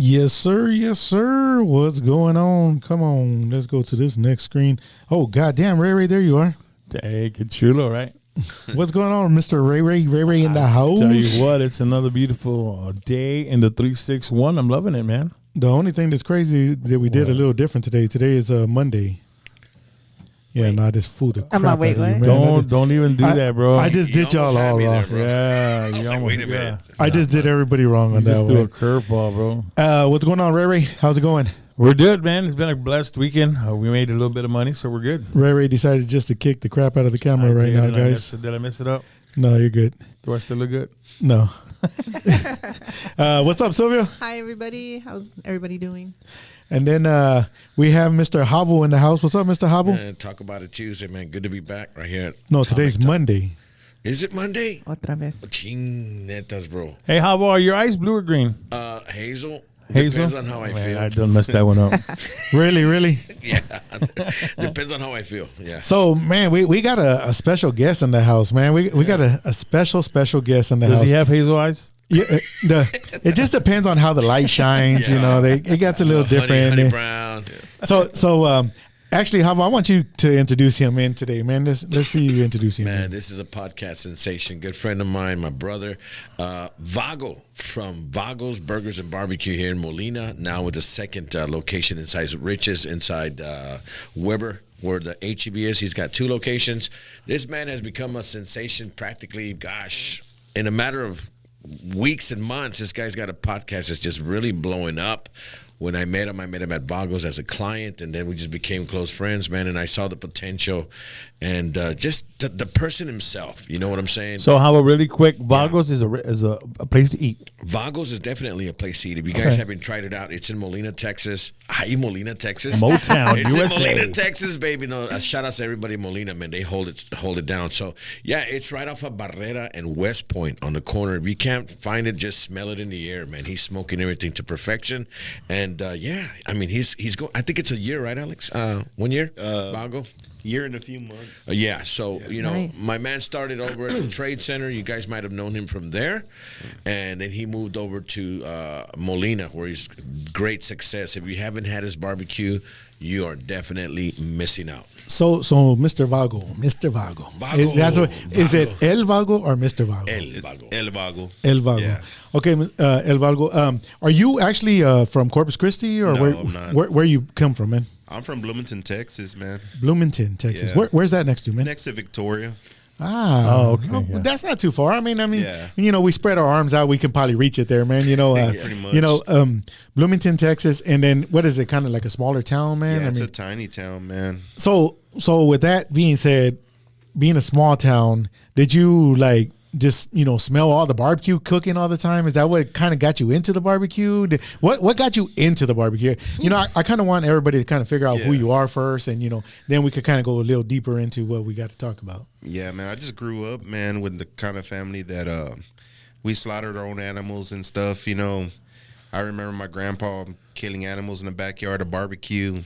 Yes, sir. Yes, sir. What's going on? Come on. Let's go to this next screen. Oh, goddamn, Ray Ray, there you are. Hey, good chulo, right? What's going on, Mr. Ray Ray? Ray Ray in the house. Tell you what, it's another beautiful day in the 361. I'm loving it, man. The only thing that's crazy that we did a little different today. Today is Monday. Yeah, nah, this food the crap out of you, man. Don't even do that, bro. I just did y'all all wrong. Yeah, I was like, wait a minute. I just did everybody wrong on that just one. threw a curveball, bro. What's going on, Ray Ray? How's it going? We're good, man. It's been a blessed weekend. We made a little bit of money, so we're good. Ray Ray decided just to kick the crap out of the camera right now, guys. Did I mess it up? No, you're good. Do I still look good? No. What's up, Silvio? Hi, everybody. How's everybody doing? And then we have Mr. Vago in the house. What's up, Mr. Vago? Talk about it Tuesday, man. Good to be back right here. No, today's Monday. Is it Monday? Otra vez. Ching, netas, bro. Hey, Vago, are your eyes blue or green? Hazel. Hazel? Depends on how I feel. I done messed that one up. Really? Yeah. Depends on how I feel. Yeah. So, man, we got a special guest in the house, man. We got a special guest in the house. Does he have hazel eyes? Yeah, it just depends on how the light shines. Yeah. You know, it gets a little different. Honey brown. So, actually, Vago, I want you to introduce him in today, man. Let's see you introduce him. Man, this is a podcast sensation. Good friend of mine, my brother, Vago from Vago's Burgers and Barbecue here in Molina. Now with the second location inside Riches, inside Weber, where the HEB is. He's got 2 locations. This man has become a sensation practically, gosh, in a matter of weeks and months. This guy's got a podcast that's just really blowing up. When I met him at Vago's as a client, and then we just became close friends, man, and I saw the potential and just the person himself. You know what I'm saying? So, Vago, really quick, Vago's is a place to eat. Vago's is definitely a place to eat. If you guys haven't tried it out, it's in Molina, Texas. Hi, Molina, Texas. Motown, it's USA. in Molina, Texas, baby. No, shout out to everybody in Molina, man. They hold it down. So, yeah, it's right off of Barrera and West Point on the corner. If you can't find it, just smell it in the air, man. He's smoking everything to perfection. And, yeah, I mean, he's going. I think it's a year, right, Alex? 1 year, Vago? Year and a few months. Yeah, so, you know, Nice. my man started over at the Trade Center. You guys might have known him from there. And then he moved over to Molina, where he's great success. If you haven't had his barbecue, you are definitely missing out. So Mr. Vago. Vago. Is it El Vago or Mr. Vago? El Vago. El Vago. Yeah. Okay, El Vago. Are you actually from Corpus Christi, or No, I'm not. where you come from, man? I'm from Bloomington, Texas, man. Bloomington, Texas. Yeah. where's that next to, man? Next to Victoria. Okay. Yeah. That's not too far. I mean, Yeah. you know, we spread our arms out. We can probably reach it there, man. You know, Pretty much. you know, Bloomington, Texas, and then what is it? Kind of like a smaller town, man. Yeah, I it's mean, a tiny town, man. so with that being said, being a small town, did you like just, you know, smell all the barbecue cooking all the time? Is that what kind of got you into the barbecue? What got you into the barbecue? You know, I kind of want everybody to kind of figure out who Yeah. you are first, and, you know, then we could kind of go a little deeper into what we got to talk about. Yeah, man. I just grew up, man, with the kind of family that we slaughtered our own animals and stuff. You know, I remember my grandpa killing animals in the backyard of barbecue.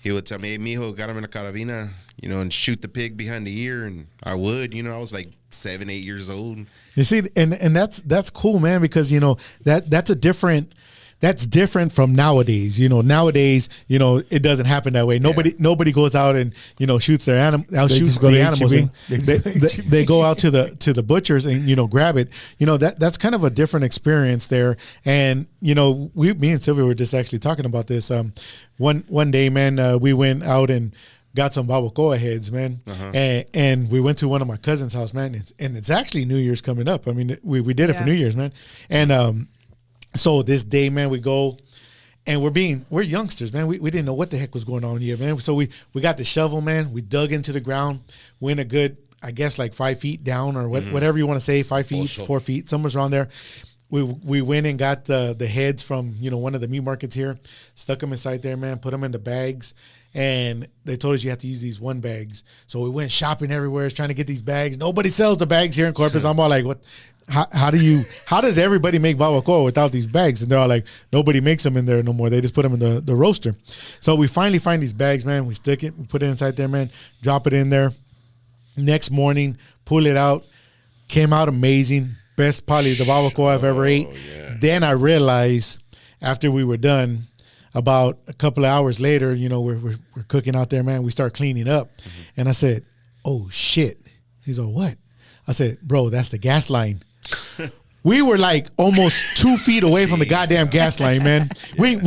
He would tell me, "Hey, mijo, got him in a carabina," you know, and shoot the pig behind the ear, and I would. You know, I was like 7, 8 years old. You see, and that's cool, man, because, you know, that's different from nowadays. You know, nowadays, you know, it doesn't happen that way. Nobody goes out and, you know, shoots their shoots the animals. And they go out to the butchers and, you know, grab it. You know, that's kind of a different experience there. And, you know, me and Sylvia were just actually talking about this. One day, man, we went out and got some barbacoa heads, man. And we went to one of my cousin's house, man. And it's actually New Year's coming up. I mean, we did it for New Year's, man. And so this day, man, we go and we're youngsters, man. We didn't know what the heck was going on here, man. So we got the shovel, man. We dug into the ground, went a good, I guess, like 5 feet down, or whatever you want to say, 5 feet, 4 feet, somewhere around there. We went and got the heads from, you know, one of the meat markets here, stuck them inside there, man, put them in the bags, and they told us you have to use these 1 bags. So we went shopping everywhere trying to get these bags. Nobody sells the bags here in Corpus. I'm all like, what? How does everybody make barbacoa without these bags? And they're all like, nobody makes them in there no more. They just put them in the roaster. So we finally find these bags, man. We stick it, we put it inside there, man, drop it in there. Next morning, pull it out. Came out amazing. Best probably the barbacoa I've ever ate. Yeah. Then I realized after we were done, about a couple of hours later, you know, we're cooking out there, man. We start cleaning up, and I said, "Oh shit!" He's like, "What?" I said, "Bro, that's the gas line." We were like almost 2 feet away from the goddamn gas line, man. We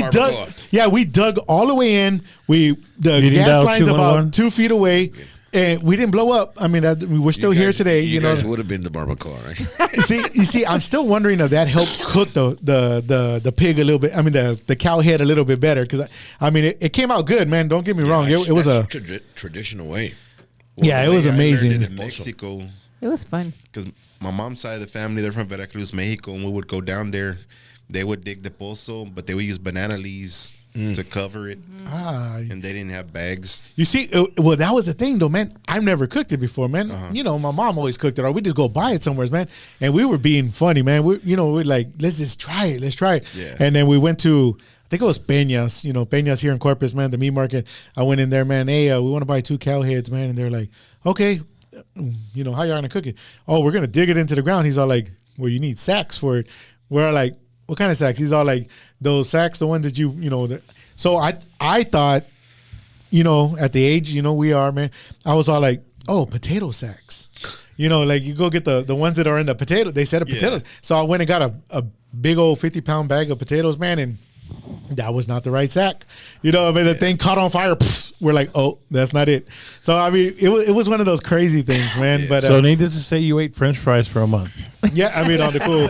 dug, we dug all the way in. The gas line's about 2 feet away. And we didn't blow up. I mean, we're still here today. You guys would have been the barbacoa, right? You see, I'm still wondering if that helped cook the pig a little bit. I mean, the cow head a little bit better because I mean, it came out good, man. Don't get me wrong. It was a traditional way. It was amazing. In Mexico, It was fun. because my mom's side of the family, they're from Veracruz, Mexico, and we would go down there. They would dig the pozo, but they would use banana leaves to cover it. And they didn't have bags. You see, well, that was the thing, though, man. I've never cooked it before, man. You know, my mom always cooked it, or we just go buy it somewhere, man. And we were being funny, man. We're like, let's just try it. Let's try it. Yeah. And then we went to, I think it was Peñas, Peñas here in Corpus, man, the meat market. I went in there, man. Hey, we want to buy 2 cow heads, man. And they're like, okay, how y'all gonna cook it? Oh, we're gonna dig it into the ground. He's all like, well, you need sacks for it. We're like, what kind of sacks? He's all like, those sacks, the ones that so I thought, at the age, we are, man, I was all like, oh, potato sacks. Like you go get the ones that are in the potato. They said potatoes. So I went and got a big old 50-pound bag of potatoes, man, and that was not the right sack. The thing caught on fire. We're like, oh, that's not it. So, I mean, it was one of those crazy things, man. Yeah. But So needless to say, you ate French fries for a month. yeah, I mean, on the cool.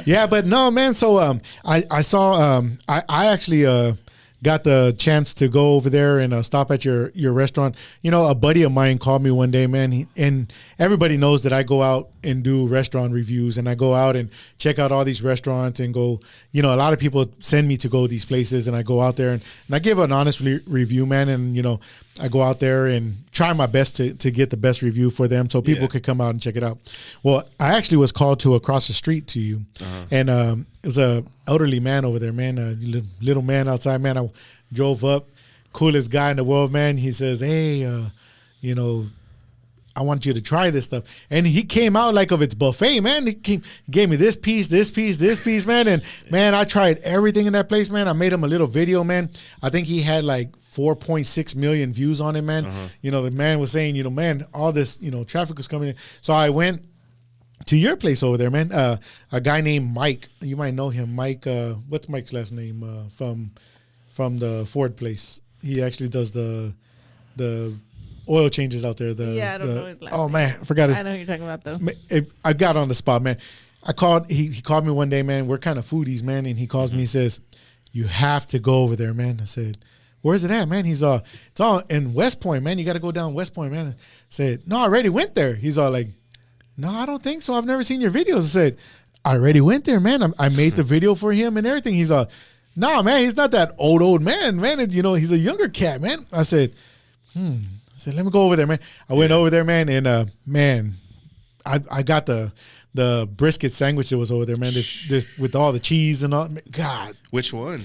Yeah, but no, man. So I saw I actually got the chance to go over there and stop at your restaurant. A buddy of mine called me one day, man, and everybody knows that I go out and do restaurant reviews, and I go out and check out all these restaurants and go, a lot of people send me to go these places, and I go out there and I give an honest review, man, and I go out there and try my best to get the best review for them so people could come out and check it out. Well, I actually was called to across the street to you, and it was a elderly man over there, man, a little man outside, man. I drove up, coolest guy in the world, man. He says, hey, I want you to try this stuff. And he came out like of its buffet, man. He gave me this piece, man. And, man, I tried everything in that place, man. I made him a little video, man. I think he had like 4.6 million views on it, man. The man was saying, man, all this, traffic was coming in. So I went to your place over there, man. A guy named Mike. You might know him. Mike, what's Mike's last name? From the Ford place. He actually does the oil changes out there. I don't know his last Oh name. man, I forgot his. I know who you're talking about though. I got on the spot, man. He called me one day, man. We're kind of foodies, man, and he calls me. He says, "You have to go over there, man." I said, "Where's it at, man?" He's it's all in West Point, man. You got to go down West Point, man. I said, "No, I already went there." He's all like, "No, I don't think so. I've never seen your videos." I said, "I already went there, man. I made the video for him and everything." He's all, "No, man, he's not that old man, man. He's a younger cat, man." I said, I said, let me go over there, man. I went over there, man, and man, I got the brisket sandwich that was over there, man. This with all the cheese and all. God, Which one?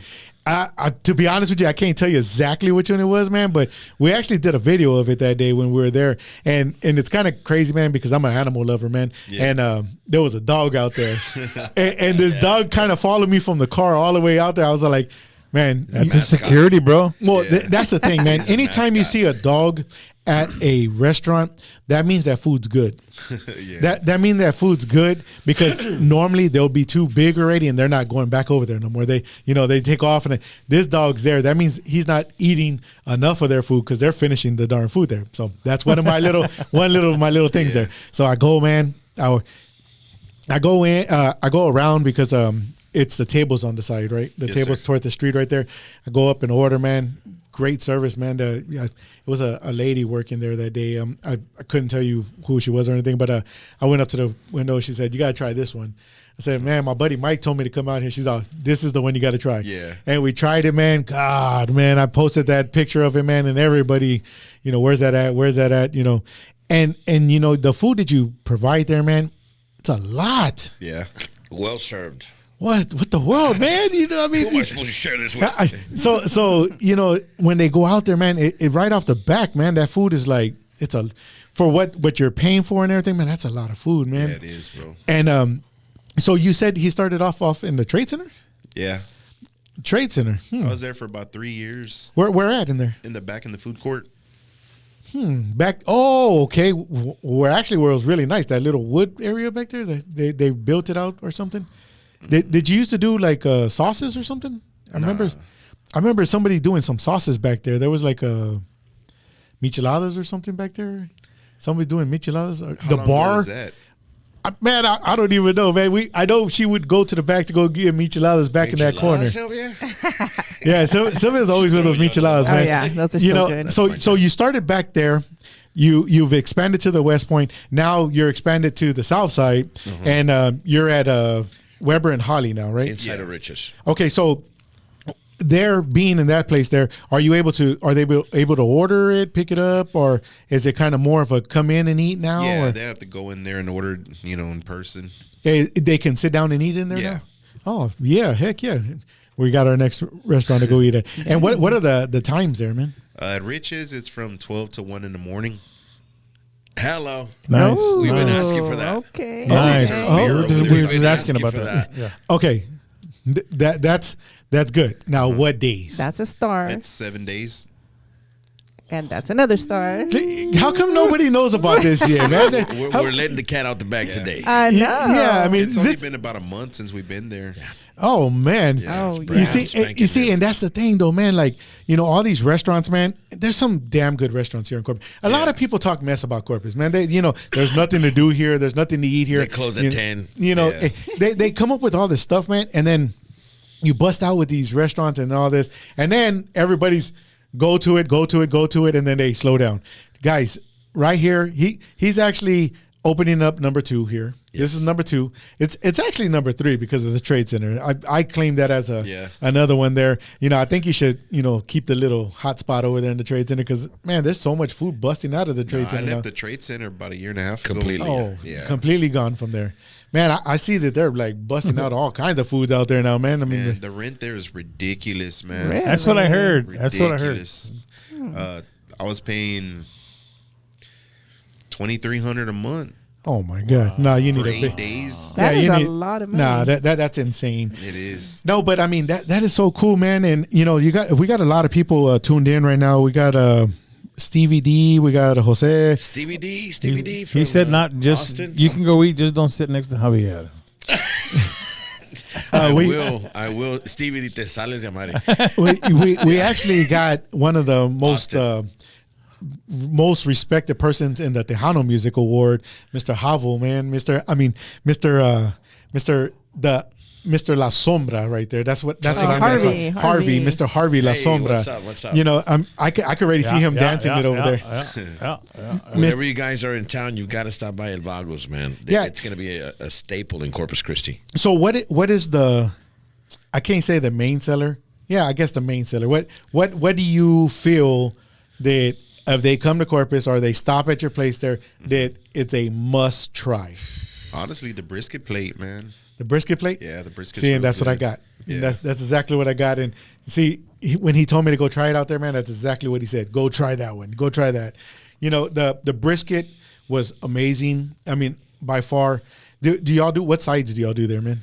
to be honest with you, I can't tell you exactly which one it was, man. But we actually did a video of it that day when we were there, and it's kind of crazy, man, because I'm an animal lover, man. Yeah. And there was a dog out there, and this dog kind of followed me from the car all the way out there. I was like, man, That's a security, bro. well, that's the thing, man. Anytime you see a dog at a restaurant, that means that food's good. That means that food's good because normally they'll be too big already and they're not going back over there no more. They take off and this dog's there. That means he's not eating enough of their food because they're finishing the darn food there. So that's one of my little things there. So I go, man. I go in. I go around because it's the tables on the side, right? The tables toward the street right there. I go up and order, man. Great service, man. It was a lady working there that day. I couldn't tell you who she was or anything, but I went up to the window. She said, "You got to try this one." I said, "Man, my buddy Mike told me to come out here." She's all, "This is the one you got to try." Yeah. And we tried it, man. God, man, I posted that picture of it, man, and everybody, where's that at? Where's that at? And the food that you provide there, man, it's a lot. Yeah. Well served. What the world, man? Who am I supposed to share this with? So when they go out there, man, it right off the back, man, that food is like for what you're paying for and everything, man. That's a lot of food, man. Yeah, it is, bro. And So you said he started off in the Trade Center? Yeah. Trade Center. I was there for about 3 years. Where at in there? In the back in the food court. Back. Oh, okay. Where it was really nice. That little wood area back there. They built it out or something. Did you used to do like sauces or something? I remember somebody doing some sauces back there. There was like micheladas or something back there. Somebody doing micheladas. How The long bar. ago was that? Man, I don't even know, man. I know she would go to the back to go get micheladas back in that corner. Sylvia? Yeah, Sylvia's always with those micheladas, Oh, man. yeah. Those are you so know, good. so you started back there. You've expanded to the West Point. Now you're expanded to the South Side, and you're at Weber and Holly now, right? Inside of Riches. Okay, so there being in that place there, are they able to order it, pick it up, or is it kind of more of a come in and eat now? Yeah, or they have to go in there and order, in person. they can sit down and eat in there Yeah. now? Oh, yeah, heck yeah. We got our next restaurant to go eat at. And what are the times there, man? At Riches, it's from 12 to 1 in the morning. Hello. Nice. We've been nice. asking for that. Okay. Nice. Oh, We were We've been just asking about for that. Yeah. Okay. That's good. Now, what days? That's a star. It's 7 days. And that's another star. How come nobody knows about this yet, man? We're letting the cat out the bag today. I know. Yeah, I mean, It's only this, been about a month since we've been there. oh man, Yeah, Oh, it's yeah. you brand see, spanking new. and that's the thing, though, man. Like, all these restaurants, man. There's some damn good restaurants here in Corpus. A lot of people talk mess about Corpus, man. They, there's nothing to do here. There's nothing to eat here. They close at 10. Yeah. They come up with all this stuff, man, and then you bust out with these restaurants and all this, and then everybody's go to it, and then they slow down. Guys, right here, he's actually opening up number 2 here. Yes. This is number 2. It's actually number 3 because of the Trade Center. I claim that as another one there. I think you should keep the little hot spot over there in the Trade Center because man, there's so much food busting out of the Trade I Center left now. the Trade Center about a year and a half Completely. ago. Oh, Yeah. completely gone from there. Man, I see that they're like busting out all kinds of foods out there now, man. I mean, Man, the rent there is ridiculous, man. Really? That's what I heard. That's what I heard. Ridiculous. I was paying $2,300 a month oh my God. No, you need for a 8 big days. That is you a lot of money. Nah, that's insane. It is. No, but I mean that is so cool, man. And we got a lot of people tuned in right now. We got Stevie D, we got Jose. Stevie D. He From, said not just Austin. you can go eat, just don't sit next to Javier. I will. Stevie D, te sales de madre. we actually got one of the most respected persons in the Tejano Music Award, Mr. Havel, man. Mr. La Sombra right there. That's what I'm Harvey, gonna call Harvey, Mr. Harvey La Hey, Sombra. what's up? I could already see him dancing it over there. Whenever you guys are in town, you've got to stop by El Vagos, man. Yeah. It's going to be a staple in Corpus Christi. So what is the? I can't say the main seller. Yeah, I guess the main seller. What do you feel that if they come to Corpus or they stop at your place there that it's a must try? Honestly, the brisket plate, man. The brisket plate? Yeah, the brisket. See, and that's what I got. Yeah. That's exactly what I got. And see, when he told me to go try it out there, man, that's exactly what he said. Go try that one. Go try that. The brisket was amazing. I mean, by far. Do y'all do, what sides do y'all do there, man?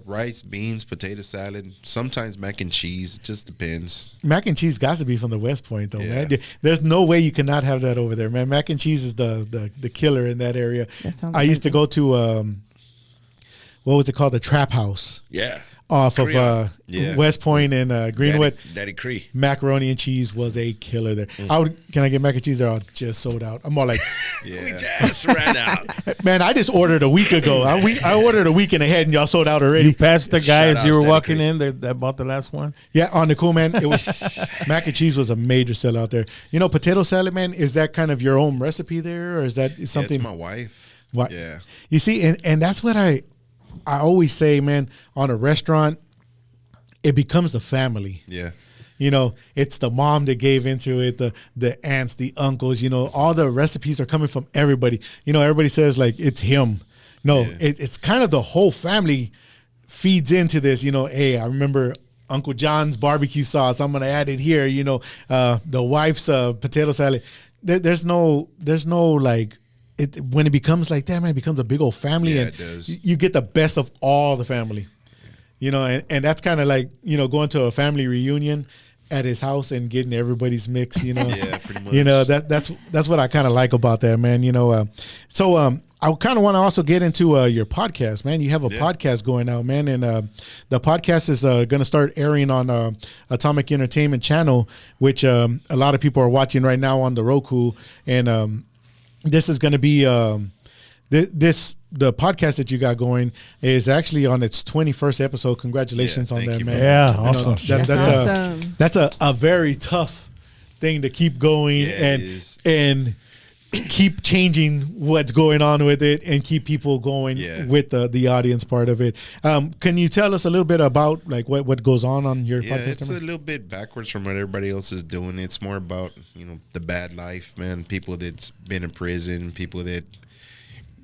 Rice, beans, potato salad, sometimes mac and cheese. It just depends. Mac and cheese got to be from the West Point, though, Yeah. man. There's no way you cannot have that over there, man. Mac and cheese is the killer in that area. That sounds I used to amazing. go to what was it called? The Trap House Yeah. off Creole. of Yeah. West Point and Greenwood. Daddy Cree. Macaroni and cheese was a killer there. Can I get mac and cheese there? I just sold out. I'm more like, We Yeah. just ran out. man, I just ordered a week ago. I ordered a week and ahead, and y'all sold out already. You passed the guy Shout as you outs were to walking Daddy in that bought the last one. Yeah, on the cool, man. It was mac and cheese was a major sell out there. Potato salad, man. Is that kind of your own recipe there, or is that Yeah, something? it's my wife. What? Yeah. You see, and that's what I always say, man. On a restaurant, it becomes the family. Yeah. It's the mom that gave into it, the aunts, the uncles. All the recipes are coming from everybody. Everybody says like it's him. No, Yeah. it's kind of the whole family feeds into this. Hey, I remember Uncle John's barbecue sauce. I'm gonna add it here. The wife's potato salad. There's no like when it becomes like that, man, it becomes a big old family, Yeah, and it does. you get the best of all the family. You know, and that's kind of like, you know, going to a family reunion at his house and getting everybody's mix, you know. Yeah, pretty much. You know, that's what I kind of like about that, man. You know, so I kind of want to also get into your podcast, man. You have a podcast going out, man, and the podcast is going to start airing on Atomic Entertainment Channel, which a lot of people are watching right now on the Roku, and this is going to be the podcast that you got going is actually on its 21st episode. Congratulations on thank that, you, man. bro. Yeah, You know, awesome. that's a very tough thing to keep going, Yeah, it is. and keep changing what's going on with it and keep people going with the audience part of it. Can you tell us a little bit about like what goes on your Yeah, podcast? it's a little bit backwards from what everybody else is doing. It's more about, you know, the bad life, man. People that's been in prison, people that,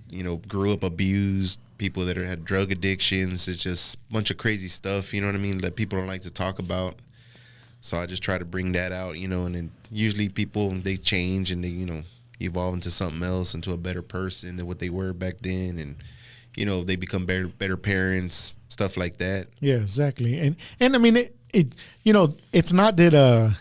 you know, grew up abused, people that had drug addictions. It's just a bunch of crazy stuff, you know what I mean, that people don't like to talk about. So I just try to bring that out, you know, and then usually people, they change and they, you know, evolve into something else, into a better person than what they were back then, and you know, they become better parents, stuff like that. Yeah, exactly. And I mean it you know, it's not that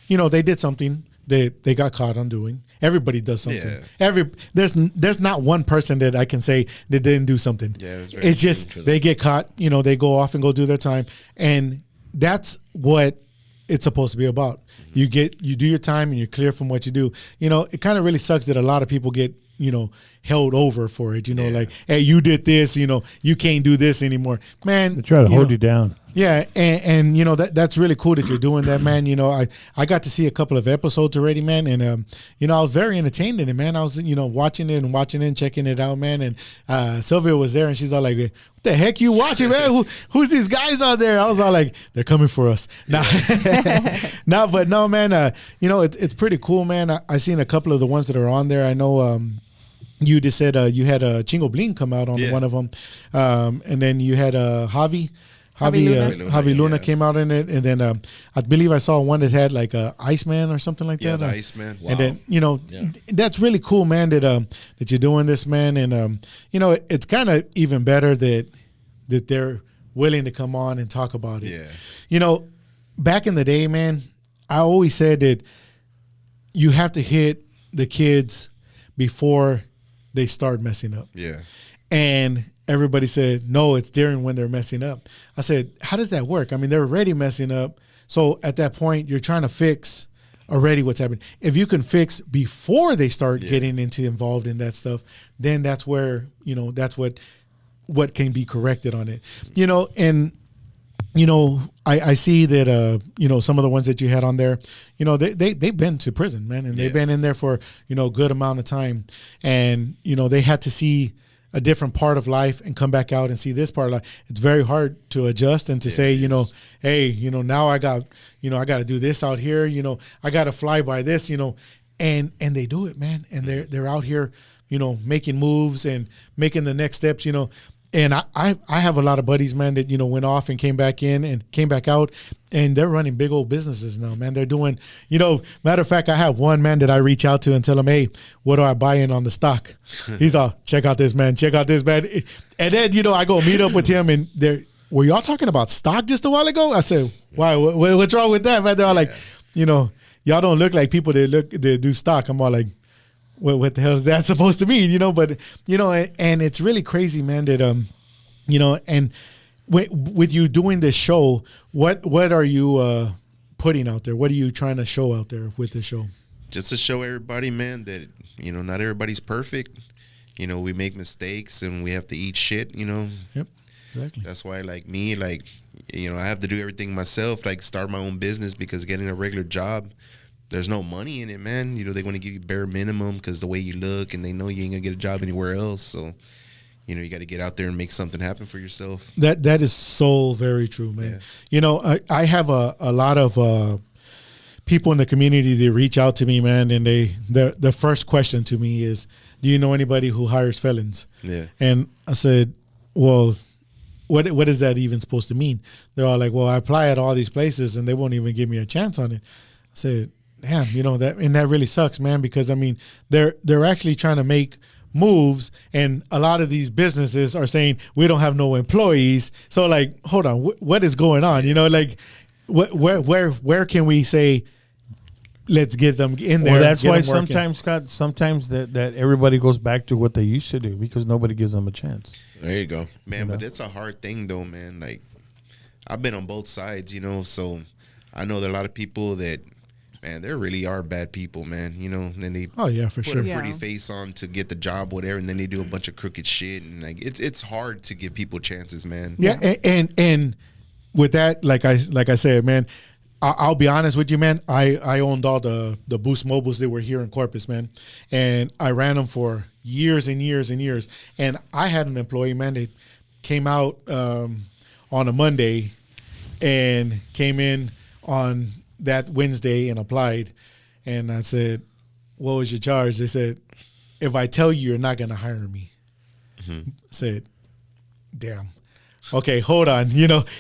you know, they did something that they got caught on doing. Everybody does something. Yeah. There's not one person that I can say that didn't do something. Yeah, that's very it's just true. they get caught, you know, they go off and go do their time, and that's what it's supposed to be about. You do your time and you're clear from what you do. You know, it kind of really sucks that a lot of people get, you know, held over for it. You know, like, hey, you did this, you know, you can't do this anymore, man. They try to hold know, you down. Yeah, and you know that's really cool that you're doing that, man. You know, I got to see a couple of episodes already, man, and you know, I was very entertained in it, man. I was, you know, watching it and checking it out, man. And Sylvia was there, and she's all like, "What the heck you watching, man? Who's these guys out there?" I was all like, "They're coming for us." Nah, but no, man. You know, it's pretty cool, man. I seen a couple of the ones that are on there. I know. You just said you had Chingo Bling come out on one of them, and then you had Javi Luna yeah. came out in it, and then I believe I saw one that had like a Iceman or something like Yeah, that. the Iceman. And then, you know, that's really cool, man, that you're doing this, man. And you know, it's kind of even better that they're willing to come on and talk about it. Yeah. You know, back in the day, man, I always said that you have to hit the kids before they start messing up. Yeah. And everybody said, no, it's during when they're messing up. I said, how does that work? I mean, they're already messing up. So at that point, you're trying to fix already what's happening. If you can fix before they start getting involved in that stuff, then that's where, you know, that's what can be corrected on it. You know, and, you know, I see that, you know, some of the ones that you had on there, you know, they've been to prison, man, and they've been in there for, you know, a good amount of time. And, you know, they had to see a different part of life and come back out and see this part of life. It's very hard to adjust and to say, you know, hey, you know, now I got to do this out here, you know, I got to fly by this, you know, and they do it, man. And they're out here, you know, making moves and making the next steps, you know. And I have a lot of buddies, man, that, you know, went off and came back in and came back out, and they're running big old businesses now, man. They're doing, you know, matter of fact, I have one man that I reach out to and tell him, hey, what do I buy in on the stock? He's all, check out this, man. And then, you know, I go meet up with him, and were y'all talking about stock just a while ago? I said, why? What's wrong with that, man? They're all like, you know, y'all don't look like people that do stock. I'm all like, what the hell is that supposed to mean? You know, but, you know, and it's really crazy, man, that, you know, and with you doing this show, what are you putting out there? What are you trying to show out there with this show? Just to show everybody, man, that, you know, not everybody's perfect. You know, we make mistakes and we have to eat shit, you know. Yep, exactly. That's why, like me, like, you know, I have to do everything myself, like start my own business, because getting a regular job, there's no money in it, man. You know, they want to give you bare minimum because the way you look, and they know you ain't gonna get a job anywhere else. So, you know, you got to get out there and make something happen for yourself. That is so very true, man. Yeah. You know, I have a lot of people in the community that reach out to me, man, and the first question to me is, do you know anybody who hires felons? Yeah. And I said, well, what is that even supposed to mean? They're all like, well, I apply at all these places and they won't even give me a chance on it. I said, damn, that really sucks, man, because I mean, they're actually trying to make moves, and a lot of these businesses are saying we don't have no employees. So like, hold on, what is going on? Like, where can we say, let's get them in there? Well, that's get why them working? sometimes, Scott, sometimes that everybody goes back to what they used to do because nobody gives them a chance. There you go. Man, but it's a hard thing though, man. Like, I've been on both sides, so I know there are a lot of people that, man, there really are bad people, man. And then they Oh yeah, for put sure. a Yeah. pretty face on to get the job, whatever, and then they do a bunch of crooked shit, and like it's hard to give people chances, man. Yeah, and with that, like I said, man, I'll be honest with you, man. I owned all the Boost Mobiles that were here in Corpus, man, and I ran them for years and years and years. And I had an employee, man, that came out on a Monday and came in on that Wednesday and applied. And I said, "What was your charge?" They said, "If I tell you, you're not going to hire me." I said, "Damn. Okay, hold on.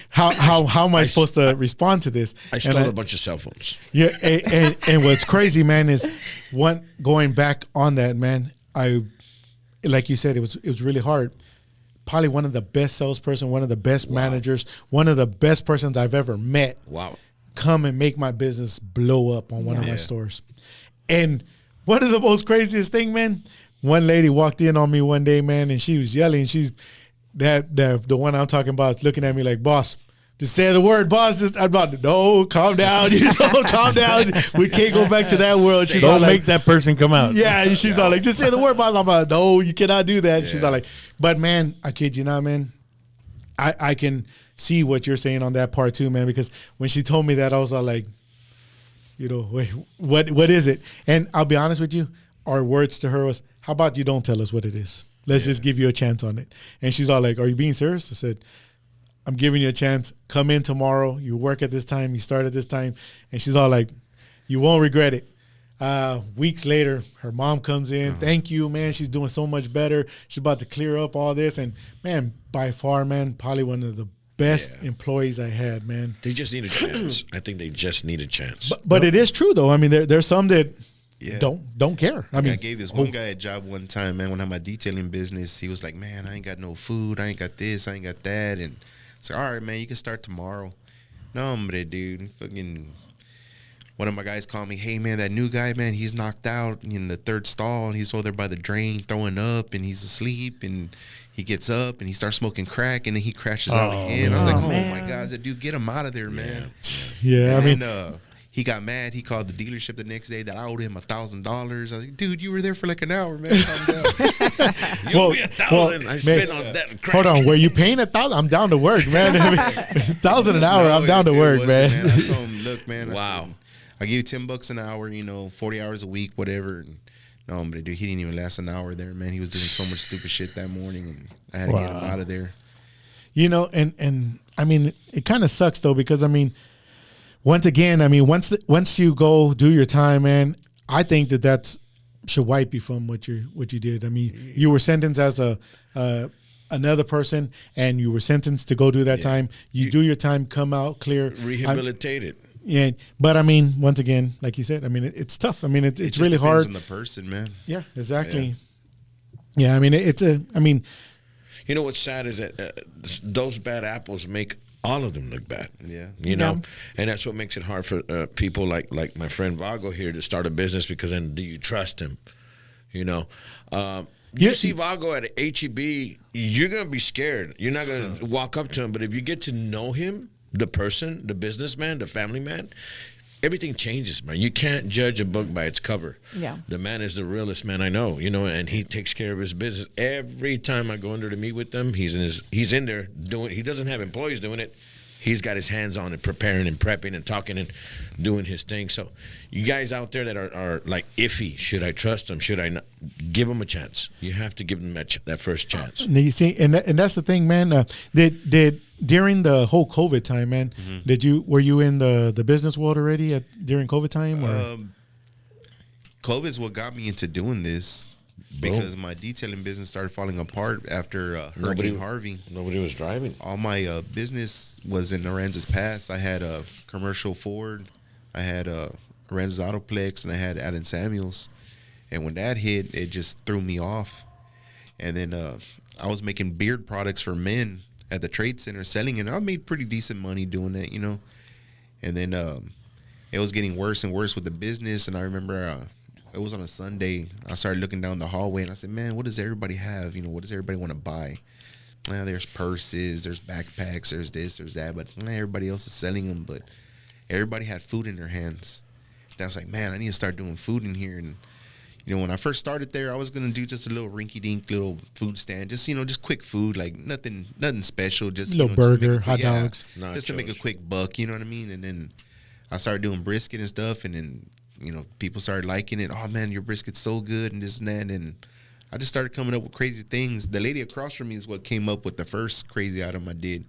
How am I supposed to respond to this?" I stole a bunch of cell phones. Yeah, and what's crazy, man, is going back on that, man. Like you said, it was really hard. Probably one of the best salesperson, one of the best managers, one of the best persons I've ever met. Wow. Come and make my business blow up on one of my stores. And one of the most craziest thing, man, one lady walked in on me one day, man, and she was yelling. She's the one I'm talking about is looking at me like, "Boss, just say the word, boss." I'm about, no, calm down, calm down. We can't go back to that world. She's all Don't like, make that person come out. yeah, she's all like, "Just say the word, boss." I'm about, "No, you cannot do that." She's all like, but man, I kid you not, man. I can see what you're saying on that part too, man, because when she told me that, I was all like, wait, what is it? And I'll be honest with you, our words to her was, "How about you don't tell us what it is? Let's just give you a chance on it." And she's all like, "Are you being serious?" I said, "I'm giving you a chance. Come in tomorrow. You work at this time. You start at this time." And she's all like, "You won't regret it." Weeks later, her mom comes in. "Thank you, man. She's doing so much better. She's about to clear up all this." And man, by far, man, probably one of the best employees I had, man. They just need a chance. I think they just need a chance. But it is true though. I mean, there's some that Yeah. don't care. I mean, I gave this one guy a job one time, man, when I had my detailing business. He was like, "Man, I ain't got no food. I ain't got this. I ain't got that." And it's like, "All right, man, you can start tomorrow." No, hombre, dude. Fucking one of my guys called me, "Hey, man, that new guy, man, he's knocked out in the third stall, and he's over there by the drain throwing up, and he's asleep, and he gets up, and he starts smoking crack, and then he crashes out again." I was like, "Oh, man. my God." I said, "Dude, get him out of there, man." yeah, I And mean, then, he got mad. He called the dealership the next day that I owed him $1,000. I was like, "Dude, you were there for like an hour, man. Calm down." You owe me $1,000. I spent on that crack. hold on. Were you paying $1,000? I'm down to work, man. I mean, $1,000 an hour. I'm down to it work, wasn't, man. I told him, "Look, man. Wow. I give you $10 an hour. 40 hours a week, whatever." And no, but dude, he didn't even last an hour there, man. He was doing so much stupid shit that morning, and I had to get him out of there. And I mean, it kind of sucks though, because I mean, once again, I mean, once you go do your time, man, I think that's should wipe you from what you did. I mean, you were sentenced as another person, and you were sentenced to go do that time. You do your time, come out clear, Rehabilitated. Yeah, but I mean, once again, like you said, I mean, it's tough. I mean, it's It just really depends hard. on the person, man. Yeah, exactly. Yeah, I mean, I mean, You know what's sad is that those bad apples make all of them look bad. Yeah. And that's what makes it hard for people like my friend Vago here to start a business, because then do you trust him? You see Vago at HEB, you're gonna be scared. You're not gonna walk up to him, but if you get to know him, the person, the businessman, the family man, everything changes, man. You can't judge a book by its cover. Yeah. The man is the realest man I know, and he takes care of his business. Every time I go in there to meet with them, he's in there doing. He doesn't have employees doing it. He's got his hands on it, preparing and prepping and talking and doing his thing. So you guys out there that are like iffy, should I trust them? Should I not? Give them a chance. You have to give them that first chance. and you see, and that's the thing, man. Did during the whole COVID time, man, were you in the business world already during COVID time? Or? COVID's what got me into doing this, because my detailing business started falling apart after Hurricane Harvey. Nobody was driving. All my business was in Aransas Pass. I had a commercial Ford. I had a Ren's Autoplex, and I had Adam Samuels. And when that hit, it just threw me off. And then I was making beard products for men at the trade center, selling it. I made pretty decent money doing that, you know. And then it was getting worse and worse with the business. And I remember it was on a Sunday. I started looking down the hallway, and I said, man, what does everybody have? You know, what does everybody want to buy? There's purses, there's backpacks, there's this, there's that. But everybody else is selling them. But everybody had food in their hands. And I was like, man, I need to start doing food in here. And you know, when I first started there, I was gonna do just a little rinky-dink little food stand, just just quick food, like nothing special, just Little just to make burger, a hot dogs. just to make a quick buck. You know what I mean? And then I started doing brisket and stuff, and then people started liking it. Oh man, your brisket's so good, and this and that. And I just started coming up with crazy things. The lady across from me is what came up with the first crazy item I did.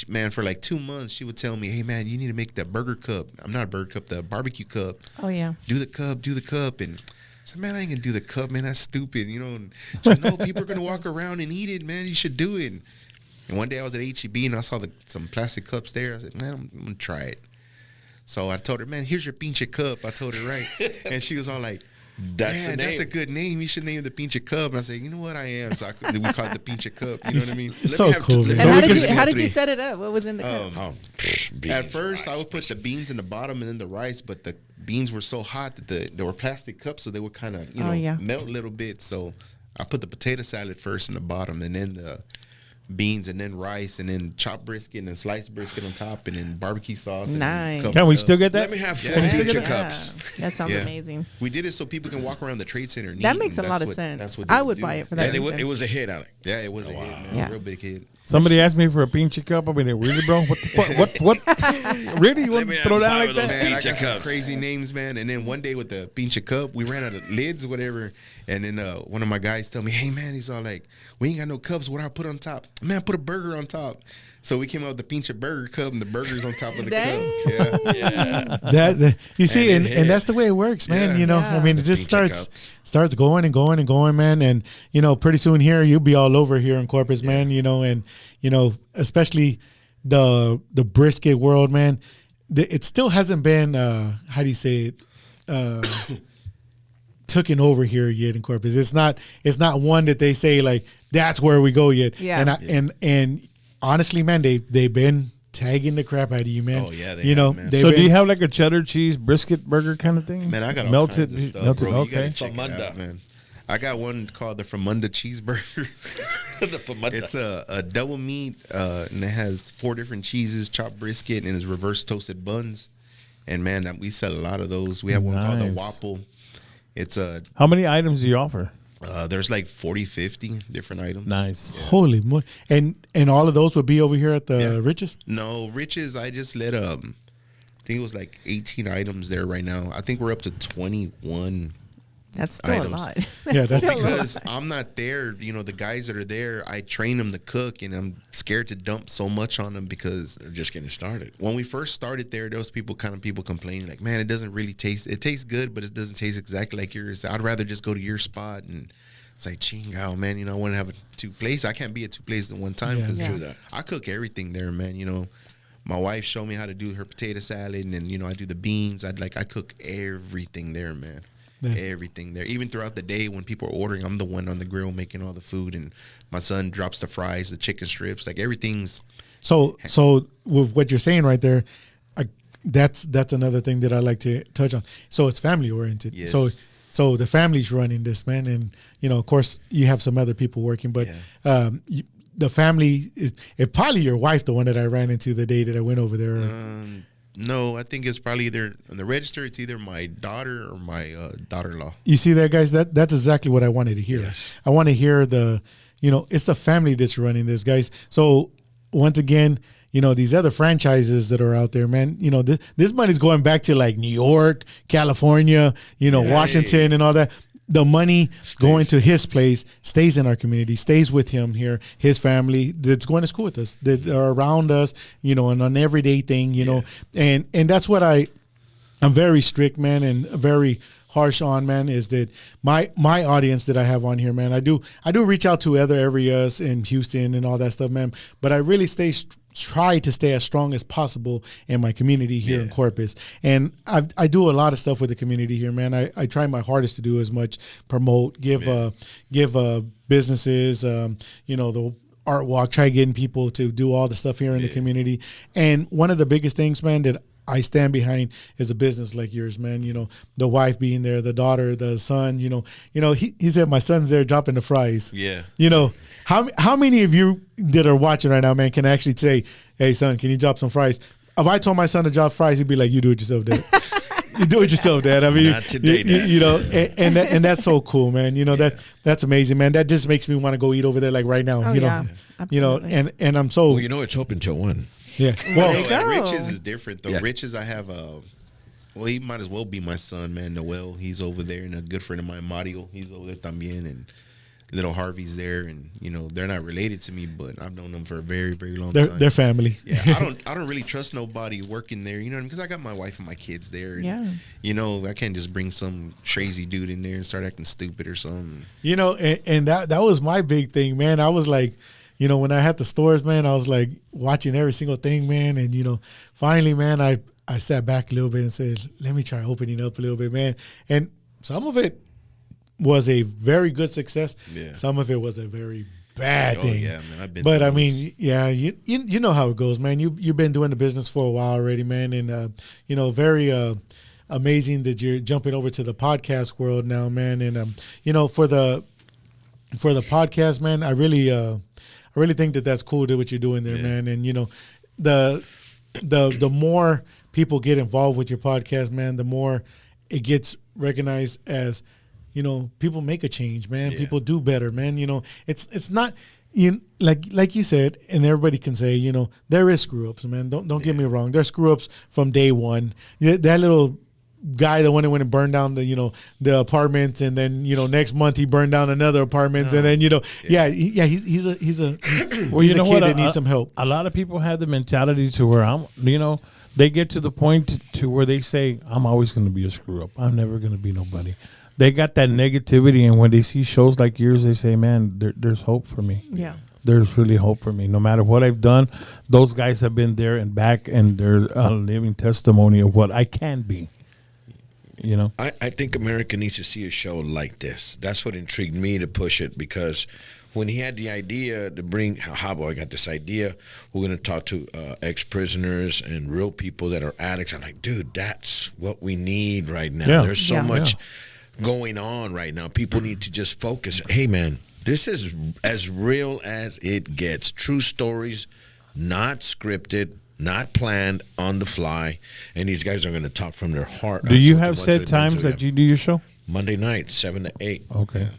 Man, for like 2 months, she would tell me, hey, man, you need to make the burger cup. I'm not a burger cup, the barbecue cup. Oh, yeah. Do the cup. And I said, man, I ain't going to do the cup, man. That's stupid. And she said, no, people are going to walk around and eat it, man. You should do it. And one day I was at HEB and I saw some plastic cups there. I said, man, I'm going to try it. So I told her, man, here's your pinche cup. I told her, right. And she was all like, That's man, the name. that's a good name. You should name it the Pinche Cup. And I said, you know what, I am. So we call it the Pinche Cup. You know what I mean? It's Let me so have cool, two- man. And how we did can you do how did you three. set it up? What was in the cup? Oh, At beans, first, I rice. would put the beans in the bottom and then the rice, but the beans were so hot that they were plastic cups, so they would kind of Oh, yeah. melt a little bit. So I put the potato salad first in the bottom, and then the beans, and then rice, and then chopped brisket, and then sliced brisket on top, and then barbecue sauce. and Nice. covered Can we up. still get that? Let me have Yeah. four Can you picture still get cups. That sounds Yeah. amazing. We did it so people can walk around the trade center. And That eat, makes and a lot that's of what- sense. That's what I they would do. buy it for that. And reason. it was a hit, Alec. Yeah, it was a hit, man. Yeah. Real big hit. Somebody asked me for a pinche cup. I mean, really, bro? What the fuck? What? Really? You want me to have throw down 5 like of those that? Man, I Pinche got some cups. crazy names, man. And then one day with the pinche cup, we ran out of lids, whatever. And then one of my guys told me, hey, man, he's all like, we ain't got no cups. What do I put on top? Man, put a burger on top. So we came up with the pinche burger cup, and the burger's on top of the Dang. cup. Yeah. Yeah. That you see, And it and hit. that's the way it works, man. Yeah. You know, Yeah. I mean, it just Pinche starts going and going and going, man. And pretty soon here you'll be all over here in Corpus, man. And especially the brisket world, man. It still hasn't been how do you say it? Taken over here yet in Corpus. It's not one that they say like that's where we go yet. Yeah. And honestly, man, they've been tagging the crap out of you, man. Oh, yeah, they you know, have, man. they've So do been- you have like a cheddar cheese brisket burger kind of thing? Man, I got all melted, kinds of stuff, melted. bro. You gotta Okay. check it Famunda. out, man. I got one called the Famunda cheeseburger. The famunda. It's a double meat, and it has 4 different cheeses, chopped brisket, and it's reverse toasted buns. And man, we sell a lot of those. We have one called the Nice. Wapple. It's How many items do you offer? there's like 40, 50 different items. Nice. Holy moly! And all of those would be over here at the Yeah. Riches. No, Riches, I just let I think it was like 18 items there right now. I think we're up to 21. That's still items. a lot. Yeah, that's still a Because lot. I'm not there, the guys that are there, I train them to cook, and I'm scared to dump so much on them because They're just getting started. when we first started there was people complaining like, man, it doesn't really taste, it tastes good, but it doesn't taste exactly like yours. I'd rather just go to your spot. And it's like, chingo, man, I want to have 2 places. I can't be at 2 places at one time Yeah. because Yeah. True that. I cook everything there, man. My wife showed me how to do her potato salad, and then I do the beans. I cook everything there, man. Yeah. Everything there. Even throughout the day when people are ordering, I'm the one on the grill making all the food, and my son drops the fries, the chicken strips, like everything's. So with what you're saying right there, that's another thing that I like to touch on. So it's family oriented. Yes. So the family's running this, man, and of course you have some other people working, but the family is probably your wife, the one that I ran into the day that I went over there. No, I think it's probably either on the register. It's either my daughter or my daughter-in-law. You see that, guys? That's exactly what I wanted to hear. Yes. I want to hear it's the family that's running this, guys. So once again, these other franchises that are out there, man, this money's going back to like New York, California, Washington and all that. The money going to his place stays in our community, stays with him here, his family that's going to school with us, that are around us, and an everyday thing, and that's what I'm very strict, man, and very harsh on, man, is that my audience that I have on here, man, I do reach out to other areas in Houston and all that stuff, man, but I really try to stay as strong as possible in my community here in Corpus. And I do a lot of stuff with the community here, man. I try my hardest to do as much, promote, give businesses, the art walk, try getting people to do all the stuff here in the community. And one of the biggest things, man, that I stand behind is a business like yours, man. The wife being there, the daughter, the son. He said my son's there dropping the fries. Yeah. How many of you that are watching right now, man, can actually say, "Hey, son, can you drop some fries?" If I told my son to drop fries, he'd be like, "You do it yourself, Dad." You do it yourself, Dad. I mean, Not today, Dad. and that's so cool, man. That's amazing, man. That just makes me want to go eat over there like right now. Oh, yeah. Absolutely. And I'm so Well, it's open till 1. yeah. There Well, you go. Riches is different though. Yeah. Riches, I have well, he might as well be my son, man. Noel, he's over there, and a good friend of mine, Mario, he's over there también, and little Harvey's there, and they're not related to me, but I've known them for a very, very long time. they're family. Yeah, I don't really trust nobody working there, because I got my wife and my kids there. And, I can't just bring some crazy dude in there and start acting stupid or something. And that was my big thing, man. I was like, when I had the stores, man, I was like watching every single thing, man. And, finally, man, I sat back a little bit and said, let me try opening up a little bit, man. And some of it was a very good success. Yeah. Some of it was a very bad thing. Yeah, man, I've been. But I mean, yeah, you know how it goes, man. You've been doing the business for a while already, man, and very amazing that you're jumping over to the podcast world now, man. And for the podcast, man, I really think that that's cool, what you're doing there, man. And the more people get involved with your podcast, man, the more it gets recognized as, people make a change, man. Yeah. People do better, man. It's not like you said, and everybody can say, there is screw ups, man. Don't get me wrong. There's screw ups from day one. That little guy that went and burned down the apartments, and then next month he burned down another apartment, and then he's a kid that needs some help. A lot of people have the mentality to where they get to the point to where they say, I'm always going to be a screw up. I'm never going to be nobody. They got that negativity, and when they see shows like yours, they say, man, there's hope for me. Yeah. There's really hope for me. No matter what I've done, those guys have been there and back, and they're a living testimony of what I can be. I think America needs to see a show like this. That's what intrigued me to push it, because when he had the idea to bring, I got this idea, we're going to talk to ex-prisoners and real people that are addicts. I'm like, dude, that's what we need right now. Yeah. There's so much going on right now. People need to just focus. Hey, man, this is as real as it gets. True stories, not scripted, not planned, on the fly, and these guys are going to talk from their heart. Do you have set times that you do your show? Monday night, 7 to 8. Okay.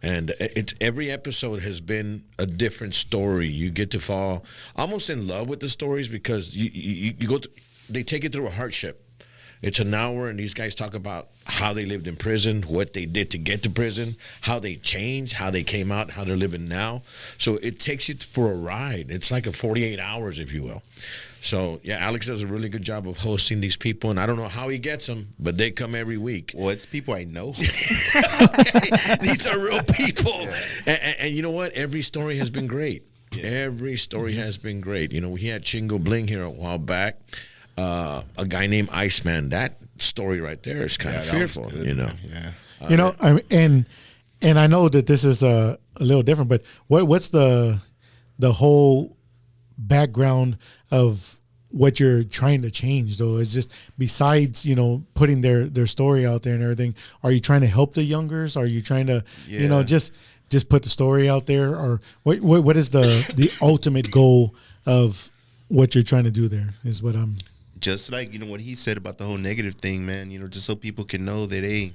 And it's every episode has been a different story. You get to fall almost in love with the stories, because you go. They take you through a hardship. It's an hour, and these guys talk about how they lived in prison, what they did to get to prison, how they changed, how they came out, how they're living now. So it takes you for a ride. It's like a 48 hours, if you will. So, yeah, Alex does a really good job of hosting these people, and I don't know how he gets them, but they come every week. Well, it's people I know. These are real people. And you know what? Every story has been great. Yeah. Every story has been great. We had Chingo Bling here a while back. A guy named Iceman. That story right there is kind of fearful, good, Yeah. And I know that this is a little different, but what's the whole background of what you're trying to change, though? Is just besides putting their story out there and everything, are you trying to help the youngers? Are you trying to just put the story out there, or what is the ultimate goal of what you're trying to do there? Is what I'm just like what he said about the whole negative thing, man. Just so people can know that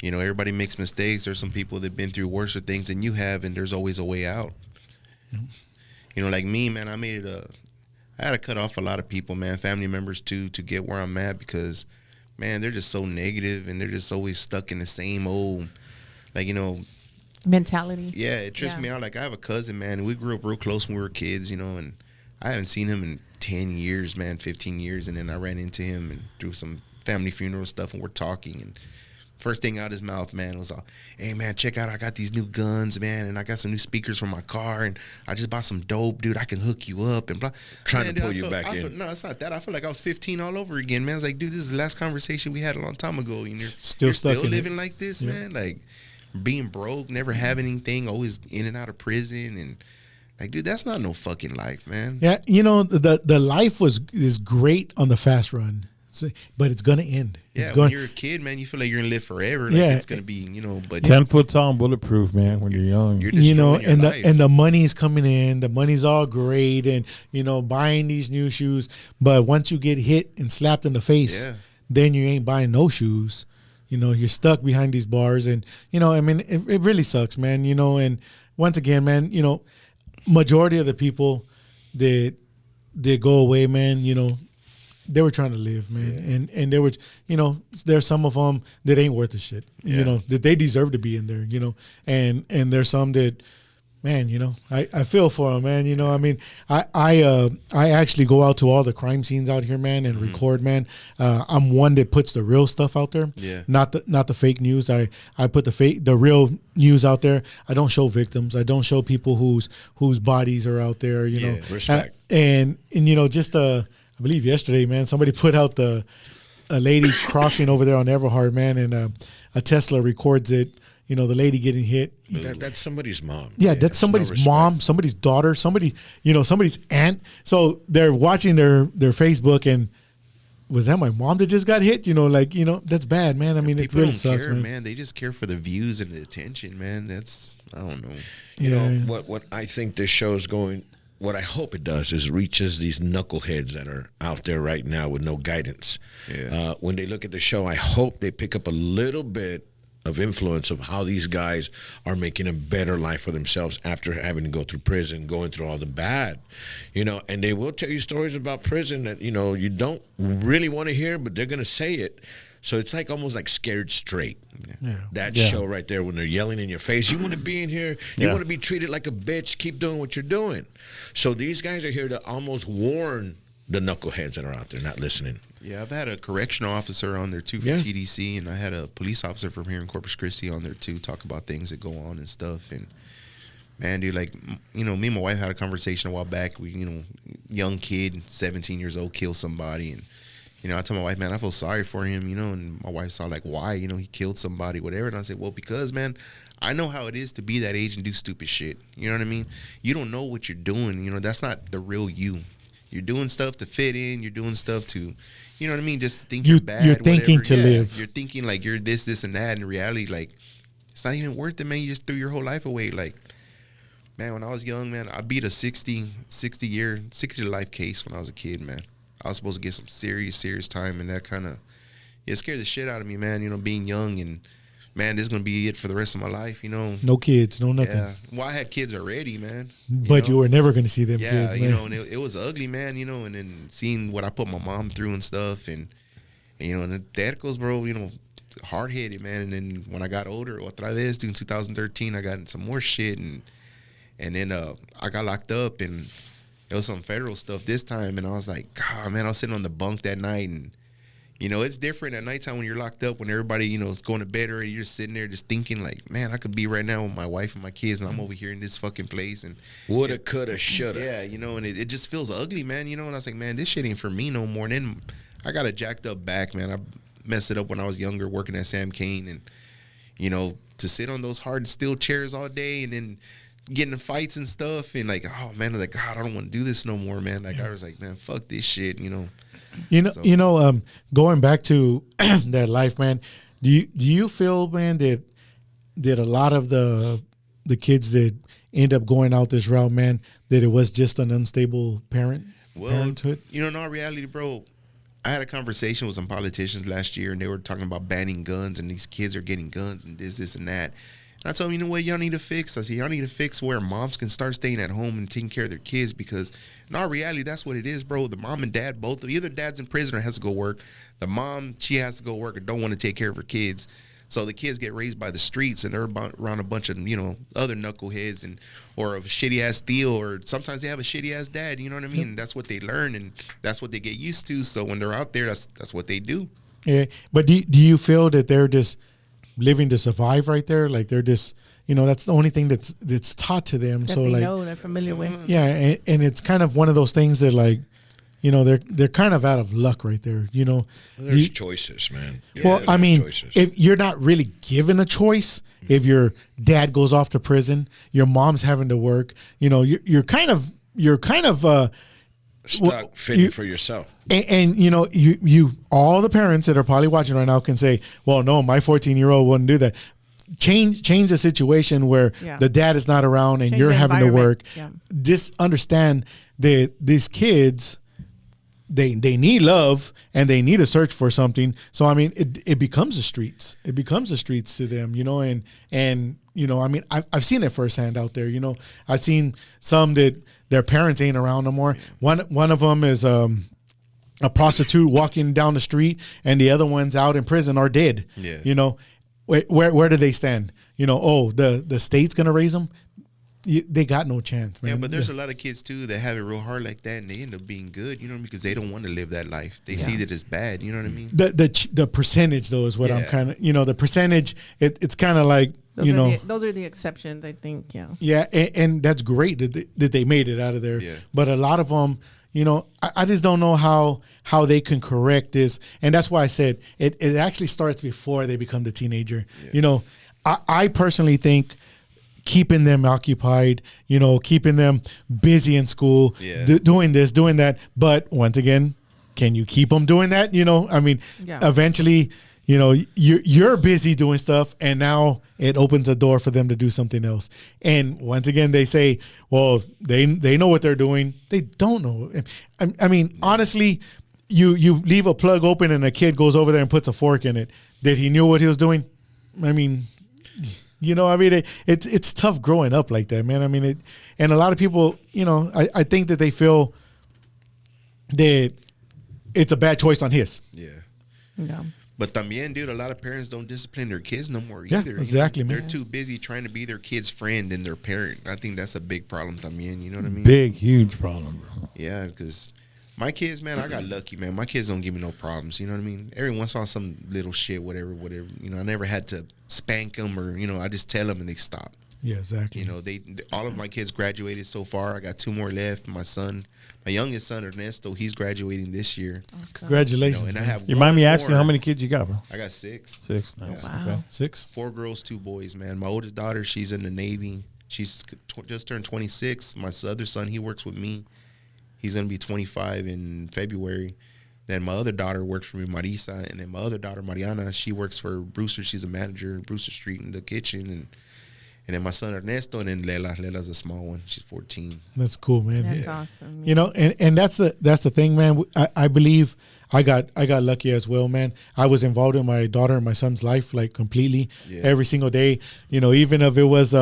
everybody makes mistakes. There's some people that've been through worse things than you have, and there's always a way out. Yeah. Like me, man, I had to cut off a lot of people, man, family members too, to get where I'm at, because, man, they're just so negative, and they're just always stuck in the same old, mentality. Yeah, it trips me out. Like, I have a cousin, man, we grew up real close when we were kids, and I haven't seen him in 10 years, man, 15 years, and then I ran into him and through some family funeral stuff, and we're talking, and First thing out his mouth, man, was all, "Hey, man, check out, I got these new guns, man, and I got some new speakers for my car, and I just bought some dope, dude. I can hook you up," and blah. Trying Man, to dude, pull you back in. No, it's not that. I feel like I was 15 all over again, man. I was like, dude, this is the last conversation we had a long time ago, and you're Still stuck in it. living like this, man. Like, being broke, never having anything, always in and out of prison, and like, dude, that's not no fucking life, man. Yeah, you know, the life is great on the fast run, but it's gonna end. Yeah, It's when going. you're a kid, man, you feel like you're gonna live forever. Like, Yeah. it's gonna be, you know, but 10 foot tall and bulletproof, man, when you're young. you're You know, destroying your and life. the money's coming in, the money's all great, and you know, buying these new shoes. But once you get hit and slapped in the face, Yeah. then you ain't buying no shoes. You know, you're stuck behind these bars, and you know, I mean, it really sucks, man. You know, and once again, man, you know, majority of the people that go away, man, you know, they were trying to live, man, and there were, you know, there's some of them that ain't worth a shit, you Yeah. know, that they deserve to be in there, you know, and there's some that, man, you know, I feel for them, man. You know, I mean, I actually go out to all the crime scenes out here, man, and record, man. I'm one that puts the real stuff out there, Yeah. not the fake news. I put the real news out there. I don't show victims. I don't show people whose bodies are out there. You know, respect. And you know, just I believe yesterday, man, somebody put out a lady crossing over there on Everhard, man, and a Tesla records it. You know, the lady getting hit. That's somebody's mom. Yeah, that's somebody's respect. mom, somebody's daughter, somebody, you know, somebody's aunt. So they're watching their Facebook, and was that my mom that just got hit? You know, like, you know, that's bad, man. I mean, it People really don't sucks, care, man. They just care for the views and the attention, man. That's, I don't know. You Yeah. know what I think this show's going. What I hope it does is reaches these knuckleheads that are out there right now with no guidance. Yeah. When they look at the show, I hope they pick up a little bit of influence of how these guys are making a better life for themselves after having to go through prison, going through all the bad, you know. And they will tell you stories about prison that, you know, you don't really want to hear, but they're going to say it. So it's like almost like Scared Straight. Yeah. That Yeah. show right there when they're yelling in your face, you want to be in here, you Yeah. want to be treated like a bitch, keep doing what you're doing. So these guys are here to almost warn the knuckleheads that are out there not listening. Yeah, I've had a correctional officer on there too for Yeah. TDC, and I had a police officer from here in Corpus Christi on there too, talk about things that go on and stuff. And man, dude, like, you know, me and my wife had a conversation a while back. We, you know, young kid, 17 years old, killed somebody, and you know, I told my wife, man, I feel sorry for him, you know, and my wife saw like, why, you know, he killed somebody, whatever. And I said, well, because, man, I know how it is to be that age and do stupid shit. You know what I mean? You don't know what you're doing. You know, that's not the real you. You're doing stuff to fit in. You're doing stuff to, you know what I mean? Just think you're bad. You're thinking to live. You're thinking like you're this, and that. In reality, like, it's not even worth it, man. You just threw your whole life away. Like, man, when I was young, man, I beat a 60 to life case when I was a kid, man. I was supposed to get some serious time, and that kind of, it scared the shit out of me, man. You know, being young, and man, this is gonna be it for the rest of my life. You know. No kids, no nothing. Yeah. Well, I had kids already, man. But know? you were never going to see them Yeah, kids, you man. know, and it was ugly, man, you know, and then seeing what I put my mom through and stuff, and you know, and that goes, bro, you know, hard-headed, man. And then when I got older, otra vez, in 2013, I got in some more shit, and then I got locked up, and it was some federal stuff this time, and I was like, God, man, I was sitting on the bunk that night, and you know, it's different at nighttime when you're locked up, when everybody, you know, is going to bed already. You're just sitting there just thinking like, man, I could be right now with my wife and my kids, and I'm over here in this fucking place, and Woulda, coulda, shoulda. yeah, you know, and it just feels ugly, man, you know. And I was like, man, this shit ain't for me no more. And then I got a jacked up back, man. I messed it up when I was younger working at Sam Kane, and you know, to sit on those hard steel chairs all day and then getting in fights and stuff, and like, oh man, I was like, God, I don't want to do this no more, man. Like, I was like, man, fuck this shit, you know. Going back to that life, man. Do you feel, man, that a lot of the kids that end up going out this route, man, that it was just an unstable parenthood? You know, in all reality, bro, I had a conversation with some politicians last year, and they were talking about banning guns, and these kids are getting guns, and this, and that. And I told them, you know what, y'all need to fix. I said, y'all need to fix where moms can start staying at home and taking care of their kids, because in all reality, that's what it is, bro. The mom and dad, both, either dad's in prison or has to go work. The mom, she has to go work or don't want to take care of her kids. So the kids get raised by the streets, and they're around a bunch of, you know, other knuckleheads, and or a shitty ass deal, or sometimes they have a shitty ass dad. You know what I mean? And that's what they learn, and that's what they get used to. So when they're out there, that's what they do. Yeah, but do you feel that they're just living to survive right there. Like they're just, that's the only thing that's taught to them. That So they like, know, they're familiar with. yeah, and it's kind of one of those things that like, they're kind of out of luck right there. There's choices, man. Well, Yeah, I there's mean, choices. if you're not really given a choice, if your dad goes off to prison, your mom's having to work, you're kind of stuck fitting for yourself. and you all the parents that are probably watching right now can say, well, no, my 14-year-old wouldn't do that. Change the situation where Yeah. the dad is not around and Change you're the having to work. environment. Just understand that these kids, they need love and they need to search for something. So I mean, it becomes the streets. It becomes the streets to them, and I mean, I've seen it firsthand out there. I've seen some that their parents ain't around no more. One of them is a prostitute walking down the street, and the other one's out in prison or dead. Yeah. Where do they stand? The state's gonna raise them. They got no chance, man. Yeah, but there's a lot of kids too that have it real hard like that, and they end up being good, because they don't want to live that life. They see that it's bad. You know what I mean? The percentage though is what I'm Yeah. kind of the percentage. It's kind of like Those are the exceptions, I think. Yeah. yeah, and that's great that they made it out of there. Yeah. But a lot of them, I just don't know how they can correct this, and that's why I said it actually starts before they become the teenager. Yeah. I personally think keeping them occupied, keeping them busy in school, Yeah. doing this, doing that. But once again, can you keep them doing that? I mean, Yeah. eventually, you're busy doing stuff, and now it opens a door for them to do something else. And once again, they say, well, they know what they're doing. They don't know. I mean, honestly, you leave a plug open and a kid goes over there and puts a fork in it. Did he knew what he was doing? I mean, it's tough growing up like that, man. I mean, and a lot of people, I think that they feel that it's a bad choice on his. Yeah. Yeah. But también, dude, a lot of parents don't discipline their kids no more Yeah, either. exactly, man. They're too busy trying to be their kid's friend than their parent. I think that's a big problem también. You know what I mean? Big, huge problem, bro. Yeah, because my kids, man, I got lucky, man. My kids don't give me no problems. You know what I mean? Every once in a while, some little shit, whatever. I never had to spank them or, I just tell them and they stop. Yeah, exactly. They all of my kids graduated so far. I got 2 more left. My youngest son Ernesto, he's graduating this year. Congratulations. And I have You mind me one asking more. how many kids you got, bro? I got 6. 6. Nice. Wow. Okay. 6. 4 girls, 2 boys, man. My oldest daughter, she's in the Navy. She's just turned 26. My other son, he works with me. He's going to be 25 in February. Then my other daughter works for me, Marisa. And then my other daughter, Mariana, she works for Brewster. She's a manager in Brewster Street in the kitchen. And then my son, Ernesto, and then Lela's a small one. She's 14. That's cool, man. That's awesome. And that's the thing, man. I believe I got lucky as well, man. I was involved in my daughter and my son's life like completely every single day. Even if it was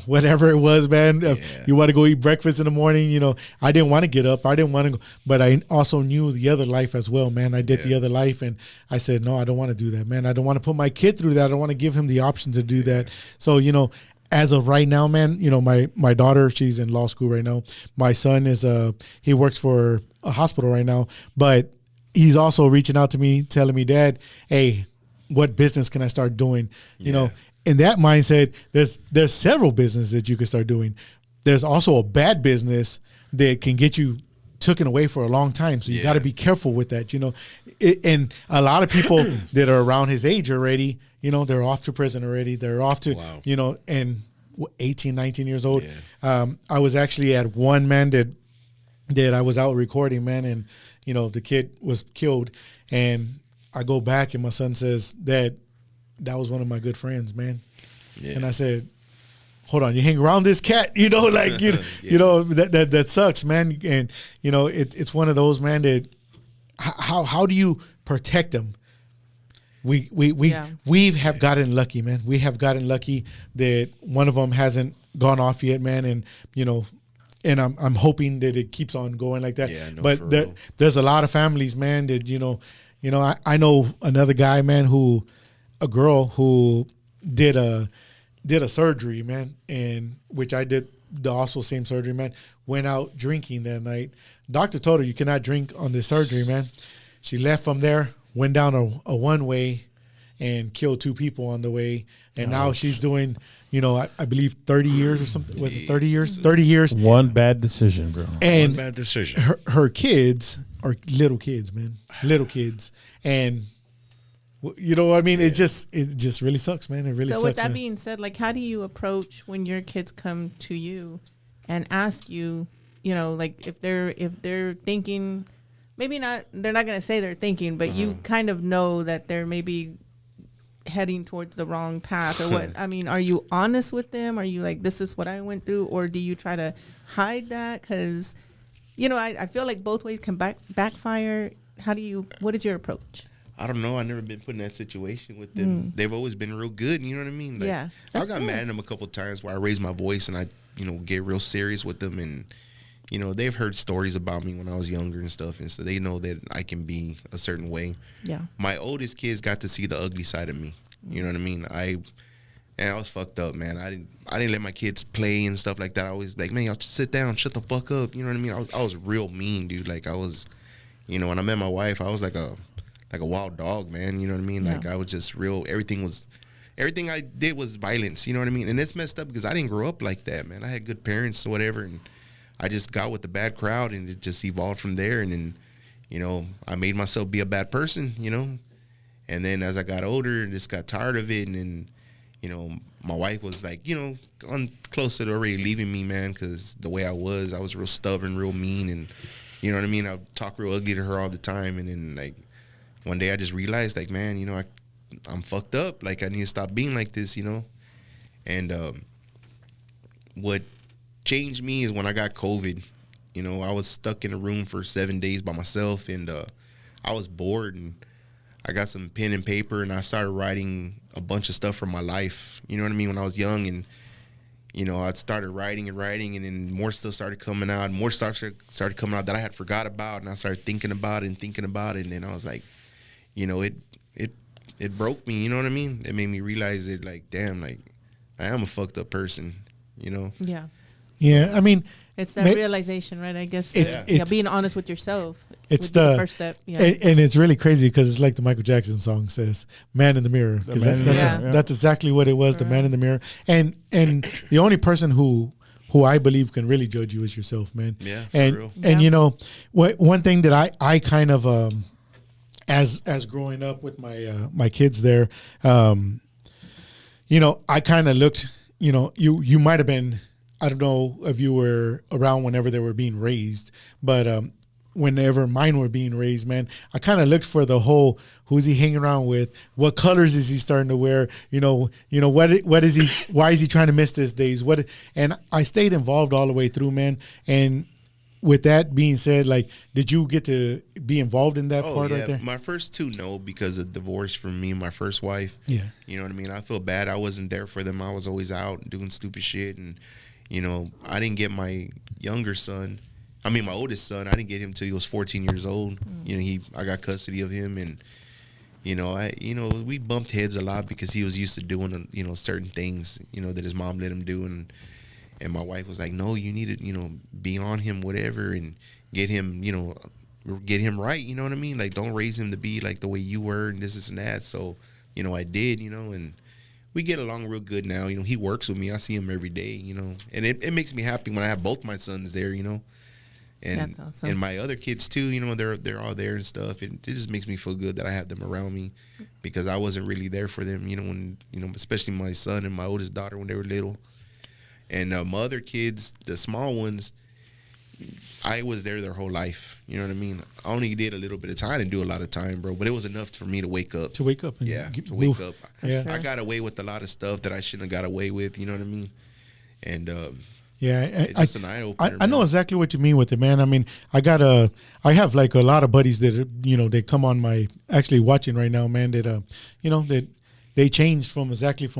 whatever it was, man. If you want to go eat breakfast in the morning, I didn't want to get up. I didn't want to go, but I also knew the other life as well, man. I did the other life, and I said, no, I don't want to do that, man. I don't want to put my kid through that. I don't want to give him the option to do that. So, as of right now, man, my daughter, she's in law school right now. My son he works for a hospital right now, but he's also reaching out to me, telling me, Dad, hey, what business can I start doing? In that mindset, there's several businesses that you can start doing. There's also a bad business that can get you taken away for a long time. So you got to be careful with that, and a lot of people that are around his age already, they're off to prison already. They're off to, and 18, 19 years old. Yeah. I was actually at one, man, that I was out recording, man, and, the kid was killed. And I go back and my son says, Dad, that was one of my good friends, man. Yeah. And I said, hold on, you hang around this cat, that sucks, man. And, it's one of those, man, that how do you protect them? We have gotten lucky, man. We have gotten lucky that one of them hasn't gone off yet, man. And, and I'm hoping that it keeps on going like that. Yeah, no, but there's a lot of families, man, that, I know another guy, man, a girl who did a surgery, man, and which I did the also same surgery, man, went out drinking that night. Doctor told her, you cannot drink on this surgery, man. She left from there, went down a one-way, and killed 2 people on the way. And now she's doing, you know, I believe 30 years or something. Was it 30 years? 30 years. One bad decision, bro. And One bad decision. her kids are little kids, man, little kids, and you know what I mean. It just really sucks, man. It really So sucks. with that man. being said, like, how do you approach when your kids come to you and ask you, you know, like if they're thinking, maybe not, they're not going to say they're thinking, but you kind of know that they're maybe heading towards the wrong path or what? I mean, are you honest with them? Are you like, this is what I went through, or do you try to hide that? Because, you know, I feel like both ways can backfire. What is your approach? I don't know. I've never been put in that situation with them. They've always been real good. You know what I mean? Like, Yeah, I that's got cool. mad at them a couple of times where I raised my voice and I, you know, get real serious with them. And, you know, they've heard stories about me when I was younger and stuff. And so they know that I can be a certain way. Yeah. My oldest kids got to see the ugly side of me. You know what I mean? I was fucked up, man. I didn't let my kids play and stuff like that. I always like, man, y'all just sit down, shut the fuck up. You know what I mean? I was real mean, dude. Like I was, you know, when I met my wife, I was like a wild dog, man. You know what I mean? Yeah. Like I was just real. Everything I did was violence. You know what I mean? And it's messed up because I didn't grow up like that, man. I had good parents or whatever, and I just got with the bad crowd, and it just evolved from there. And then, you know, I made myself be a bad person, you know. And then as I got older and just got tired of it, and then, you know, my wife was like, you know, closer to already leaving me, man, because the way I was real stubborn, real mean, and you know what I mean? I would talk real ugly to her all the time. And then, like, one day I just realized, like, man, you know, I'm fucked up. Like, I need to stop being like this, you know? And what changed me is when I got COVID. You know, I was stuck in a room for 7 days by myself, and I was bored, and I got some pen and paper, and I started writing a bunch of stuff from my life. You know what I mean? When I was young, and, you know, I started writing, and then more stuff started coming out. More stuff started coming out that I had forgot about, and I started thinking about it, and then I was like, you know, it broke me. You know what I mean? It made me realize it, like, damn, like, I am a fucked up person, you know? Yeah. Yeah, I mean, It's that realization, right? I guess it's being honest with yourself. it's would be the first step. Yeah. and it's really crazy because it's like the Michael Jackson song says, "Man in the mirror," because Man in the that's, Mirror, yeah. that's exactly what it was, the man in the mirror. And the only person who I believe can really judge you is yourself, man. Yeah, for and real. and Yeah. you know, one thing that I kind of as growing up with my kids there, you know, I kind of looked, you know, you might have been, I don't know if you were around whenever they were being raised, but whenever mine were being raised, man, I kind of looked for the whole, who's he hanging around with? What colors is he starting to wear? You know, what is he, why is he trying to miss these days? And I stayed involved all the way through, man. And with that being said, like, did you get to be involved in that part right there? My first two, no, because of divorce from me and my first wife. Yeah. You know what I mean? I feel bad. I wasn't there for them. I was always out doing stupid shit. And, you know, I didn't get my oldest son, I didn't get him till he was 14 years old. You know, I got custody of him, and, you know, we bumped heads a lot because he was used to doing, you know, certain things, you know, that his mom let him do. And my wife was like, no, you need to, you know, be on him, whatever, and get him, you know, get him right. You know what I mean? Like, don't raise him to be like the way you were and this and that. So, you know, I did, you know, and we get along real good now. You know, he works with me. I see him every day, you know, and it makes me happy when I have both my sons there, you know. And That's awesome. and my other kids too, you know, they're all there and stuff. And it just makes me feel good that I have them around me, because I wasn't really there for them, you know, when, you know, especially my son and my oldest daughter when they were little. And my other kids, the small ones, I was there their whole life. You know what I mean? I only did a little bit of time. I didn't do a lot of time, bro, but it was enough for me to wake up. To wake up and To move. wake up. Yeah. I got away with a lot of stuff that I shouldn't have got away with. You know what I mean? And Yeah, it's just an eye opener. I know exactly what you mean with it, man. I mean, I have like a lot of buddies that you know, they come on my actually watching right now, man. That you know, that they changed from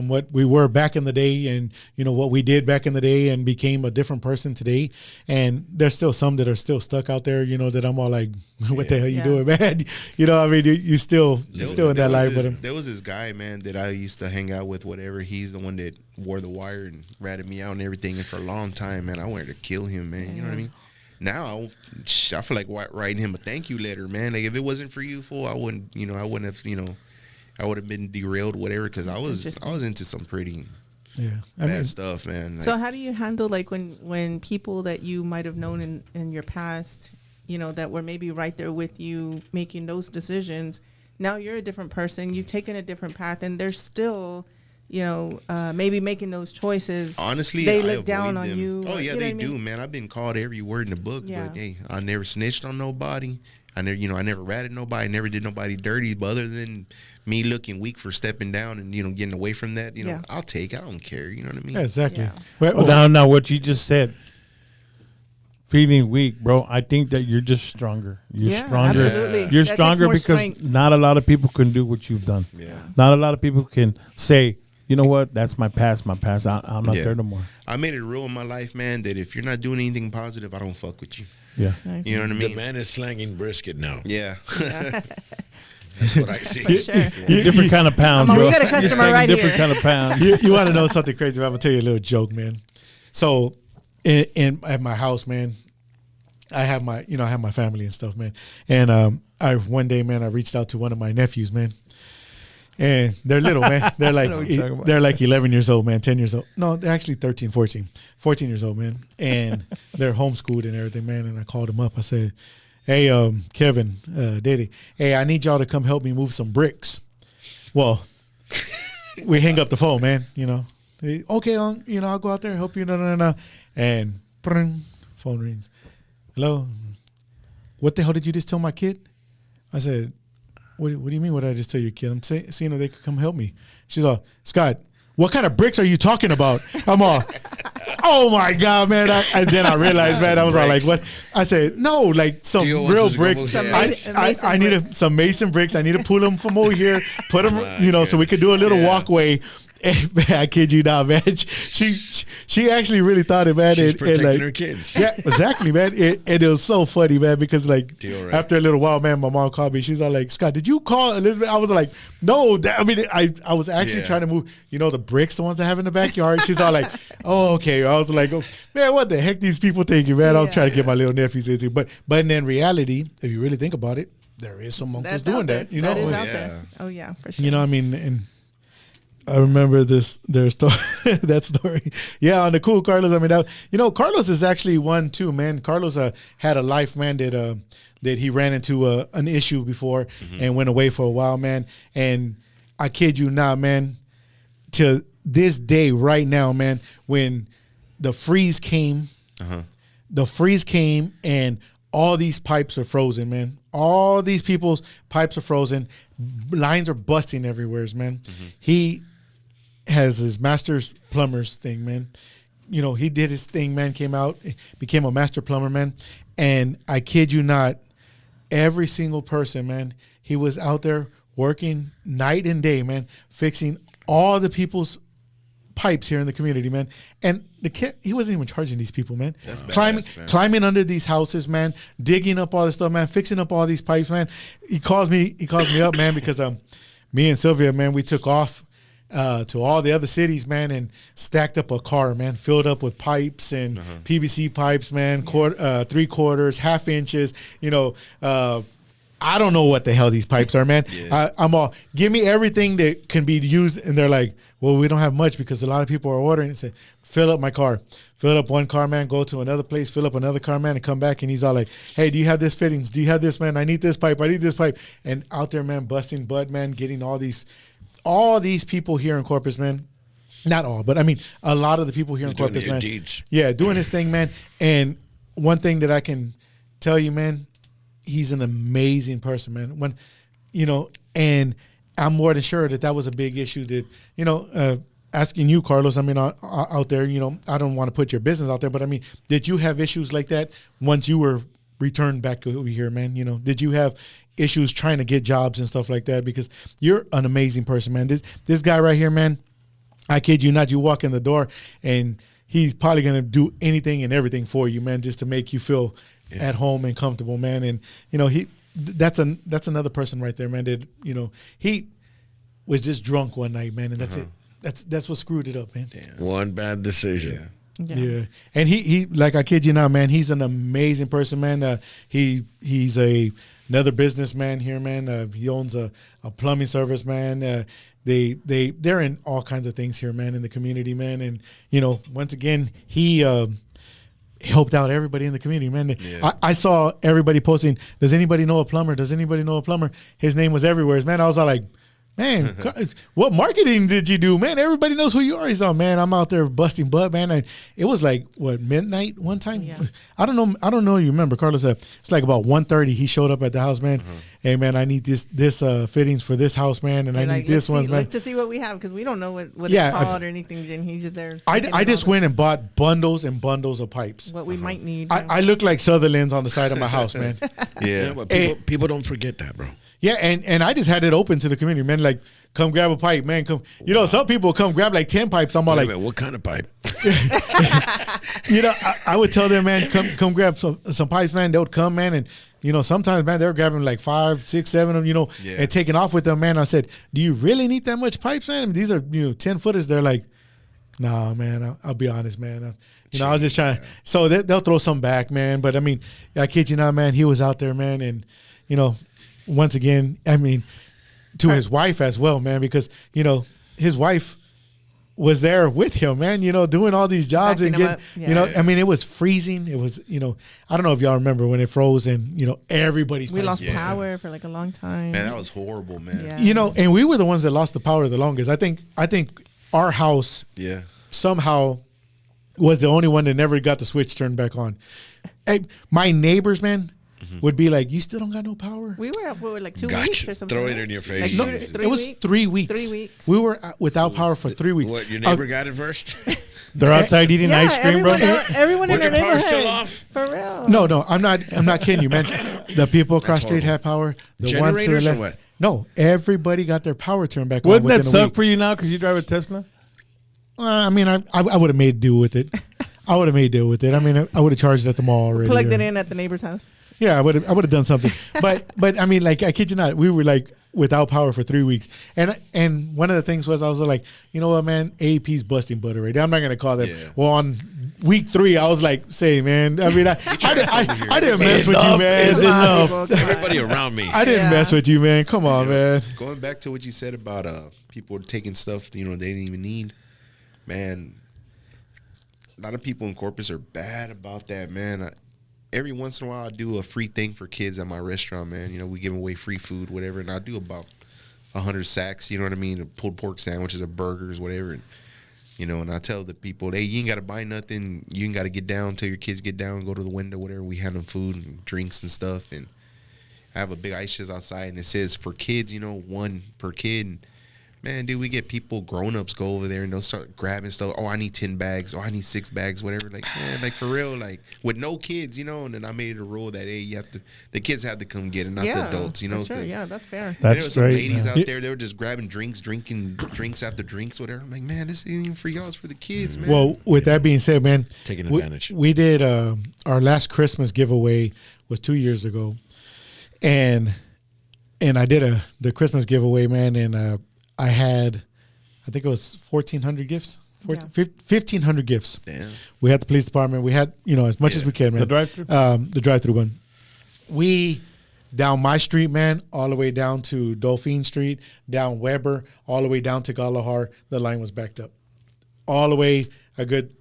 what we were back in the day, and you know what we did back in the day, and became a different person today. And there's still some that are still stuck out there, you know, that I'm all like, what the hell you Yeah. doing, man? You know, I mean, you're still in that life, but there was this guy, man, that I used to hang out with. Whatever, he's the one that wore the wire and ratted me out and everything. And for a long time, man, I wanted to kill him, man. You know what I mean? Now I feel like writing him a thank you letter, man. Like, if it wasn't for you, fool, I wouldn't have, you know. I would have been derailed, whatever, because I was Interesting. into some pretty Yeah, bad stuff, man. So Like, how do you handle like when people that you might have known in your past, you know, that were maybe right there with you making those decisions, now you're a different person, you've taken a different path, and they're still, you know, maybe making those choices. honestly, they I look avoid down on them. you. Oh or- yeah, you know they what I do, mean? man. I've been called every word in the book, Yeah. but hey, I never snitched on nobody. I never ratted nobody. I never did nobody dirty. But other than me looking weak for stepping down and getting away from that, Yeah. I'll take it. I don't care. You know what I mean? yeah, exactly. Yeah. Well, Now, what you just said, feeling weak, bro. I think that you're just stronger. You're Yeah, stronger. absolutely. You're That takes stronger more because strength. not a lot of people can do what you've done. Yeah. Not a lot of people can say, you know what, that's my past. I'm not Yeah. there no more. I made it a rule in my life, man, that if you're not doing anything positive, I don't fuck with you. Yeah. You know what I The mean? man is slanging brisket now. Yeah. That's what I see. For sure. Different kind of pounds, Come on, bro. we got a You're customer saying right different here. kind of pounds. you want to know something crazy? I'm gonna tell you a little joke, man. So, in at my house, man, I have my family and stuff, man. And I one day, man, I reached out to one of my nephews, man. And they're little, man. They're like know what you're talking about. they're like 11 years old, man. 10 years old. No, they're actually 13, 14 years old, man. And they're homeschooled and everything, man. And I called them up. I said, "Hey, Kevin, Diddy, hey, I need y'all to come help me move some bricks." Well, we hang up the phone, man. Hey, okay, I'll go out there and help you. No. And phone rings. Hello. What the hell did you just tell my kid? I said, What do you mean? What did I just tell your kid? I'm seeing if they could come help me. She's all, Scott, what kind of bricks are you talking about? I'm all, oh my God, man. And then I realized, man, I was all like, what? I said, no, like some Do you want real us to go bricks. move Some Yeah. mason I needed bricks. some mason bricks. I need to pull them from over here, put them, so we could do a little walkway. And, man, I kid you not, man. She actually really thought it, man. She's and protecting like, her kids. yeah, exactly, man. It was so funny, man, because like Deal, right. after a little while, man, my mom called me. She's all like, Scott, did you call Elizabeth? I was like, no. I was actually Yeah. trying to move, the bricks, the ones that have in the backyard. She's all like, oh, okay. I was like, oh, man, what the heck these people thinking, man? I'm Yeah. trying to get my little nephews into. But in reality, if you really think about it, there is some uncles That's out doing there. that. That is Yeah. out there. Oh yeah, for sure. I mean, and I remember their story, that story. Yeah, on the cool Carlos. I mean, Carlos is actually one too, man. Carlos had a life, man, that he ran into an issue before and went away for a while, man. And I kid you not, man, to this day, right now, man, when the freeze came, and all these pipes are frozen, man. All these people's pipes are frozen. Lines are busting everywhere, man. He has his master's plumber's thing, man. He did his thing, man, came out, became a master plumber, man. And I kid you not, every single person, man, he was out there working night and day, man, fixing all the people's pipes here in the community, man. And the kid, he wasn't even charging these people, man. That's badass, man. Climbing under these houses, man, digging up all this stuff, man, fixing up all these pipes, man. He calls me up, man, because me and Sylvia, man, we took off to all the other cities, man, and stacked up a car, man, filled up with pipes and PVC pipes, man, 3/4, half inches, I don't know what the hell these pipes are, man. Yeah. I'm all, give me everything that can be used. And they're like, well, we don't have much because a lot of people are ordering. And say, fill up my car. Fill up one car, man, go to another place, fill up another car, man, and come back. And he's all like, hey, do you have this fittings? Do you have this, man? I need this pipe. I need this pipe. And out there, man, busting butt, man, getting all these people here in Corpus, man. Not all, but I mean, a lot of the people here in Doing Corpus, your man. deeds. Yeah, doing his thing, man. And one thing that I can tell you, man, he's an amazing person, man. And I'm more than sure that was a big issue that, asking you, Carlos, I mean, out there, I don't want to put your business out there, but I mean, did you have issues like that once you were returned back over here, man? Did you have issues trying to get jobs and stuff like that? Because you're an amazing person, man. This guy right here, man, I kid you not, you walk in the door and he's probably going to do anything and everything for you, man, just to make you feel at home and comfortable, man. And, that's another person right there, man, that, he was just drunk one night, man, and that's it. That's what screwed it up, man. One bad decision. Yeah. And he like, I kid you not, man, he's an amazing person, man. He's a another businessman here, man. He owns a plumbing service, man. They're in all kinds of things here, man, in the community, man. And once again, he helped out everybody in the community, man. Yeah. I saw everybody posting, does anybody know a plumber? Does anybody know a plumber? His name was everywhere, man. I was all like, man, what marketing did you do, man? Everybody knows who you are. He's all, man, I'm out there busting butt, man. And it was like midnight one time. Yeah. I don't know. You remember? Carlos said it's like about 1:30. He showed up at the house, man. Hey, man, I need this fittings for this house, man, and I need this one, man. Look to see what we have because we don't know what Yeah, it's called or anything. And he's just there. I just went and bought bundles and bundles of pipes. what we might need. I look like Sutherland's on the side of my house, man. Yeah. But Hey. people don't forget that, bro. Yeah, and I just had it open to the community, man. Like, come grab a pipe, man. Come, some people come grab like 10 pipes. I'm all Wait a like, minute, what kind of pipe? I would tell them, man, come grab some pipes, man. They would come, man, and sometimes, man, they're grabbing like 5, 6, 7 of them, Yeah. and taking off with them, man. I said, do you really need that much pipes, man? I mean, these are 10 footers. They're like, nah, man. I'll be honest, man. I was just trying. So they'll throw some back, man. But I mean, I kid you not, man. He was out there, man, and once again, I mean, to his wife as well, man, because his wife was there with him, man, doing all these jobs Backing and him getting, up, yeah. I mean, it was freezing. It was, I don't know if y'all remember when it froze and, everybody's we pipes lost busted. power for like a long time. Man, that was horrible, man. Yeah. And we were the ones that lost the power the longest. I think our house Yeah. somehow was the only one that never got the switch turned back on. Hey, my neighbors, man, would be like, you still don't got no power? We were up for like 2 Gotcha. weeks or something. Throw it right? in your Like face. No, Jesus. it was 3 weeks. 3 weeks. We were without power for 3 weeks. What, your neighbor got it first? They're outside eating Yeah, ice cream, bro. everyone in Was our your power neighborhood. still off? For real. No, I'm not kidding you, man. The people across the street horrible. had power. The ones to the Generators or left. what? No, everybody got their power turned back on Wouldn't that within a suck week. for you now because you drive a Tesla? I mean, I would have made do with it. I would have made do with it. I mean, I would have charged at the mall already. Plugged it or- in at the neighbor's house. Yeah, I would have done something. But I mean, like, I kid you not, we were like without power for 3 weeks. And one of the things was I was like, you know what, man, AP's busting butt already. I'm not gonna call them. Yeah. Well, on week 3, I was like, say, man, I mean, I didn't mess with you, man. Is enough. Come on, people, come on. Everybody around me. I didn't Yeah. mess with you, man. Come on, man. Going back to what you said about people taking stuff they didn't even need, man. A lot of people in Corpus are bad about that, man. Every once in a while, I do a free thing for kids at my restaurant, man. We give away free food, whatever, and I do about 100 sacks. You know what I mean? Of pulled pork sandwiches or burgers, whatever. And and I tell the people, hey, you ain't got to buy nothing. You ain't got to get down till your kids get down, go to the window, whatever. We hand them food and drinks and stuff, and I have a big ice chest outside, and it says for kids, 1 per kid. And man, dude, we get people, grown-ups go over there and they'll start grabbing stuff. Oh, I need 10 bags. Oh, I need 6 bags, whatever. Like, man, like for real, like with no kids, and then I made it a rule that, hey, the kids have to come get it, not the adults, for sure. 'cause Yeah, that's fair. there were That's some great. ladies man. out there, they were just grabbing drinking drinks after drinks, whatever. I'm like, man, this ain't even for y'all, it's for the kids, man. Well, with that being said, man, Taking we- advantage. We did our last Christmas giveaway was 2 years ago, and I did the Christmas giveaway, man, and I had, I think it was 1,400 gifts, 1,500 gifts. Damn. We had the police department. We had as much as we can, man. The drive-thru? The drive-through one. We down my street, man, all the way down to Dauphine Street, down Weber, all the way down to Galahar. The line was backed up, all the way a good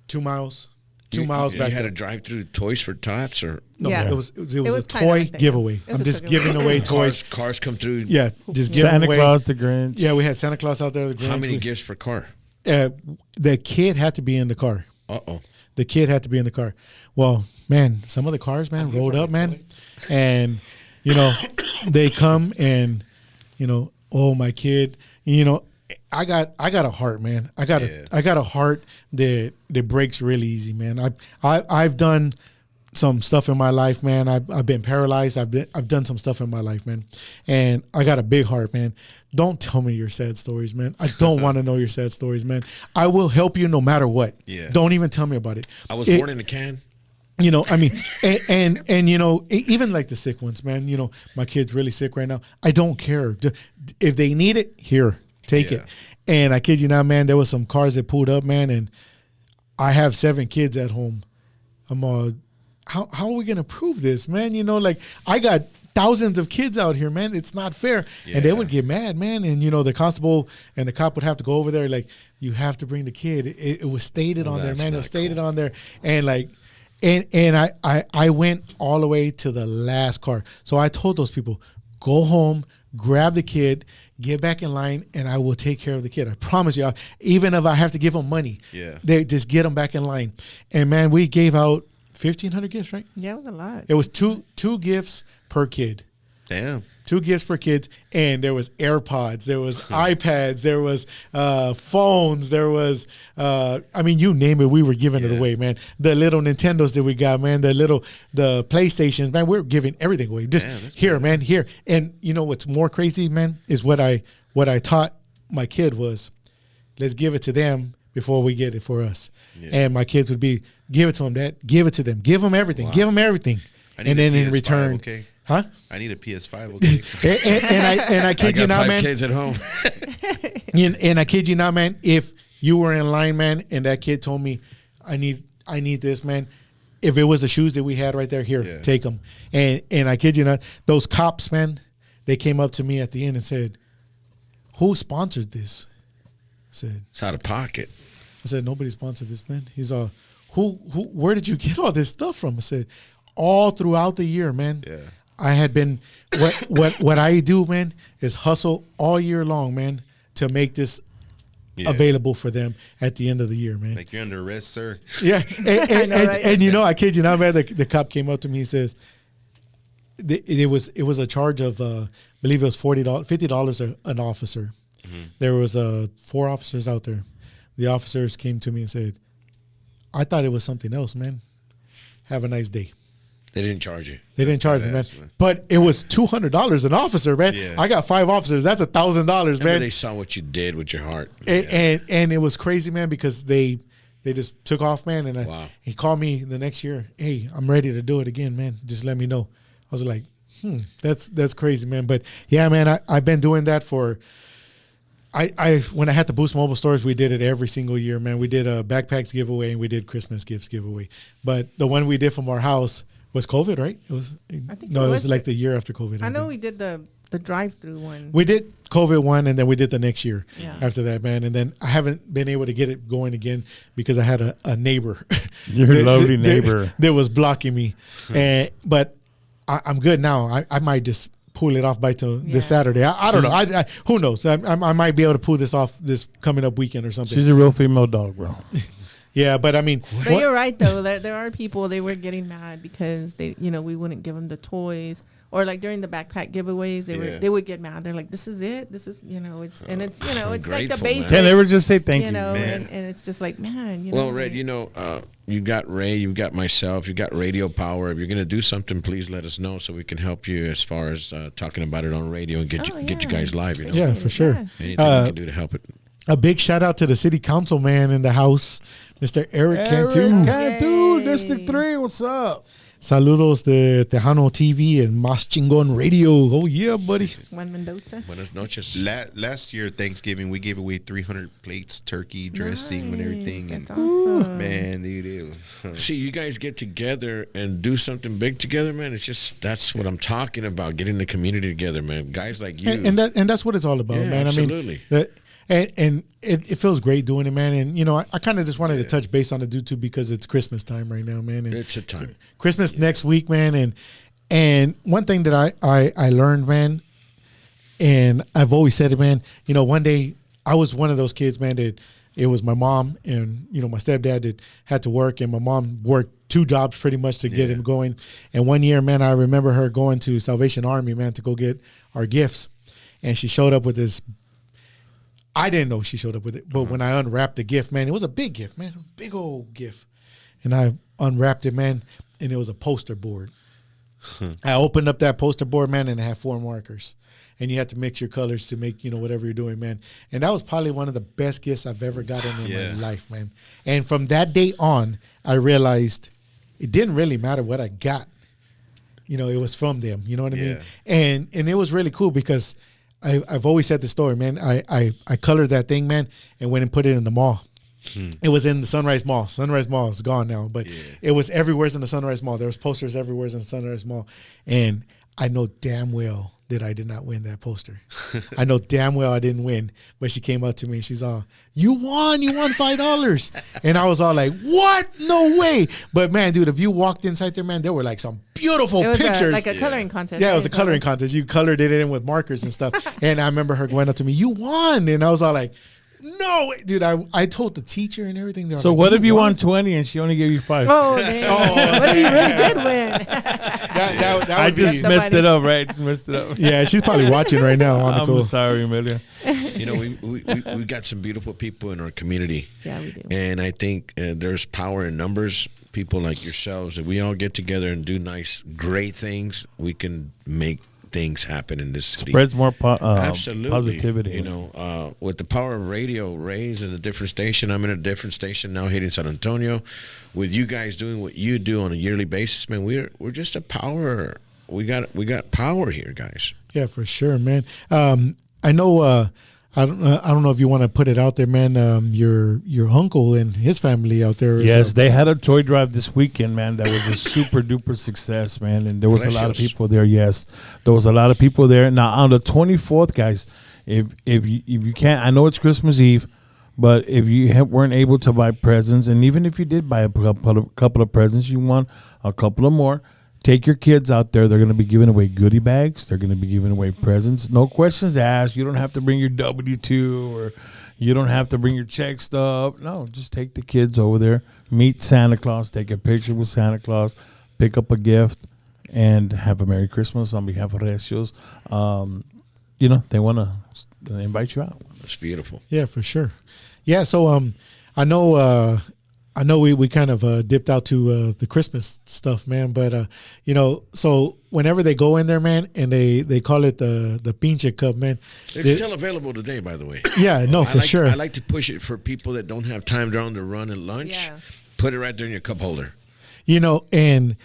2 miles. 2 miles You back had up. to drive through Toys for Tots or No, Yeah. it was a was kind of toy like that, yeah. giveaway. It was I'm a just toy giving away toys. cars come through. Yeah, just giving Santa away. Claus, the Grinch. Yeah, we had Santa Claus out there. The How Grinch. many gifts per car? The kid had to be in the car. Uh-oh. The kid had to be in the car. Well, man, some of the cars, man, rolled up, man, and they come and oh, my kid, I got a heart, man. I got a heart that breaks really easy, man. I've done some stuff in my life, man. I've been paralyzed. I've done some stuff in my life, man. And I got a big heart, man. Don't tell me your sad stories, man. I don't want to know your sad stories, man. I will help you no matter what. Yeah. Don't even tell me about it. I was born in a can. I mean, and even like the sick ones, man. My kid's really sick right now. I don't care. If they need it, here, take it. And I kid you not, man. There was some cars that pulled up, man, and I have 7 kids at home. I'm how are we gonna prove this, man? Like I got thousands of kids out here, man. It's not fair. And they would get mad, man. And, the constable and the cop would have to go over there, like, you have to bring the kid. It was stated on there, man. It was stated on there. And, like, and I went all the way to the last car. So I told those people, go home, grab the kid, get back in line, and I will take care of the kid. I promise you. Even if I have to give them money, they just get them back in line. And, man, we gave out 1,500 gifts, right? Yeah, it was a lot. It was two gifts per kid. Damn. 2 gifts per kid, and there was AirPods, there was iPads, there was phones, there was you name it, we were giving it away, man. The little Nintendos that we got, man, the PlayStations, man, we're giving everything away. Just here, man, here. And you know what's more crazy, man, is what I taught my kid was, let's give it to them before we get it for us. And my kids would be, give it to them, Dad, give it to them, give them everything, give them everything. And then in return, okay. Huh? I need a PS5, okay? and I kid you not, man. 5 kids at home. and I kid you not, man. If you were in line, man, and that kid told me, I need this, man. If it was the shoes that we had right there, here, take them. And I kid you not, those cops, man, they came up to me at the end and said, "Who sponsored this?" I said, "It's out of pocket." I said, "Nobody sponsored this, man." He's all, "Who? Where did you get all this stuff from?" I said, "All throughout the year, man." Yeah. I had been what I do, man, is hustle all year long, man, to make this available for them at the end of the year, man. Like, you're under arrest, sir. Yeah, and I kid you not, man. The cop came up to me and says, it was a charge of I believe it was $50 an officer. Mm-hmm. There was 4 officers out there. The officers came to me and said, "I thought it was something else, man. Have a nice day." They didn't charge you. They didn't charge me, man. But it was $200 an officer, man. Yeah. I got 5 officers. That's $1,000, man. They saw what you did with your heart. And it was crazy, man, because they just took off, man. And he called me the next year. "Hey, I'm ready to do it again, man. Just let me know." I was like, that's crazy, man. But yeah, man, I've been doing that for. When I had the Boost Mobile stores, we did it every single year, man. We did a backpacks giveaway and we did Christmas gifts giveaway. But the one we did from our house was COVID, right? It was. I think it was like the year after COVID. I know we did the drive-through one. We did COVID one, and then we did the next year after that, man. And then I haven't been able to get it going again because I had a neighbor. Your lovely neighbor that was blocking me. But I'm good now. I might just pull it off by this Saturday. I don't know. Who knows? I might be able to pull this off this coming up weekend or something. She's a real female dog, bro. Yeah, but I mean, but you're right though. There are people, they were getting mad because we wouldn't give them the toys, or like during the backpack giveaways, they would get mad. They're like, "This is it. This is it's it's like the basics." Can they ever just say thank you, man? And it's just like, man. Well, Red, you got Ray, you got myself, you got Radio Power. If you're gonna do something, please let us know so we can help you as far as talking about it on radio and get you guys live. Yeah, for sure. Anything we can do to help it. A big shout out to the city council man in the house, Mr. Eric Cantu. Cantu, District 3, what's up? Saludos de Tejano TV and Mas Chingon Radio. Oh, yeah, buddy. Juan Mendoza. Buenas noches. Last year, Thanksgiving, we gave away 300 plates, turkey, dressing, and everything. That's awesome. Man, dude. See, you guys get together and do something big together, man. It's just, that's what I'm talking about, getting the community together, man. Guys like you. And that's what it's all about, man. Absolutely. I mean, and it feels great doing it, man. And, I kind of just wanted to touch base on it due to because it's Christmas time right now, man. And it's a time. Christmas next week, man. And one thing that I learned, man, and I've always said it, man, one day I was one of those kids, man, that it was my mom and, my stepdad that had to work, and my mom worked 2 jobs pretty much to get him going. And one year, man, I remember her going to Salvation Army, man, to go get our gifts. And she showed up with this. I didn't know she showed up with it, but when I unwrapped the gift, man, it was a big gift, man, a big old gift. And I unwrapped it, man, and it was a poster board. I opened up that poster board, man, and it had 4 markers. And you had to mix your colors to make, whatever you're doing, man. And that was probably one of the best gifts I've ever gotten in my life, man. And from that day on, I realized it didn't really matter what I got. It was from them, you know what I mean? And it was really cool because I've always said the story, man. I colored that thing, man, and went and put it in the mall. It was in the Sunrise Mall. Sunrise Mall is gone now, but it was everywhere in the Sunrise Mall. There was posters everywhere in the Sunrise Mall, and I know damn well that I did not win that poster. I know damn well I didn't win. But she came up to me and she's all, you won $5. And I was all like, what? No way. But man, dude, if you walked inside there, man, there were like some beautiful It was pictures. like a coloring contest. Yeah, it was a right? coloring contest. You colored it in with markers and stuff. And I remember her going up to me, you won. And I was all like, no way. Dude, I told the teacher and everything. They were So like, what if you won? won 20 and she only gave you 5? Oh, damn. What if you really did win? That I would just be, messed it up, right? Just messed it up. yeah, she's probably watching right now. I'm Monaco. sorry, Amelia. You know, we got some beautiful people in our community. Yeah, we do. And I think there's power in numbers. People like yourselves, if we all get together and do nice, great things, we can make things happen in this city. Spreads more Absolutely. positivity. You know, with the power of radio, Ray's in a different station. I'm in a different station now, here in San Antonio. With you guys doing what you do on a yearly basis, man, we're just a power. We got power here, guys. Yeah, for sure, man. I know. I don't know if you want to put it out there, man. Your uncle and his family out there. Yes, they had a toy drive this weekend, man. That was a super duper success, man. And there was a lot of people there. Yes, there was a lot of people there. Now on the 24th, guys, if you can't, I know it's Christmas Eve, but if you weren't able to buy presents, and even if you did buy a couple of presents, you want a couple of more. Take your kids out there. They're going to be giving away goodie bags. They're going to be giving away presents. No questions asked. You don't have to bring your W-2 or you don't have to bring your check stub. No, just take the kids over there, meet Santa Claus, take a picture with Santa Claus, pick up a gift, and have a Merry Christmas on behalf of Recios. You know, they want to invite you out. That's beautiful. Yeah, for sure. Yeah, so I know we kind of dipped out to the Christmas stuff, man. But you know, so whenever they go in there, man, and they call it the pinche cup, man. It's still available today, by the way. Yeah, no, for sure. I like to push it for people that don't have time down to run at lunch. Yeah. Put it right there in your cup holder. You know, and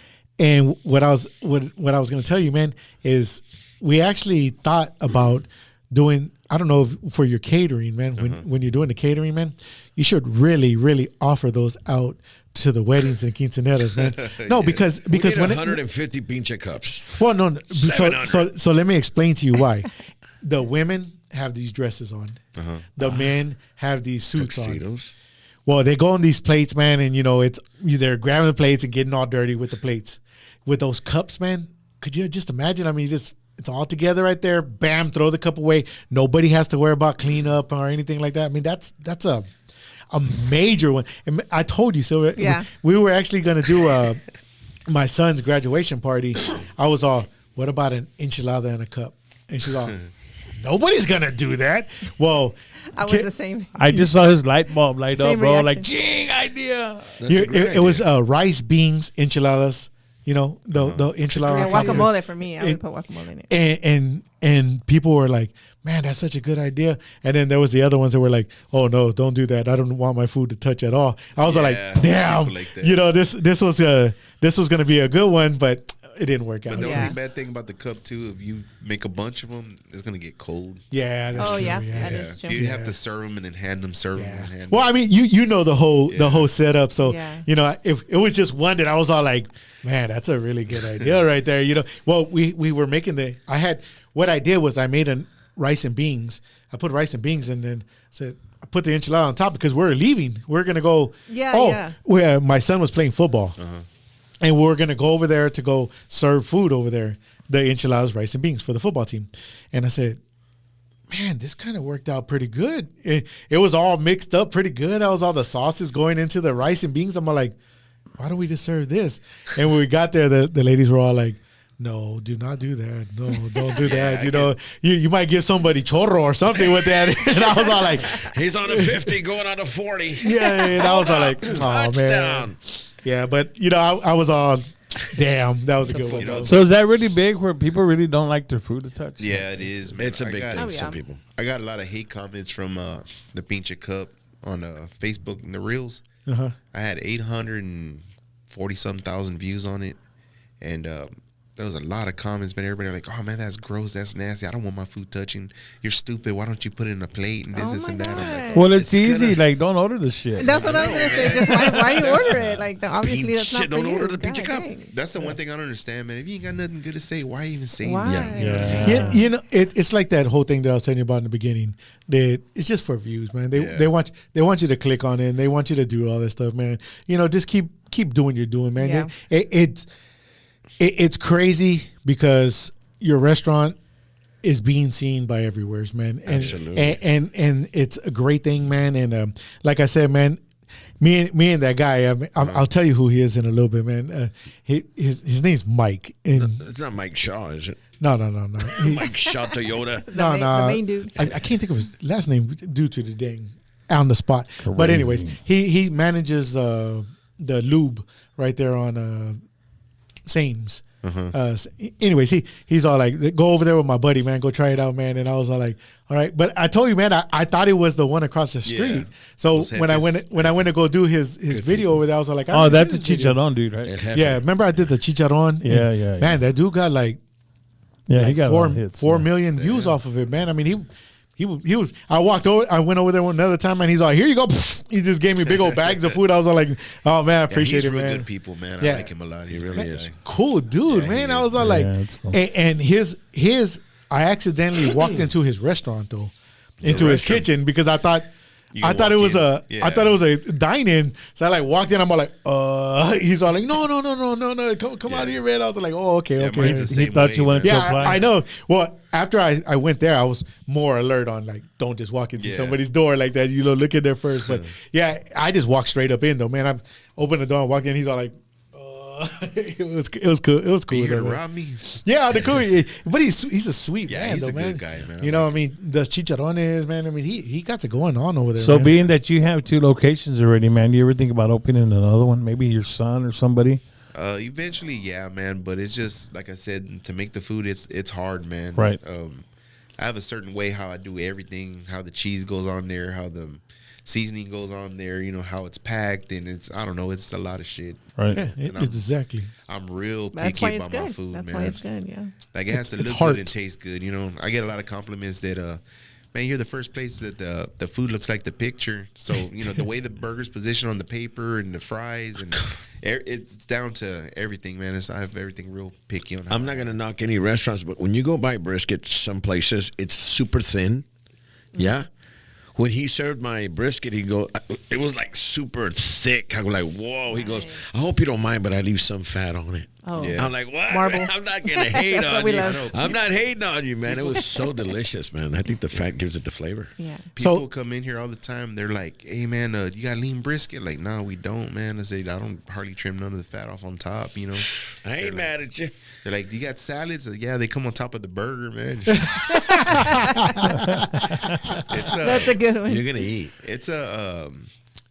what I was going to tell you, man, is we actually thought about doing. I don't know if for your catering, man. When you're doing the catering, man, you should really offer those out to the weddings and quinceaneras, man. No, because We need when 150 pinche cups. well, no. So 700. so let me explain to you why. The women have these dresses on. The men have these suits on. Tuxedos. Well, they go on these plates, man, and you know they're grabbing the plates and getting all dirty with the plates. With those cups, man, could you just imagine? I mean, it's all together right there. Bam, throw the cup away. Nobody has to worry about cleanup or anything like that. I mean, that's a major one. And I told you so. Yeah. We were actually going to do my son's graduation party. I was all, what about an enchilada in a cup? And she's all, nobody's going to do that. Well, I was the same. I just saw his light bulb light up, Same bro. reaction. Like, jing, idea. That's a great it was idea. rice, beans, enchiladas. You know, the enchilada. Yeah, on top of it. guacamole for me. I would And- put guacamole in it. And people were like, man, that's such a good idea. And then there was the other ones that were like, oh no, don't do that. I don't want my food to touch at all. I was Yeah, like, damn, people like that. you know, this was going to be a good one, but it didn't work out. But the Yeah. only bad thing about the cup too, if you make a bunch of them, it's gonna get cold. Yeah, that's Oh, true. yeah, Yeah. that is true. You have to serve them and then hand them, serve them, and hand Well, I mean, you know the whole setup. So Yeah. you know, if it was just one that I was all like, man, that's a really good idea right there. You know, well, we were making what I did was I made a rice and beans. I put rice and beans and then said I put the enchilada on top because we're leaving. We're gonna go. Yeah. Where my son was playing football. And we're going to go over there to go serve food over there, the enchiladas, rice, and beans for the football team. And I said, man, this kind of worked out pretty good. It was all mixed up pretty good. That was all the sauces going into the rice and beans. I'm like, why don't we just serve this? And when we got there, the ladies were all like, no, do not do that. No, don't do that. You know, you might give somebody chorro or something with that. And I was all like, He's on a 50, going on a 40. yeah. And I was all like, oh, man. Touchdown. Yeah, but, you know, I was all, damn, that was a good one. You know, So is that really big where people really don't like their food to touch? Yeah, it is, man. It's a big thing Oh, for yeah. some people. I got a lot of hate comments from the Pincha Cup on Facebook and the Reels. Uh-huh. I had 840 some thousand views on it, and there was a lot of comments, but everybody like, "Oh man, that's gross, that's nasty. I don't want my food touching. You're stupid. Why don't you put it in a plate and Oh this my and that?" I'm like, God. Well, it's It's easy. gonna- Like, don't order the shit. That's what I was gonna say. Just why you order it? Like, obviously that's not Shit, for don't you. order the pizza God cup. dang. That's the one thing I don't understand, man. If you ain't got nothing good to say, why even say Why? that? Yeah. You know, it's like that whole thing that I was telling you about in the beginning. That it's just for views, man. They want you to click on it, and they want you to do all that stuff, man. You know, just keep doing what you're doing, man. Yeah. It's crazy because your restaurant is being seen by everywhere, man. And, Absolutely. And it's a great thing, man. And like I said, man, me and that guy, I'll tell you who he is in a little bit, man. His name's Mike. And It's not Mike Shaw, is it? no. He- Mike Shaw Toyota. The main dude. I can't think of his last name due to the dang on the spot. But anyways, he manages the lube right there on Sames. Anyways, he's all like, go over there with my buddy, man. Go try it out, man. And I was all like, all right. But I told you, man, I thought it was the one across the street. Yeah. So Those when I went to go do his video over there, I was like, I Oh, never that's a seen this video. chicharron, dude, right? It has Yeah, a- remember I did the chicharron? Yeah, And, yeah, Man, that dude got like Yeah, he like got a lot of hits. 4 yeah. million views off of it, man. I mean, he was. I went over there another time, and he's like, "Here you go." He just gave me big old bags of food. I was all like, "Oh man, I appreciate he's it, real man." good people, man. Yeah. I like him a lot. He's He a really really is. guy. Cool dude, Yeah, man. he I is. was all like, Yeah, it's cool. and his. I accidentally walked into his restaurant though, into his restaurant. kitchen because I thought. You I gonna thought it walk was in. I Yeah. thought it was a dine-in. So I like walked in. I'm all like, He's all like, no. Come out here, man. I was like, oh, okay, Yeah, okay. mine's the He same thought way, you wanted man. to Yeah, apply. I know. Well, after I went there, I was more alert on like, don't just walk into Yeah. somebody's door like that. You know, look in there first. But yeah, I just walked straight up in though, man. I opened the door and walked in. He's all like, it was cool. It was Be cool. here to though, man. rob me. Yeah, the cool. But he's a sweet Yeah, man, he's though, a man. good guy, man. I You know, like I mean, the chicharrones, man. I mean, he got it going on over there. So man. being that you have 2 locations already, man, do you ever think about opening another one? Maybe your son or somebody? Eventually, yeah, man. But it's just like I said, to make the food, it's hard, man. Right. I have a certain way how I do everything, how the cheese goes on there, how the seasoning goes on there, you know, how it's packed, and it's I don't know, it's a lot of shit. Right. Yeah, And I'm- exactly. I'm real That's picky why it's about my good. food, That's man. why it's good. Yeah. Like it has to It's look heart. good and taste good. You know, I get a lot of compliments that, man, you're the first place that the food looks like the picture. So you know the way the burger's positioned on the paper and the fries and it's down to everything, man. I have everything real picky on. How I'm not going to knock any restaurants, but when you go buy brisket, some places it's super thin. Yeah. When he served my brisket, it was like super thick. I was like, whoa. He goes, I hope you don't mind, but I leave some fat on it. Oh. Yeah. I'm like, what? Marble. I'm not going to hate That's what on we you. love. I'm not hating on you, man. It was so delicious, man. I think the fat gives it the flavor. Yeah. People So- come in here all the time. They're like, "Hey, man, you got lean brisket?" Like, no, we don't, man. I say, I don't hardly trim none of the fat off on top. You know, I ain't mad at you. they're like, "You got salads?" Yeah, they come on top of the burger, man. That's a good one. You're going to eat.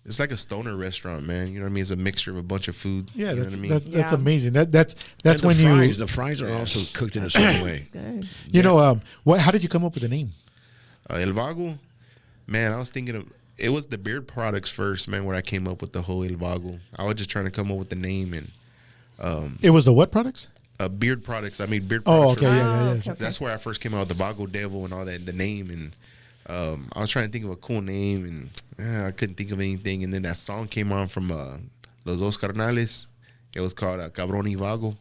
It's like a stoner restaurant, man. You know what I mean? It's a mixture of a bunch of food. Yeah, you know that's what I mean? that's Yeah. amazing. That's And when the fries are also cooked in a certain way. It's good. you know how did you come up with the name? El Vago, man. I was thinking of it was the beard products first, man. Where I came up with the whole El Vago. I was just trying to come up with the name and It was the what products? beard products. I mean beard Oh, products. okay, were- yeah. okay, okay. That's where I first came out with the Vago Devil and all that, the name, and I was trying to think of a cool name, and I couldn't think of anything. And then that song came on from Los Dos Carnales. It was called Cabrón y Vago.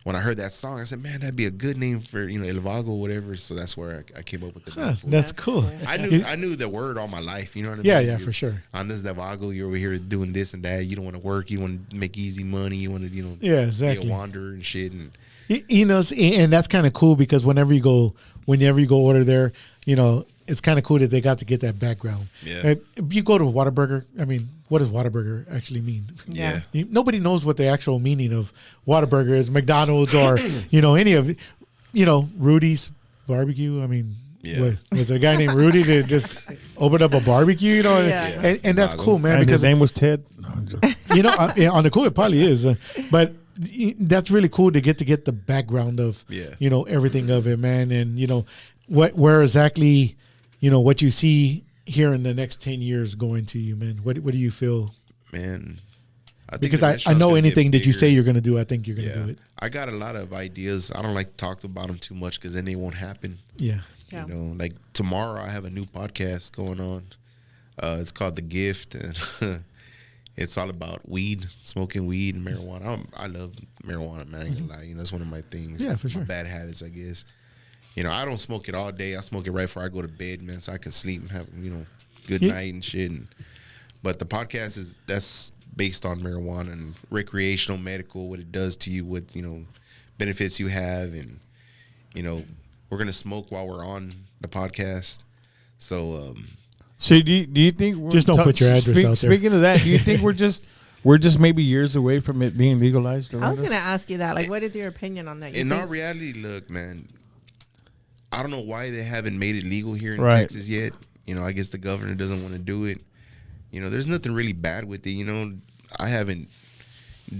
When I heard that song, I said, "Man, that'd be a good name for El Vago, whatever." So that's where I came up with the name. for it. That's cool. I knew the word all my life. You know what I mean? Yeah, yeah, You're- for sure. On this the Vago, you're over here doing this and that. You don't want to work. You want to make easy money. You want to, Yeah, be exactly. a wanderer and shit. And You know, and that's kind of cool because whenever you go order there, you know, it's kind of cool that they got to get that background. Yeah. If you go to Whataburger, I mean, what does Whataburger actually mean? yeah, Nobody knows what the actual meaning of Whataburger is, McDonald's or, you know, any of, you know, Rudy's barbecue. I mean, Yeah. what, was there a guy named Rudy that just opened up a barbecue, you know? Yeah. And that's cool, man, And his because name was Ted. No, I'm joking. you know, on the cool, it probably is, but that's really cool to get the background of, Yeah. you know, everything of it, man, and you know, where exactly, you know, what you see here in the next 10 years going to you, man. What do you feel? man. I think Because the I restaurant's know gonna get anything that you bigger. say you're going to do, I think you're going to do it. I got a lot of ideas. I don't like to talk about them too much because then they won't happen. Yeah. Yeah. You know, like tomorrow I have a new podcast going on. It's called The Gift, and it's all about weed, smoking weed and marijuana. I love marijuana, man. I ain't gonna lie. You know, it's one of my things. Yeah, for sure. My bad habits, I guess. You know, I don't smoke it all day. I smoke it right before I go to bed, man, so I can sleep and have, you know, good Yeah. night and shit. But the podcast that's based on marijuana and recreational, medical, what it does to you, what, you know, benefits you have, and, you know, we're gonna smoke while we're on the podcast. So So do you think we're Just don't put your address out there. Speaking of that, do you think we're just maybe years away from it being legalized? I around was us? gonna ask you that. Like, what is your opinion on that? You in think- all reality, look, man, I don't know why they haven't made it legal here in Right. Texas yet. You know, I guess the governor doesn't want to do it. You know, there's nothing really bad with it. You know, I haven't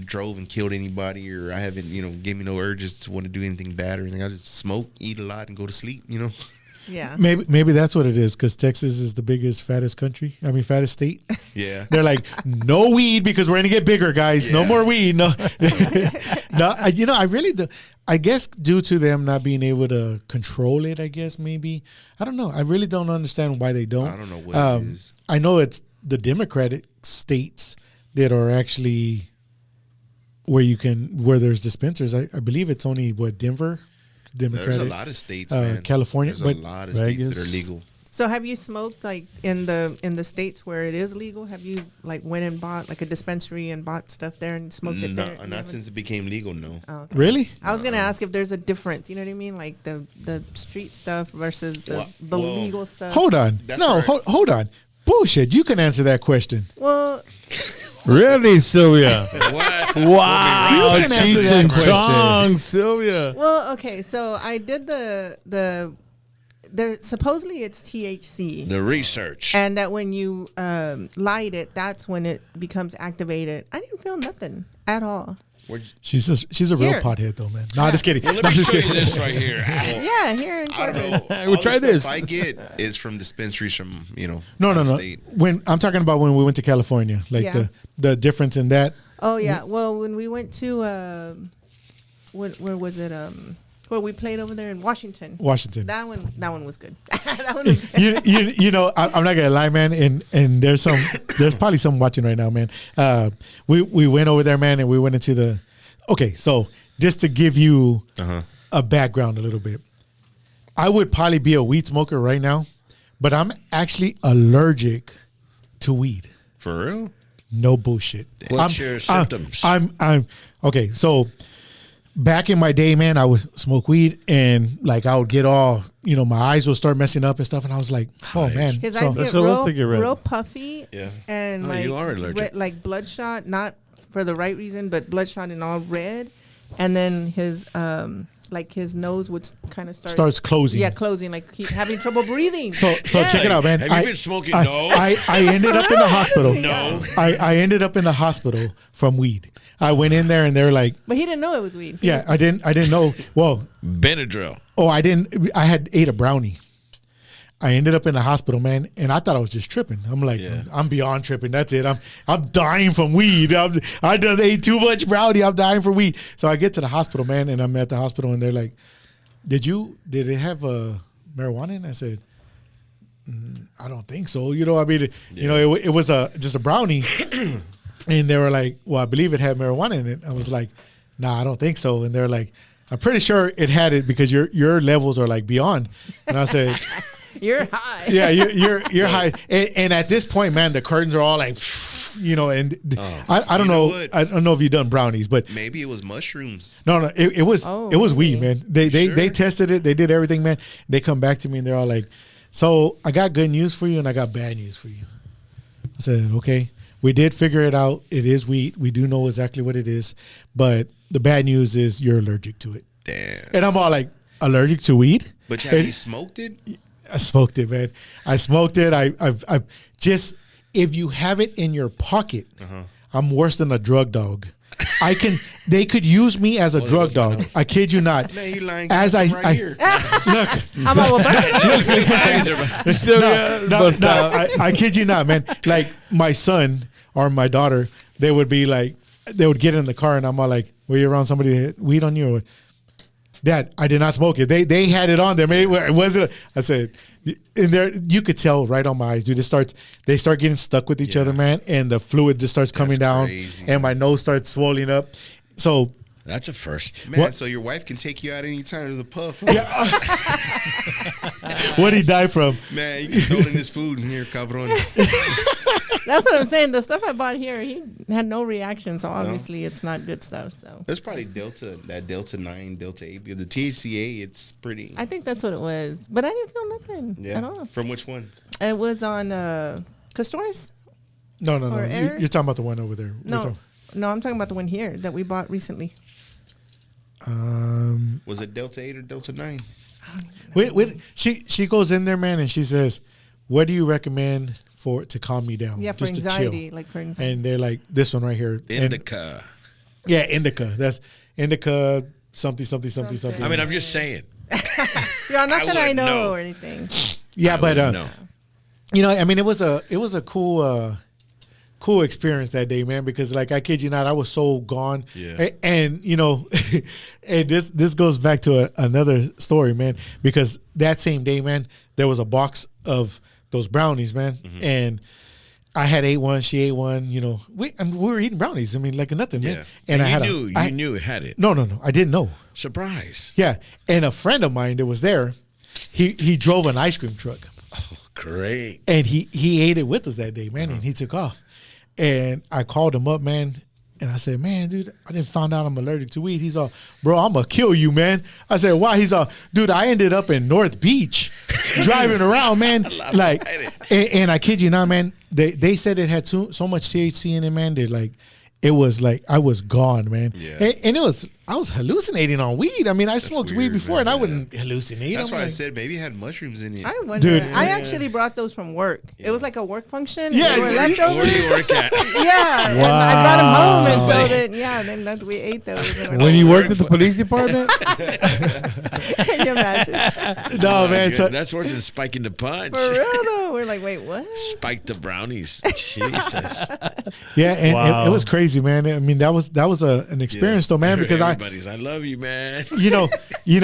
drove and killed anybody, or I haven't, you know, gave me no urges to want to do anything bad or anything. I just smoke, eat a lot, and go to sleep. You know. yeah. Maybe that's what it is, because Texas is the biggest, fattest fattest state. Yeah. They're like, no weed because we're going to get bigger, guys. No Yeah. more weed. No, no. You know, I really do. I guess due to them not being able to control it, I guess maybe. I don't know. I really don't understand why they don't. I don't know what it is. I know it's the Democratic states that are actually where there's dispensers. I believe it's only Denver, Democratic. There's a lot of states, man. California, There's a but lot of states that Vegas. are legal. So have you smoked like in the states where it is legal? Have you like went and bought like a dispensary and bought stuff there and smoked it there? You Not haven't? since it became legal. No. Oh, okay. Really? I was gonna ask if there's a difference. You know what I mean? Like the street stuff versus the Well, legal stuff. Hold on. That's No, right. hold on. Bullshit. You can answer that question. Well, Really, Sylvia? What? Wow, You can answer Cheech that and question. Chong, Sylvia. well, okay. So I did the there supposedly it's THC. The research. And that when you light it, that's when it becomes activated. I didn't feel nothing at all. She's a real Here. pothead though, man. No, just kidding. Well, let No, me just show you kidding. this right here. Yeah, here in I don't Corpus. know. Hey, we'll All try the this. stuff I get is from dispensaries from, you know. No, out no, of no. state. When I'm talking about when we went to California, like Yeah. the difference in that. Oh yeah. Well, when we went to where was it? Where we played over there in Washington. Washington. That one was good. That one was good. you know, I'm not gonna lie, man, and there's probably some watching right now, man. We went over there, man, and we went into the. Okay, so just to give you a background a little bit, I would probably be a weed smoker right now, but I'm actually allergic to weed. For real? No bullshit. What's your symptoms? I'm okay. So back in my day, man, I would smoke weed and like I would get all, you know, my eyes would start messing up and stuff, and I was like, oh man. His So- eyes They're get supposed to get red. real puffy. Yeah. And Oh, like you are allergic. like bloodshot, not for the right reason, but bloodshot and all red. And then his his nose would kind of starts closing. Yeah, closing. Like he's having trouble breathing. So Yeah. check it out, man. Have you been smoking? I, No. I ended up in the hospital. No. I ended up in the hospital from weed. I went in there and they were like, But he didn't know it was weed. yeah, I didn't know. Well, Benadryl. I had ate a brownie. I ended up in the hospital, man, and I thought I was just tripping. I'm like, Yeah. I'm beyond tripping. That's it. I'm dying from weed. I just ate too much brownie. I'm dying from weed. So I get to the hospital, man, and I'm at the hospital, and they're like, did it have marijuana in it? I said, I don't think so. You know, I mean, you know, it was just a brownie, and they were like, well, I believe it had marijuana in it. I was like, nah, I don't think so. And they're like, I'm pretty sure it had it because your levels are like beyond. And I said, You're high. yeah, you're high. And at this point, man, the curtains are all like, you know, and I don't You know know. what? I don't know if you've done brownies, but Maybe it was mushrooms. no, it was Oh, it was weed, okay. man. They Sure? tested it. They did everything, man. They come back to me and they're all like, so I got good news for you and I got bad news for you. I said, okay. We did figure it out. It is weed. We do know exactly what it is. But the bad news is you're allergic to it. Damn. And I'm all like, allergic to weed? But have And- you smoked it? I smoked it, man. I smoked it. I've just, if you have it in your pocket, I'm worse than a drug dog. They could use me as a drug dog. I kid you not. Man, you lying. As I right here. look, I'm all about Sylvia, bust out. I kid you not, man. Like my son or my daughter, they would be like, they would get in the car and I'm all like, were you around somebody that had weed on you? Or, Dad, I did not smoke it. They had it on there. Maybe it wasn't. I said, in there, you could tell right on my eyes, dude. They start getting stuck with each other, man, and the fluid just starts coming down, crazy, and my nose starts swelling up. So, That's a first. Man, What? so your wife can take you out anytime with a puff. what'd he die from? Man, you can throw it in his food in here, cabron. That's what I'm saying. The stuff I bought here, he had no reaction, so obviously it's not good stuff. So There's probably Delta 9, Delta 8. The THCA, it's pretty. I think that's what it was, but I didn't feel nothing at all. From which one? It was on Castores. No. Or air? You're talking about the one over there. We're No, talking- no, I'm talking about the one here that we bought recently. Was it Delta 8 or Delta 9? she goes in there, man, and she says, "What do you recommend to calm me down? Yeah, for Just to chill?" anxiety, like for anxiety. And they're like, this one right here. And- Indica. yeah, indica. That's indica. Something. I mean, I'm just saying. Yeah, not I that I wouldn't know know. or anything. Yeah, I but wouldn't know. you know, I mean, it was a cool experience that day, man. Because like I kid you not, I was so gone. Yeah. And you know, and this goes back to another story, man. Because that same day, man, there was a box of those brownies, man, and I had ate one, she ate one. You know, we were eating brownies. I mean, like nothing, man. Yeah. And I had you knew it had it. No, I didn't know. Surprise. Yeah, and a friend of mine that was there, he drove an ice cream truck. Great. And he ate it with us that day, man, and he took off. And I called him up, man, and I said, man, dude, I didn't find out I'm allergic to weed. He's all, bro, I'm going to kill you, man. I said, why? He's all, dude, I ended up in North Beach driving around, man. Like, and I kid you not, man, they said it had so much THC in it, man, that like, it was like I was gone, man. Yeah. And I was hallucinating on weed. I mean, I smoked weed weird, before, man. and I Yeah. wouldn't hallucinate. That's I'm why I like, said maybe it had mushrooms in it. I wonder. Dude. I actually brought those from work. It was like a work function. and Yeah, they were dude. leftovers. Where do you work at? Yeah, and I brought them home, and so Wow. then that we ate those. And When you worked at the police department, can you imagine? no, man. So, That's worse than spiking the punch. For real though, we're like, wait, what? Spike the brownies. Jesus. yeah, and Wow. it was crazy, man. I mean, that was an experience, though, man. Because Everybody's, I love you, man. you know,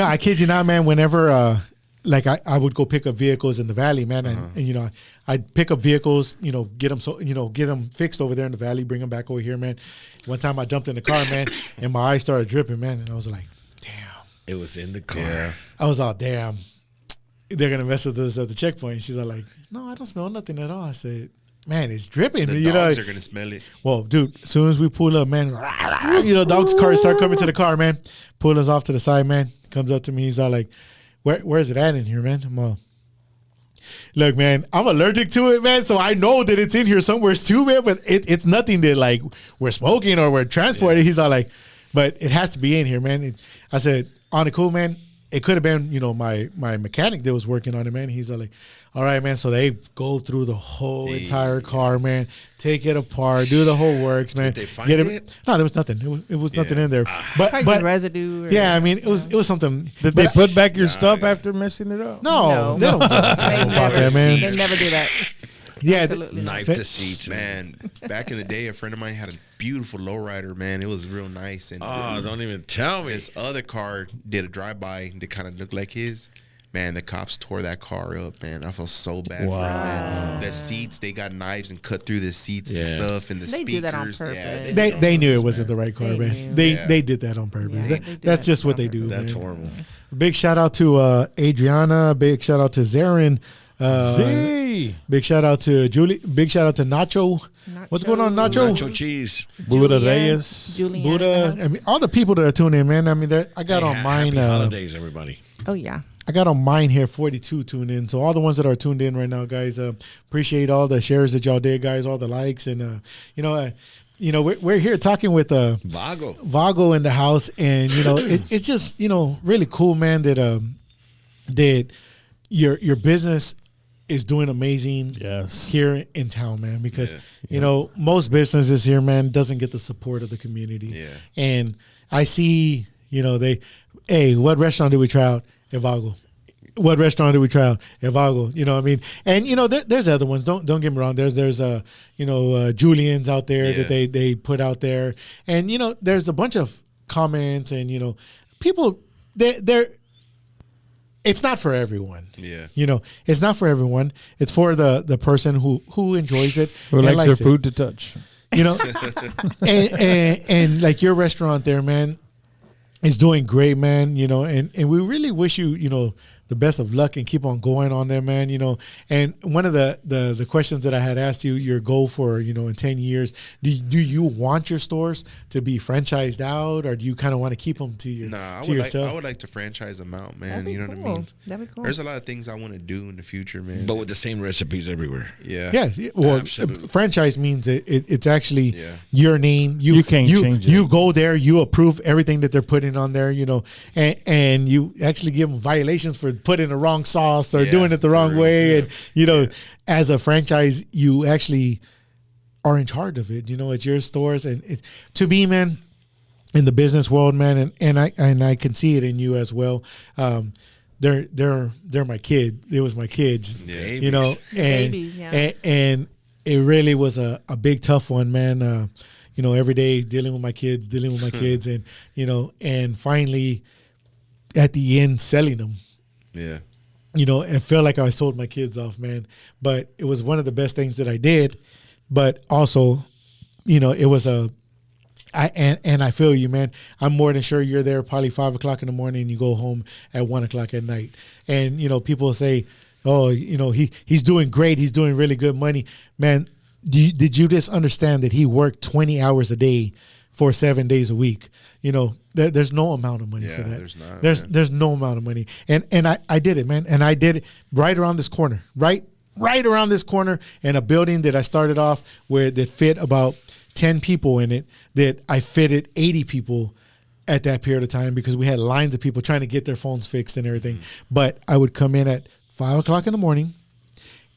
I kid you not, man. Whenever, like, I would go pick up vehicles in the valley, man, and you know, I'd pick up vehicles, you know, get them fixed over there in the valley, bring them back over here, man. One time I jumped in the car, man, and my eyes started dripping, man, and I was like, damn. It was in the car. Yeah. I was all, damn. They're gonna mess with us at the checkpoint. She's all like, no, I don't smell nothing at all. I said, man, it's dripping. The you dogs know, are gonna smell it. well, dude, as soon as we pull up, man, you know, dogs' cars start coming to the car, man. Pull us off to the side, man. Comes up to me, he's all like, where's it at in here, man? I'm all, look, man, I'm allergic to it, man, so I know that it's in here somewhere too, man, but it's nothing that, like, we're smoking or we're transporting. He's all like, but it has to be in here, man. I said, on the cool, man, it could have been, you know, my mechanic that was working on it, man. He's all like, all right, man. So they go through the whole entire car, man. Take it apart, do the whole works, man. Did they find Get it? No, there was nothing. It was nothing in there. Probably But just residue. Or, yeah, I mean, it was something. did they put back your stuff after messing it up? No, No. they don't know They about never, that, man. they never do that. Yeah, Absolutely not. Knife That- the seats. Man, back in the day, a friend of mine had a beautiful lowrider, man. It was real nice. And Oh, don't even tell me. this other car did a drive-by that kind of looked like his. Man, the cops tore that car up, man. I felt so bad for him, man. The seats, they got knives and cut through the seats Yeah. and stuff, and the They speakers. do that on Yeah, purpose. they knew it wasn't the right car, They man. knew. They did that on purpose. Yeah, That- they do that's that just what on they do. That's man. horrible. Big shout out to Adriana. Big shout out to Zarin. See, Big shout out to Julie. Big shout out to Nacho. What's going on, Nacho? Nacho cheese. Buddha Julian, Reyes. Julian Buddha. in the I mean, house. all the people that are tuning in, man. I mean, I got on mine. Happy holidays, everybody. Oh yeah. I got on mine here 42 tuned in. So all the ones that are tuned in right now, guys, appreciate all the shares that y'all did, guys. All the likes and we're here talking with Vago. Vago in the house, and you know it's just really cool, man. That your business is doing amazing. Yes. Here in town, man, because Yeah. you know most businesses here, man, doesn't get the support of the community. Yeah. And I see, hey, what restaurant did we try out at Vago? what restaurant did we try out? At Vago, you know what I mean? And, you know, there's other ones. Don't get me wrong. There's Julian's out there that they put out there. And, you know, there's a bunch of comments and, you know, people, they're it's not for everyone. Yeah. You know, it's not for everyone. It's for the person who enjoys it. Who and likes their it. food to touch. You know, and like your restaurant there, man, is doing great, man. You know, and we really wish you, you know, the best of luck and keep on going on there, man. You know, and one of the questions that I had asked you, your goal for, you know, in 10 years, do you want your stores to be franchised out, or do you kind of want to keep them to your yourself? I would like to franchise them out, man. That'd be You know cool. what I mean? That'd be cool. There's a lot of things I want to do in the future, man. But with the same recipes everywhere. Yeah. Yeah, well, Absolutely. franchise means it's actually Yeah. your name. You can't change it. You go there, you approve everything that they're putting on there, you know, and you actually give them violations for putting the wrong sauce or Yeah, doing it the wrong for real. way, Yeah. and you know, as a franchise, you actually are in charge of it. You know, it's your stores, and to me, man, in the business world, man, and I can see it in you as well. They're my kid. It was my kids. Yeah. You know, and Babies, yeah. and it really was a big tough one, man. You know, every day dealing with my kids, and you know, and finally at the end selling them. Yeah. You know, it felt like I sold my kids off, man. But it was one of the best things that I did. But also, you know, it was and I feel you, man. I'm more than sure you're there probably 5 o'clock in the morning and you go home at 1 o'clock at night. And, you know, people say, oh, you know, he's doing great. He's doing really good money. Man, did you just understand that he worked 20 hours a day for 7 days a week? You know, there's no amount of money for that. There's not. There's no amount of money. And I did it, man. And I did it right around this corner, right around this corner, in a building that I started off where that fit about 10 people in it, that I fitted 80 people at that period of time, because we had lines of people trying to get their phones fixed and everything. But I would come in at 5 o'clock in the morning,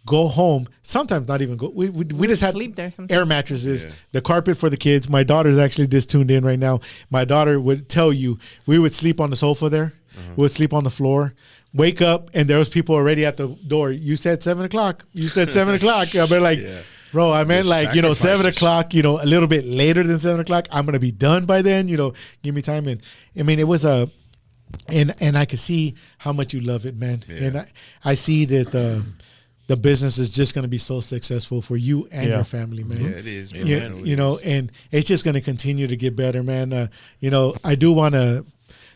go home, sometimes not even go. We just had sleep there sometimes. air mattresses, Yeah. the carpet for the kids. My daughter's actually just tuned in right now. My daughter would tell you we would sleep on the sofa there. We would sleep on the floor, wake up, and there was people already at the door. You said 7 o'clock. You said 7 o'clock. I'll be like, Yeah. bro, I meant The like, you know, 7 sacrifices. o'clock, you know, a little bit later than 7 o'clock. I'm going to be done by then, you know, give me time. And I mean, it was and I could see how much you love it, man. Yeah. And I see that the business is just going to be so successful for you and Yeah. your family, man. Yeah, it is. Man. Yeah, I it you know, is. and it's just going to continue to get better, man. You know, I do want to,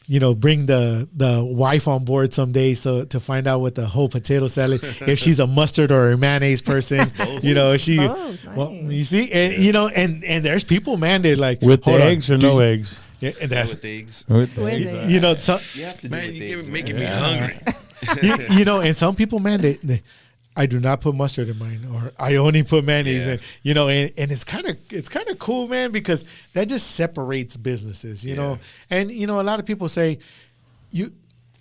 you know, bring the wife on board someday, so to find out what the whole potato salad, if she's a mustard or a mayonnaise person, you know, if she, Both, well, nice. you see, and you know, and there's people, man, they're like, With the hold on, eggs or do no you- eggs? Yeah, and that's, With eggs. With the With eggs. eggs. you know, so, You have to do Man, with you're eggs, making man. me hungry. you know, and some people, man, they I do not put mustard in mine, or I only put mayonnaise Yeah. in, you know, and it's kind of cool, man, because that just separates businesses, you know. And you know, a lot of people say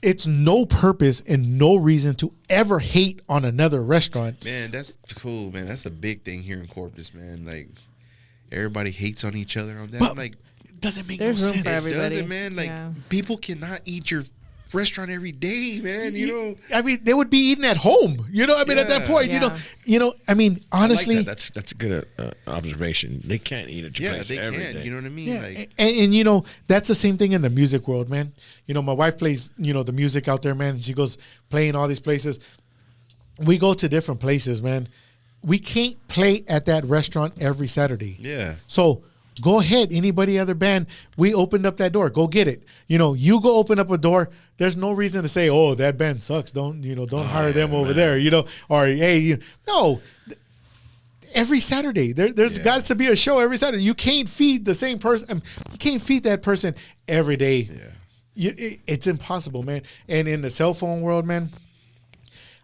it's no purpose and no reason to ever hate on another restaurant. Man, that's cool, man. That's a big thing here in Corpus, man. Like, everybody hates on each other on that. But I'm like, it doesn't make There's no room sense. for it everybody. doesn't, man. Like, Yeah. people cannot eat your restaurant every day, man. You know. I mean, they would be eating at home. You know, I mean, at that Yeah. point, you know. I mean, honestly, I like that. That's a good observation. They can't eat at your Yeah, place they every can. day. You know what I mean? yeah, Like, and you know, that's the same thing in the music world, man. You know, my wife plays, you know, the music out there, man. And she goes playing all these places. We go to different places, man. We can't play at that restaurant every Saturday. yeah. So go ahead, anybody other band, we opened up that door. Go get it. You know, you go open up a door. There's no reason to say, oh, that band sucks. Don't hire them over there, you know, or hey, no. Every Saturday, there's Yeah. got to be a show every Saturday. You can't feed the same person. You can't feed that person every day. Yeah. It's impossible, man. And in the cell phone world, man,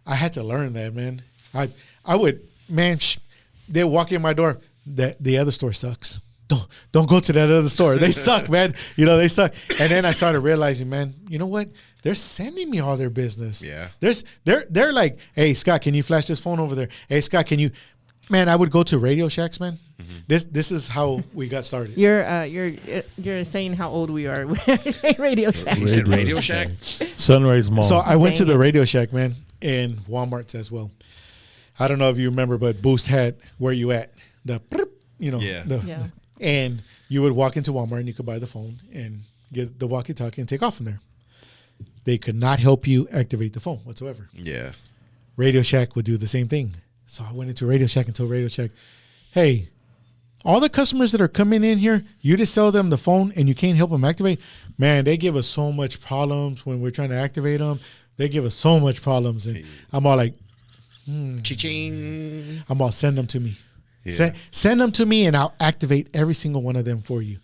I had to learn that, man. I would, man, they walk in my door. The other store sucks. Don't go to that other store. They suck, man. You know, they suck. And then I started realizing, man, you know what? They're sending me all their business. Yeah. They're like, hey, Scott, can you flash this phone over there? Hey, Scott, can you? Man, I would go to Radio Shacks, man. This is how we got started. You're saying how old we are. Radio Shack. He said Radio Shack. Sunrise Mall. So I went to Dang the it. Radio Shack, man, in Walmart's as well. I don't know if you remember, but Boost had Where You At? Yeah. Yeah. And you would walk into Walmart and you could buy the phone and get the walkie-talkie and take off from there. They could not help you activate the phone whatsoever. Yeah. Radio Shack would do the same thing. So I went into Radio Shack and told Radio Shack, hey, all the customers that are coming in here, you just sell them the phone and you can't help them activate. Man, they give us so much problems when we're trying to activate them. They give us so much problems. And I'm all like, Cha-ching. I'm all, send them to me. Yeah. Send them to me and I'll activate every single one of them for you.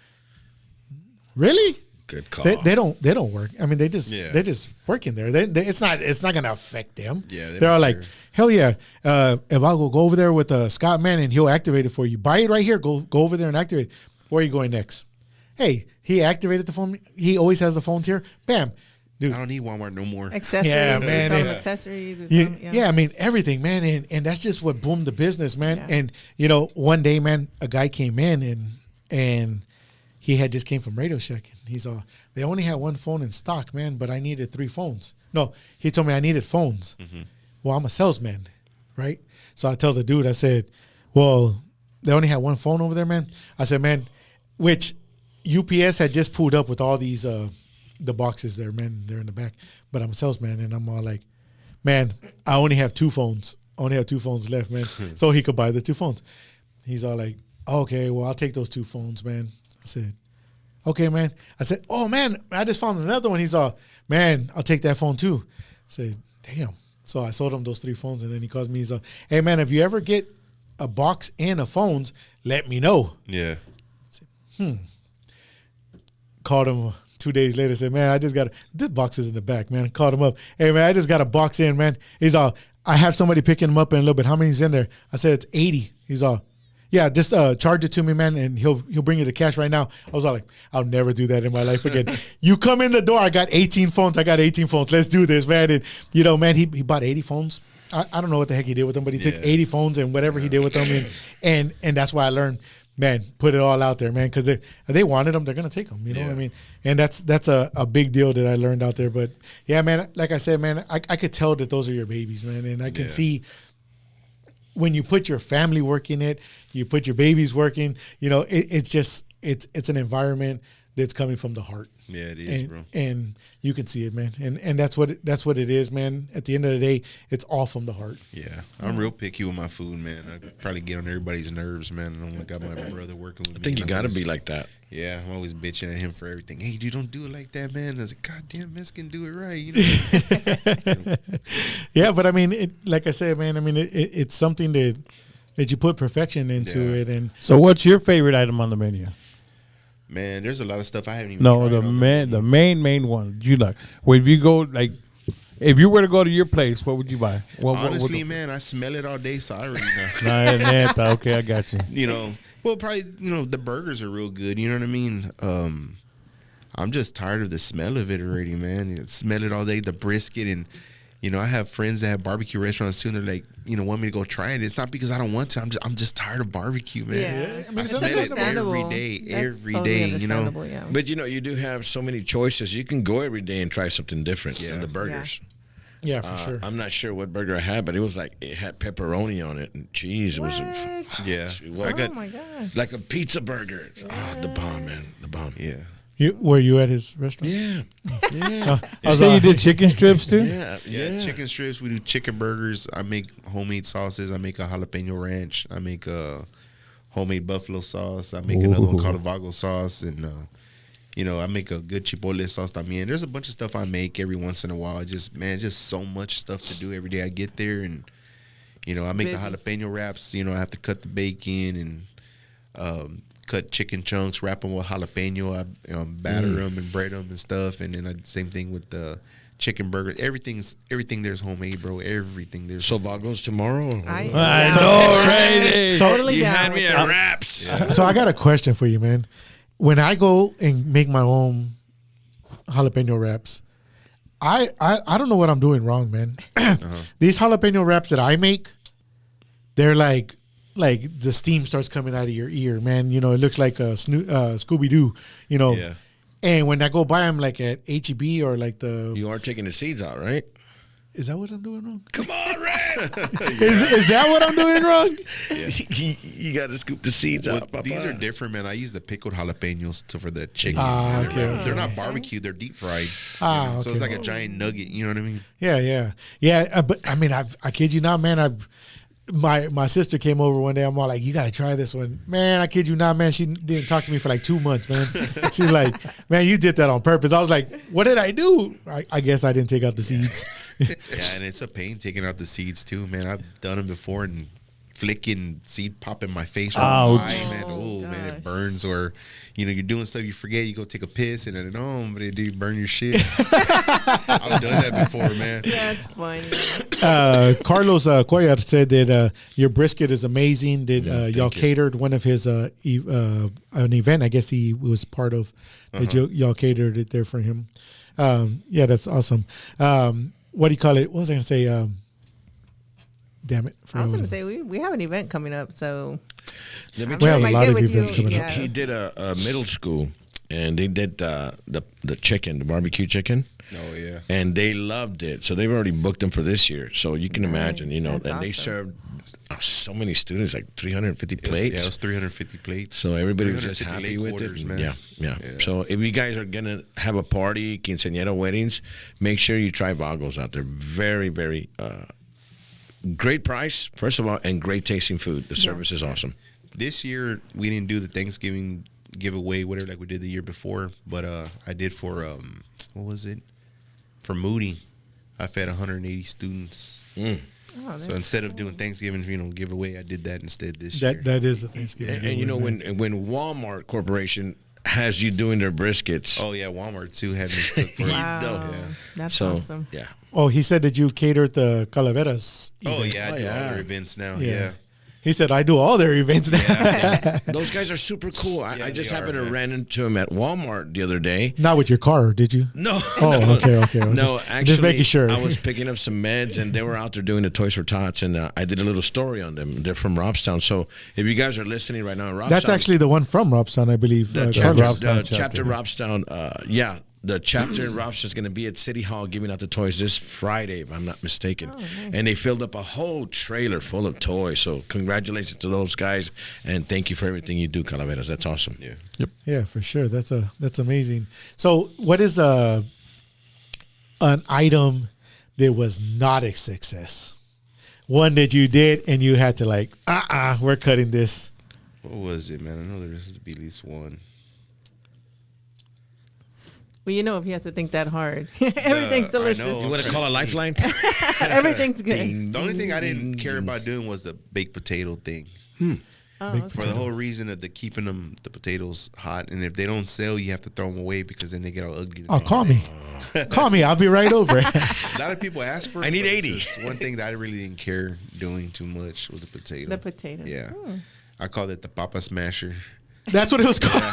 Really? Good call. They don't work. I mean, they're just working there. It's not gonna affect them. Yeah, they're all like, sure. hell yeah. If I'll go over there with Scott man and he'll activate it for you. Buy it right here. Go over there and activate it. Where are you going next? Hey, he activated the phone. He always has the phones here. Bam, dude. I don't need Walmart no more. Accessories. Yeah, man, Some yeah. accessories. and Yeah, some- yeah, I mean everything, man, and that's just what boomed the business, man. Yeah. And one day, man, a guy came in and he had just came from Radio Shack. And he's all, they only had one phone in stock, man, but I needed 3 phones. No, he told me I needed phones. Well, I'm a salesman, right? So I tell the dude, I said, well, they only had one phone over there, man. I said, man, which UPS had just pulled up with all these the boxes there, man. They're in the back, but I'm a salesman, and I'm all like, man, I only have 2 phones. I only have 2 phones left, man. So he could buy the 2 phones. He's all like, okay, well, I'll take those 2 phones, man. I said, okay, man. I said, oh, man, I just found another one. He's all, man, I'll take that phone too. I said, damn. So I sold him those 3 phones, and then he calls me. He's all, hey, man, if you ever get a box and of phones, let me know. Yeah. Called him 2 days later, said, man, I just got this box is in the back, man. Called him up. Hey, man, I just got a box in, man. He's all, I have somebody picking him up in a little bit. How many's in there? I said, it's 80. He's all, yeah, just charge it to me, man, and he'll bring you the cash right now. I was all like, I'll never do that in my life again. You come in the door, I got 18 phones. Let's do this, man. And, man, he bought 80 phones. I don't know what the heck he did with them, but he took 80 phones and whatever he did with them. And that's why I learned, man, put it all out there, man, because if they wanted them, they're going to take them, you know what I mean? And that's a big deal that I learned out there. But, yeah, man, like I said, man, I could tell that those are your babies, man, and I can see when you put your family work in it, you put your babies working, it's an environment that's coming from the heart. Yeah, it is, bro. And you can see it, man. And that's what it is, man. At the end of the day, it's all from the heart. Yeah, I'm real picky with my food, man. I probably get on everybody's nerves, man. I got my brother working with me. I think you and got to I'm be always- like that. Yeah, I'm always bitching at him for everything. Hey, dude, don't do it like that, man. I was like, God damn, Mexican, do it right, you know. Yeah, but I mean, like I said, man, I mean, it's something that you put perfection into Yeah. it. And So what's your favorite item on the menu? Man, there's a lot of stuff I haven't even. No, tried the on the main one you like. Well, if you go like, if you were to go to your place, what would you buy? Honestly, man, I smell it all day, so I already know. Nah, neta, okay, I got you. You know, well, probably, the burgers are real good. You know what I mean? I'm just tired of the smell of it already, man. You smell it all day, the brisket, and I have friends that have barbecue restaurants too, and they're like, want me to go try it. It's not because I don't want to. I'm just tired of barbecue, man. Yeah, I mean, I it's smell it understandable. every day, That's every totally day. understandable, yeah. But you do have so many choices. You can go every day and try something different than the burgers. yeah, for sure. I'm not sure what burger I had, but it was like it had pepperoni on it and cheese. It was Yeah, Well, I got Oh my gosh. like a pizza burger. Oh, the bomb, man, the bomb. yeah. Were you at his restaurant? Yeah, yeah, You say you did chicken strips too? yeah, Yeah, chicken strips. We do chicken burgers. I make homemade sauces. I make a jalapeno ranch. I make a homemade buffalo sauce. I make another one called a Vago sauce, and I make a good chipotle sauce también. There's a bunch of stuff I make every once in a while. Just so much stuff to do every day. I get there and I make the busy. jalapeno wraps. I have to cut the bacon and cut chicken chunks, wrap them with jalapeno. I batter them and bread them and stuff, and then I same thing with the chicken burger. Everything there's homemade, bro. Everything there's. So Vago's tomorrow. I So- know, right? So, Totally you down had me with at this. wraps. so I got a question for you, man. When I go and make my own jalapeno wraps, I don't know what I'm doing wrong, man. These jalapeno wraps that I make, they're like like the steam starts coming out of your ear, man. You know, it looks like a Scooby Doo. You know, Yeah. and when I go by them, like at HEB or like the, You are taking the seeds out, right? is that what I'm doing wrong? Come on, Red. Is that what I'm doing wrong? You got to scoop the seeds Well, out. Papa. these are different, man. I use the pickled jalapenos for the chicken. Ah, they're, okay. they're not barbecue; they're deep fried. Ah, So it's okay. like a giant nugget. You know what I mean? Yeah. But I mean, I kid you not, man. My sister came over one day. I'm all like, you got to try this one. Man, I kid you not, man. She didn't talk to me for like 2 months, man. She's like, man, you did that on purpose. I was like, what did I do? I guess I didn't take out the seeds. Yeah, and it's a pain taking out the seeds too, man. I've done them before and flicking seed pop in my face or Ouch. my eye, man. Oh man, gosh. it burns. Or you're doing stuff, you forget, you go take a piss, and then but it do burn your shit. I've done that before, man. That's funny. Carlos Cuellar said that your brisket is amazing. That y'all catered one of his an event. I guess he was part of. That y'all catered it there for him. Yeah, that's awesome. What do you call it? What was I going to say? Damn it! I was going to say we have an event coming up, so Let me I'm We tell have you, a I lot get of with events you, coming up. yeah. he did a middle school, and they did the chicken, the barbecue chicken. Oh yeah. And they loved it, so they've already booked them for this year. So you can imagine, That's and they awesome. served so many students, like 350 plates. It was 350 plates. So everybody was just 350 happy leg with quarters, it. man. Yeah. So if you guys are gonna have a party, quinceañera weddings, make sure you try Vagos out there. Very, very great price, first of all, and great tasting food. The service is awesome. This year we didn't do the Thanksgiving giveaway, whatever, like we did the year before. But I did for what was it? For Moody, I fed 180 students. Oh, So that's instead of doing Thanksgiving, giveaway, I did that instead this year. That is a Thanksgiving. And you know, giveaway, man. when Walmart Corporation has you doing their briskets, Oh yeah, Walmart too had me cook for wow. Yeah. That's so awesome. yeah. Oh, he said that you catered the Calaveras. Oh event. yeah, I Oh, do yeah. all their events now. Yeah. Yeah. He said I do all their events now. Those guys are super cool. I Yeah, just they are, happened to man. ran into them at Walmart the other day. Not with your car, did you? No. Oh, okay. I'm No, just, actually, just making sure. I was picking up some meds, and they were out there doing the Toys for Tots, and I did a little story on them. They're from Robstown, so if you guys are listening right now in Robstown, That's actually the one from Robstown, I believe. the Carlos. chapter, Robstown the chapter. chapter Robstown. Yeah, the chapter in Robstown is going to be at City Hall giving out the toys this Friday, if I'm not mistaken. Oh, nice. And they filled up a whole trailer full of toys. So congratulations to those guys, and thank you for everything you do, Calaveras. That's awesome. Yeah. Yeah, for sure. That's amazing. So, what is an item that was not a success? One that you did and you had to we're cutting this. What was it, man? I know there has to be at least one. Well, if he has to think that hard, everything's I delicious. know. You want to call a lifeline? Everything's good. The only thing I didn't care about doing was the baked potato thing. Oh, Big okay. For the whole reason of the keeping the potatoes hot, and if they don't sell, you have to throw them away because then they get all ugly. Oh, call me. Call me. I'll be right over. A lot of people ask for it. I need but it's 80. just one thing that I really didn't care doing too much was the potato. The potato. Yeah. I called it the Papa Smasher. That's what it was called.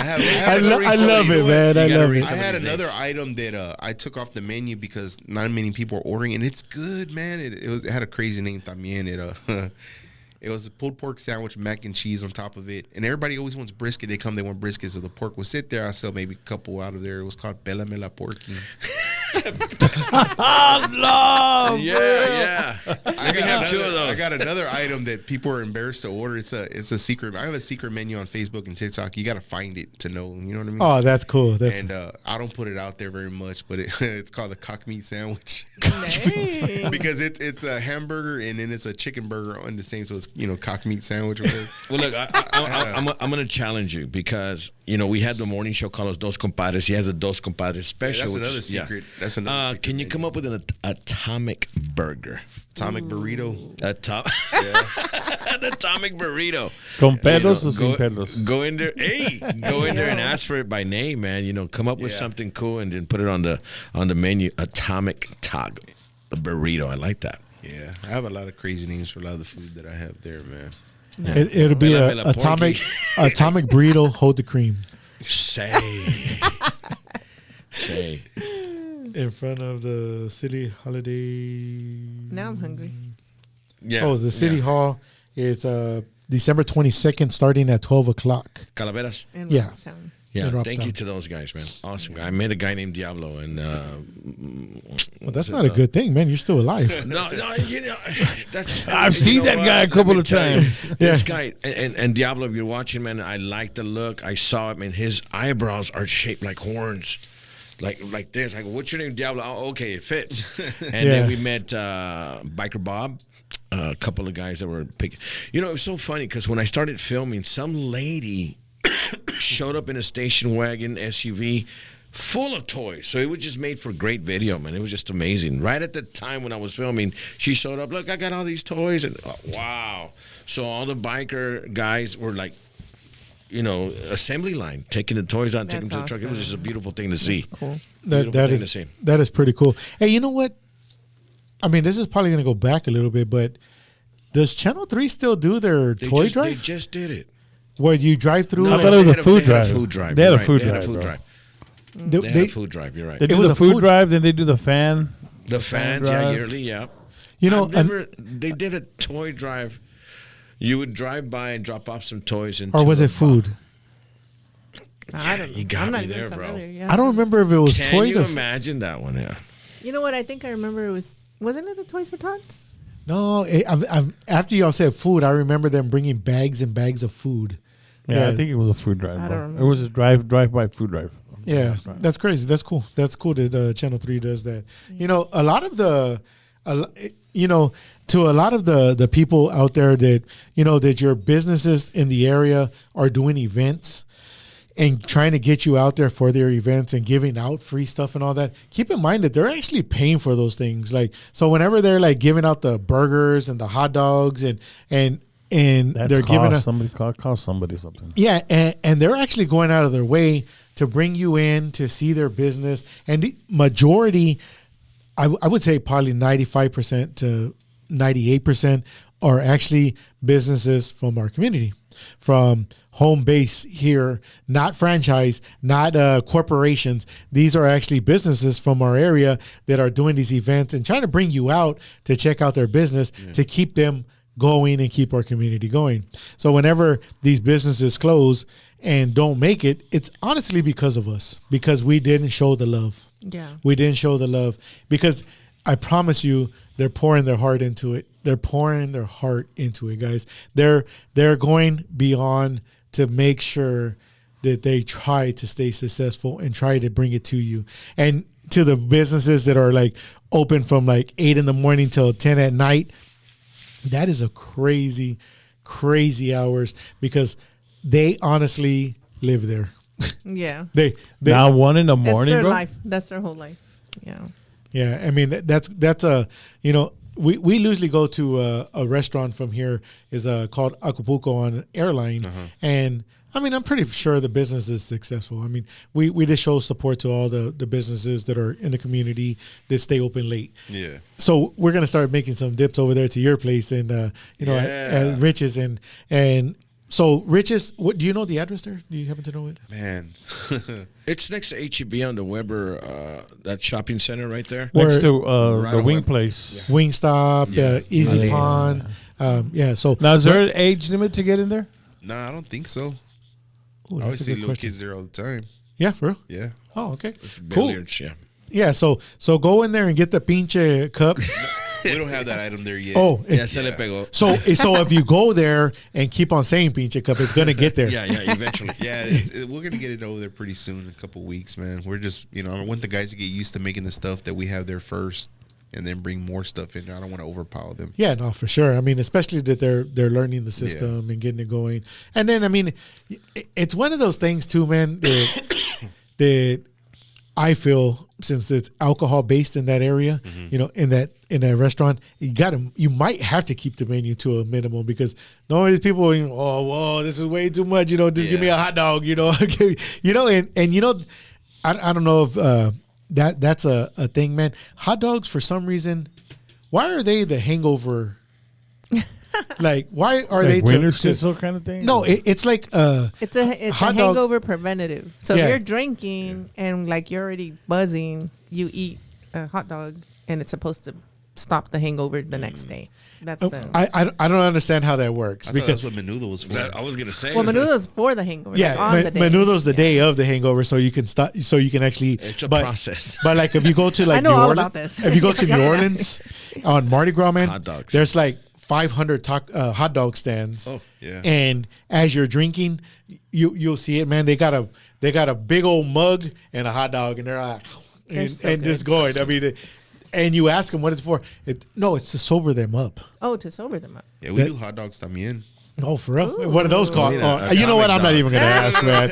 I I love it, man. I love it. I had another item that I took off the menu because not many people are ordering, and it's good, man. It had a crazy name también. It was a pulled pork sandwich, mac and cheese on top of it, and everybody always wants brisket. They want brisket, so the pork will sit there. I sell maybe a couple out of there. It was called Pélame la Porky. Yeah. I can have two of those. I got another item that people are embarrassed to order. It's a secret. I have a secret menu on Facebook and TikTok. You got to find it to know. You know what I mean? Oh, that's cool. That's And I don't put it out there very much, but it's called the cock meat sandwich Nice. because it's a hamburger and then it's a chicken burger on the same. So it's cock meat sandwich. Or whatever. Well, look, I'm going to challenge you because, we had the morning show called Los Dos Compadres. He has a Dos Compadres special. that's which another is- secret. That's another secret Can you menu. come up with an atomic burger? Atomic burrito. An atomic burrito. Con pelos o go, sin pelos? Go in there. Hey, go in there and ask for it by name, man. Come up with Yeah. something cool and then put it on the menu. Atomic taco, a burrito. I like that. Yeah, I have a lot of crazy names for a lot of the food that I have there, man. it'll be Bella, a Bella atomic Porky. atomic burrito. Hold the cream Say. in front of the city holiday. Now I'm hungry. Yeah. Oh, the city yeah. hall is December 22nd, starting at 12 o'clock. Calaveras. In Yeah. Robstown. Yeah, In thank Robstown. you to those guys, man. Awesome guy. I met a guy named Diablo, and Well, that's not a good thing, man. You're still alive. No, you know, that's. I've you seen know that what? guy a Let couple me of tell you, times. This Yeah. guy and Diablo, if you're watching, man, I like the look. I saw him, and his eyebrows are shaped like horns, like this. I go, "What's your name, Diablo?" Oh, okay, it fits. And Yeah. then we met Biker Bob. A couple of guys that were picking. You know, it was so funny because when I started filming, some lady showed up in a station wagon SUV full of toys. So it was just made for great video, man. It was just amazing. Right at the time when I was filming, she showed up. Look, I got all these toys, and wow. So all the biker guys were like, you know, assembly line, taking the toys out, taking them to the That's truck. It was just a awesome. beautiful thing to see. That's cool. Beautiful That thing is to see. that is pretty cool. Hey, you know what? I mean, this is probably going to go back a little bit, but does Channel 3 still do their toy They drive? just did it. Where you drive through? I and- thought it was they a had food they had drive. a food drive. They had You're a right. food They had drive, a food bro. drive. they, They had they- a food drive. You're right. They It do was the a food food- drive, then they do the fan. The fans, drive. yeah, yearly, yeah. you know, I've never, they did a toy drive. You would drive by and drop off some toys into or was a it food? I don't know. you got I'm not me even there, bro. familiar. Yeah. I don't remember if it was Can toys you or imagine that one? Yeah. You know what? I think I remember it wasn't it the Toys for Tots? no. After y'all said food, I remember them bringing bags and bags of food. Yeah, I think it was a food drive. I bro. don't remember. It was a drive-by food drive. Yeah, Right. that's crazy. That's cool. That's cool that Channel 3 does that. You know, a lot of the, you know, to a lot of the people out there that, you know, that your businesses in the area are doing events and trying to get you out there for their events and giving out free stuff and all that, keep in mind that they're actually paying for those things. Like, so whenever they're like giving out the burgers and the hot dogs and That's they're giving cost somebody cost somebody something. yeah, and they're actually going out of their way to bring you in to see their business. And the majority, I would say probably 95% to 98% are actually businesses from our community, from home base here, not franchise, not corporations. These are actually businesses from our area that are doing these events and trying to bring you out to check out their business to keep them going and keep our community going. So whenever these businesses close and don't make it, it's honestly because of us, because we didn't show the love. Yeah. We didn't show the love because I promise you, they're pouring their heart into it. They're pouring their heart into it, guys. They're going beyond to make sure that they try to stay successful and try to bring it to you. And to the businesses that are like open from like 8 a.m. till 10 at night, that is a crazy, crazy hours because they honestly live there. Yeah. They Now 1 in the That's morning, their bro. life. That's their whole life. Yeah. Yeah, I mean that's a, you know, we usually go to a restaurant from here is called Acapulco on an airline, and I mean I'm pretty sure the business is successful. I mean we just show support to all the businesses that are in the community that stay open late. Yeah. So we're gonna start making some dips over there to your place and you know at Rich's and so Rich's. What do you know the address there? Do you happen to know it? Man. It's next to HEB on the Weber, that shopping center right there. Where- Next to Right the away. wing place. Wingstop, Yeah. Easy Yeah. Pond. Yeah. So Now, is there an age limit to get in there? Nah, I don't think so. Ooh, I always that's a see good little question. kids there all the time. Yeah, for real. Yeah. Oh, okay. Cool. Billiards, yeah. Yeah, so go in there and get the pinche cup. We don't have that item there yet. Oh, Yeah, se le pegó. so if you go there and keep on saying pinche cup, it's gonna get there. Yeah, eventually. Yeah, we're gonna get it over there pretty soon, in a couple weeks, man. We're just, you know, I want the guys to get used to making the stuff that we have there first, and then bring more stuff in there. I don't want to overpower them. Yeah, no, for sure. I mean, especially that they're learning the system and getting it going. And then I mean, it's one of those things too, man, that I feel since it's alcohol based in that area, you know, in that restaurant, you might have to keep the menu to a minimum because normally these people, you know, oh, whoa, this is way too much. You know, just give me a hot dog. You know, you know, and you know, I don't know if that's a thing, man. Hot dogs for some reason, why are they the hangover? Like, why are they winter to schnitzel kind of thing? no? It's like It's a hot dog- hangover preventative. So Yeah. if you're drinking and like you're already buzzing, you eat a hot dog and it's supposed to stop the hangover the next day. That's the. I don't understand how that works I thought because that's what menudo was for. I was gonna say. Well, menudo's for the hangover. yeah, like on the day. menudo's the day of the hangover, so you can start, so you can actually. It's a but, process. But like if you go to like I know New all Orleans, about this. if you go to Y'all New can ask Orleans on Mardi Gras, man, Hot dogs. there's like 500 hot dog stands. Oh, yeah. And as you're drinking, you'll see it, man. They got a big old mug and a hot dog, and they're like, They're and, so and just good. going. I mean, and you ask them what it's for. It's to sober them up. Oh, to sober them up. Yeah, we do hot dogs también. Oh, for real? What are those called? Yeah, Oh, you know what? I'm not atomic even gonna ask, man.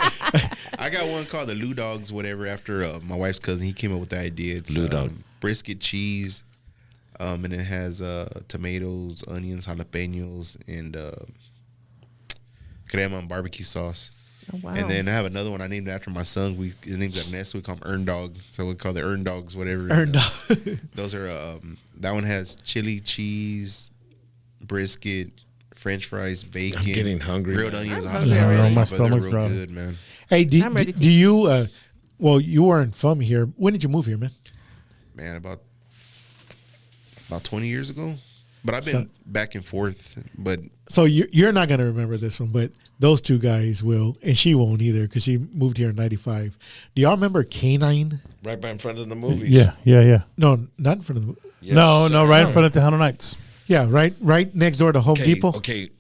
I got one called the Lou Dogs, whatever. After my wife's cousin, he came up with the idea. It's Lou Dog. brisket cheese, and it has tomatoes, onions, jalapenos, and crema and barbecue sauce. Oh, wow. And then I have another one I named after my son. His name's Ernesto. We call him Earn Dog, so we call the Earn Dogs, whatever. Earned up. Those are that one has chili, cheese, brisket, French fries, bacon. I'm getting hungry. Grilled man. onions, I'm hot hungry already. sauce. My They're stomach's real growling. good, man. Hey, I'm ready to do you? Well, you weren't from here. When did you move here, man? Man, about 20 years ago. But I've been back and forth. But So you're not gonna remember this one, but those two guys will, and she won't either because she moved here in '95. Do y'all remember Canine? Right by in front of the movies. Yeah. No, not in front of the. Yes, no, sir. right in front of Tejano Nights. Yeah, right next door to Home Okay, Depot. Okay,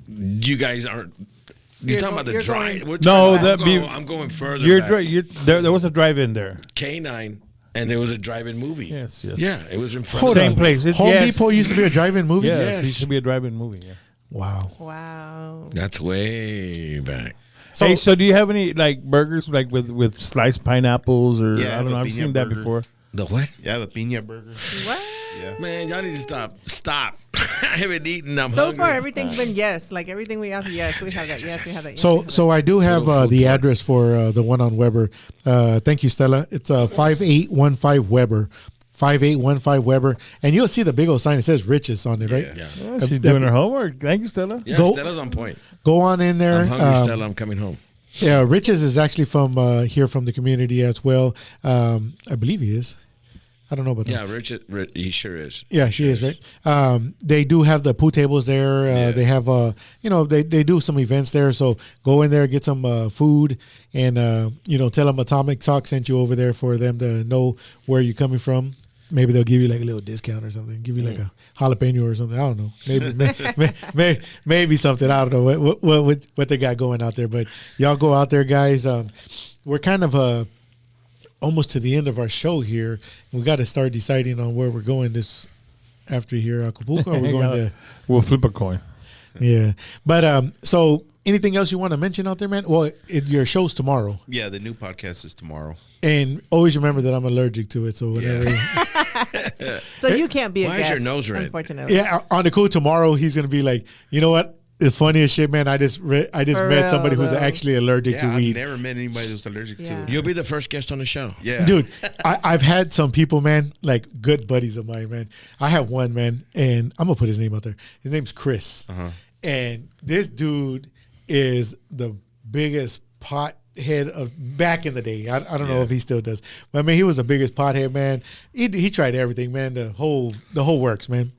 you guys aren't. You're You're talking go- about the you're drive. going- we're No, talking about- that I'm going further. You're, back. there was a drive-in there. K9, and there was a drive-in movie. Yes. Yeah, it was in front. Hold of Same on. place. It's- Home yes. Depot used to be a drive-in movie. Yes, Yes. it used to be a drive-in movie. Yeah. Wow. Wow. That's way back. So do you have any like burgers like with sliced pineapples or Yeah, I I don't know? have a I've piña seen that burger. before. The what? yeah, I have a piña burger. What? Yeah. Man, y'all need to stop. Stop. I haven't eaten. I'm So hungry. far, everything's been yes. Like everything we asked, yes, we have that. Yes, we have that. Yes, we So have so I do have Little food the court. address for the one on Weber. Thank you, Stella. It's 5815 Weber. 5815 Weber, and you'll see the big old sign. It says Riches on it, right? Yeah. Yeah, she's doing her homework. Thank you, Stella. Yeah, Go- Stella's on point. Go on in there. I'm hungry, Stella. I'm coming home. Yeah, Riches is actually from here from the community as well. I believe he is. I don't know about that. Yeah, Richard, he sure is. Yeah, he is, right? They do have the pool tables there. They have, they do some events there. So go in there, get some food, and, tell them Atomic Talk sent you over there for them to know where you're coming from. Maybe they'll give you like a little discount or something. Give you like a jalapeno or something. I don't know. Maybe something. I don't know what they got going out there. But y'all go out there, guys. We're kind of almost to the end of our show here. We got to start deciding on where we're going this after here, Acapulco. Or we're going to We'll flip a coin. yeah. But so anything else you want to mention out there, man? Well, your show's tomorrow, Yeah, the new podcast is tomorrow. and always remember that I'm allergic to it. So whenever, So you can't be a Why is guest. your nose red? Unfortunately. yeah, on the cool tomorrow, he's gonna be like, you know what? The funniest shit, man. I just For met somebody real, who's though. actually allergic Yeah, to I've weed. never met anybody who's allergic Yeah. to it. You'll be the first guest on the show. Yeah. Dude, I've had some people, man, like good buddies of mine, man. I have one, man, and I'm gonna put his name out there. His name's Chris, and this dude is the biggest pothead of back in the day. I don't know if he still does, but I mean, he was the biggest pothead, man. He tried everything, man. The whole works, man.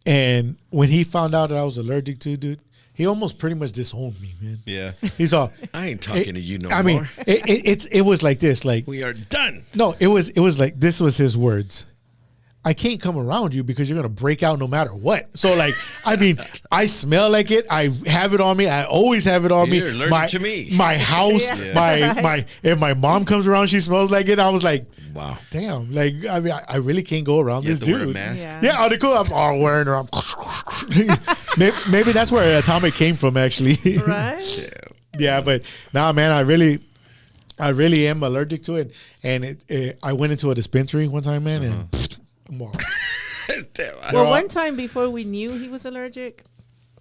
And when he found out that I was allergic to, dude, he almost pretty much disowned me, man. Yeah. He's all. I ain't talking to you no I more. mean, it was like this, like. We are done. No, it was like this was his words. I can't come around you because you're gonna break out no matter what. So like, I mean, I smell like it. I have it on me. I always have it on You're me. allergic to me. My house, Yeah. my if my mom comes around, she smells like it. I was like, Wow. damn. Like, I mean, I really can't go around You this have to wear a dude. mask. Yeah. Yeah, on the cool. I'm all wearing her. I'm maybe that's where Atomic came from, actually. Right? Yeah, but nah, man, I really am allergic to it. And I went into a dispensary one time, man, and wow. Well, one time before we knew he was allergic,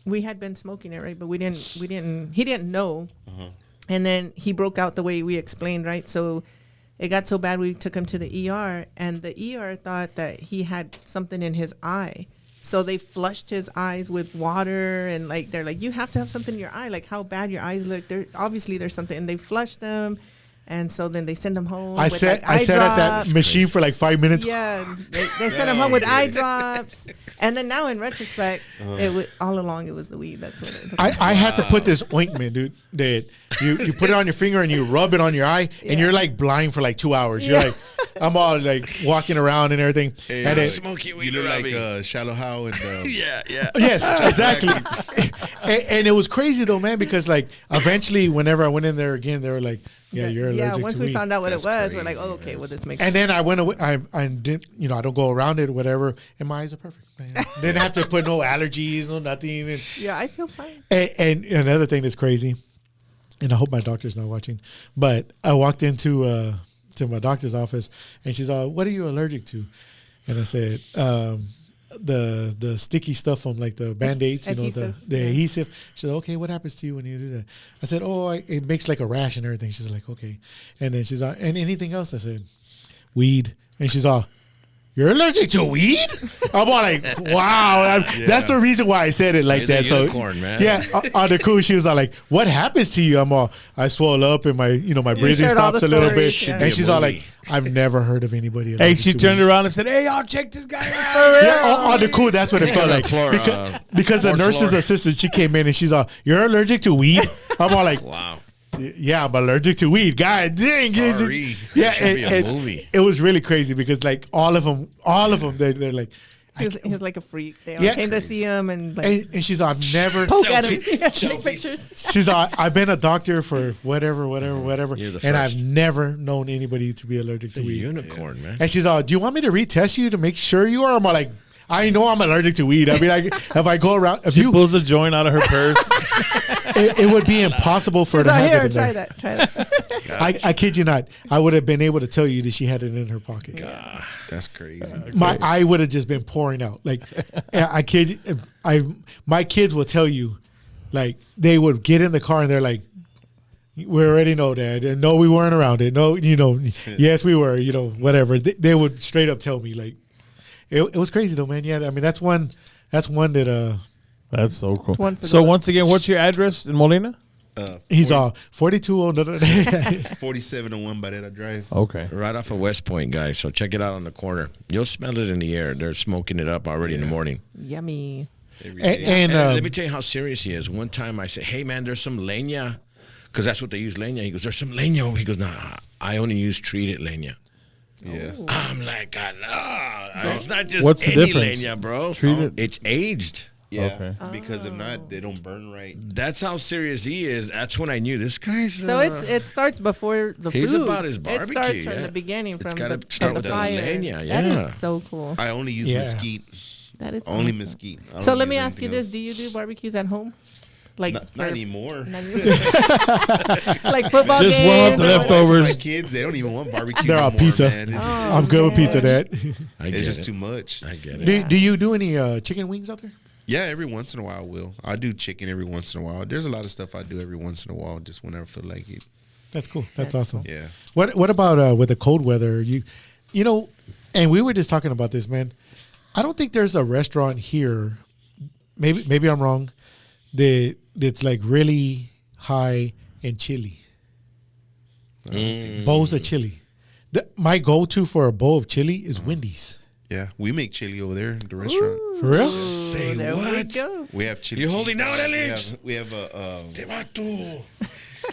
we had been smoking it, right? But he didn't know. And then he broke out the way we explained, right? So it got so bad we took him to the ER, and the ER thought that he had something in his eye. So they flushed his eyes with water, and they're like, you have to have something in your eye. Like how bad your eyes look. Obviously there's something, and they flushed them. And so then they send them home. I with, sat like, I sat at that drops. machine for like 5 minutes. Yeah, they sent them home with eye drops. And then now in retrospect, all along it was the weed. That's what it. I had to put this ointment, dude. That you put it on your finger and you rub it on your eye, and you're like blind for like 2 hours. You're like, I'm all like walking around and everything. Hey, and then, smoky weed, you look like Robbie. Shallow How and Yeah. yes, exactly. and it was crazy though, man, because like eventually, whenever I went in there again, they were like, "Yeah, you're allergic once to we weed." found out what That's it was, we're like, crazy, oh, okay, well, this makes And sense. then I went away. I didn't, I don't go around it or whatever. And my eyes are perfect. Man. Didn't have to put no allergies, no nothing. Yeah, I feel fine. And another thing that's crazy, and I hope my doctor's not watching, but I walked into to my doctor's office, and she's all, "What are you allergic to?" And I said, the sticky stuff from like the Band-Aids, Adhesive. the Yeah. adhesive. She said, "Okay, what happens to you when you do that?" I said, "Oh, it makes like a rash and everything." She's like, "Okay." And then she's all, "And anything else?" I said, "Weed." And she's all, "You're allergic to weed?" I'm all like, wow. That's the reason why I said it like He's a that. So, unicorn, man. yeah, on the cool, she was all like, "What happens to you?" I'm all, "I swell up and my, my breathing shared all stops the a little stories, bit." yeah. And she's all movie. like, "I've never heard of anybody." Hey, allergic she to turned weed." around and said, "Hey, y'all, check this guy out." Yeah, on the cool, that's what it felt like. Because the nurse's assistant, she came in and she's all, "You're allergic to weed?" I'm all like, Wow. "Yeah, I'm allergic to weed." God dang. Sorry. Yeah, Should be a and movie. it was really crazy because like all of them, they're like, He was like a freak. They all Yeah. came to see him and like and she's all, "I've never." poke at him. Selfie- Yeah, take selfies. pictures. She's all, "I've been a doctor for whatever, You're the and I've first. never known anybody to be allergic It's a to weed." unicorn, man. And she's all, "Do you want me to retest you to make sure you are?" I'm all like, "I know I'm allergic to weed. I mean, like, if I go around, if She you, pulls a joint out of her purse. it would be impossible for her She's to out have here. it in Try there. that. Try that. I kid you not. I would have been able to tell you that she had it in her pocket. that's crazy. My eye would have just been pouring out. Like, I kid. My kids will tell you, like, they would get in the car and they're like, "We already know that. And no, we weren't around it. No, yes, we were. Whatever." They would straight up tell me, like, it was crazy though, man. Yeah, I mean, that's one that That's so cool. One for So the once again, what's your address in Molina? he's all 42. 4701 Barrera Drive. Okay. Right off of West Point, guys. So check it out on the corner. You'll smell it in the air. They're smoking it up already in the morning. Yummy. Every And, day. and And let me tell you how serious he is. One time I said, "Hey, man, there's some leña," because that's what they use, leña. He goes, "There's some leña." He goes, "Nah, I only use treated leña." Oh. I'm like, "God, no, it's not just What's the any difference? leña, bro. Treated? It's aged." yeah, Okay. because if not, they don't burn right. That's how serious he is. That's when I knew this guy's. So it starts before the He's food. about his It barbecue, starts from yeah. the beginning, It's from gotta the, start from with the the fire. leña, That yeah. is so cool. I only use Yeah. mesquite. That is Only awesome. mesquite. I So don't let use me ask you anything this: else. do you do barbecues at home? Like Not for- anymore. not anymore? Like football Just games? warm up the or what? leftovers. My kids, they don't even want barbecue. They're no on more, pizza. Man. It's just, I'm good with pizza, Dad. I get it's just it. too much. I get it. Do you do any chicken wings out there? Yeah, every once in a while I will. I do chicken every once in a while. There's a lot of stuff I do every once in a while, just whenever I feel like it. That's cool. That's That's awesome. Yeah. What about with the cold weather? And we were just talking about this, man. I don't think there's a restaurant here. Maybe I'm wrong. That's like really high in chili. Bowls of chili. My go-to for a bowl of chili is Wendy's. Yeah, we make chili over there at the restaurant. For real? Say There we what? go. We have chili. You're cheese- holding out, Alex? We have a. Te vato.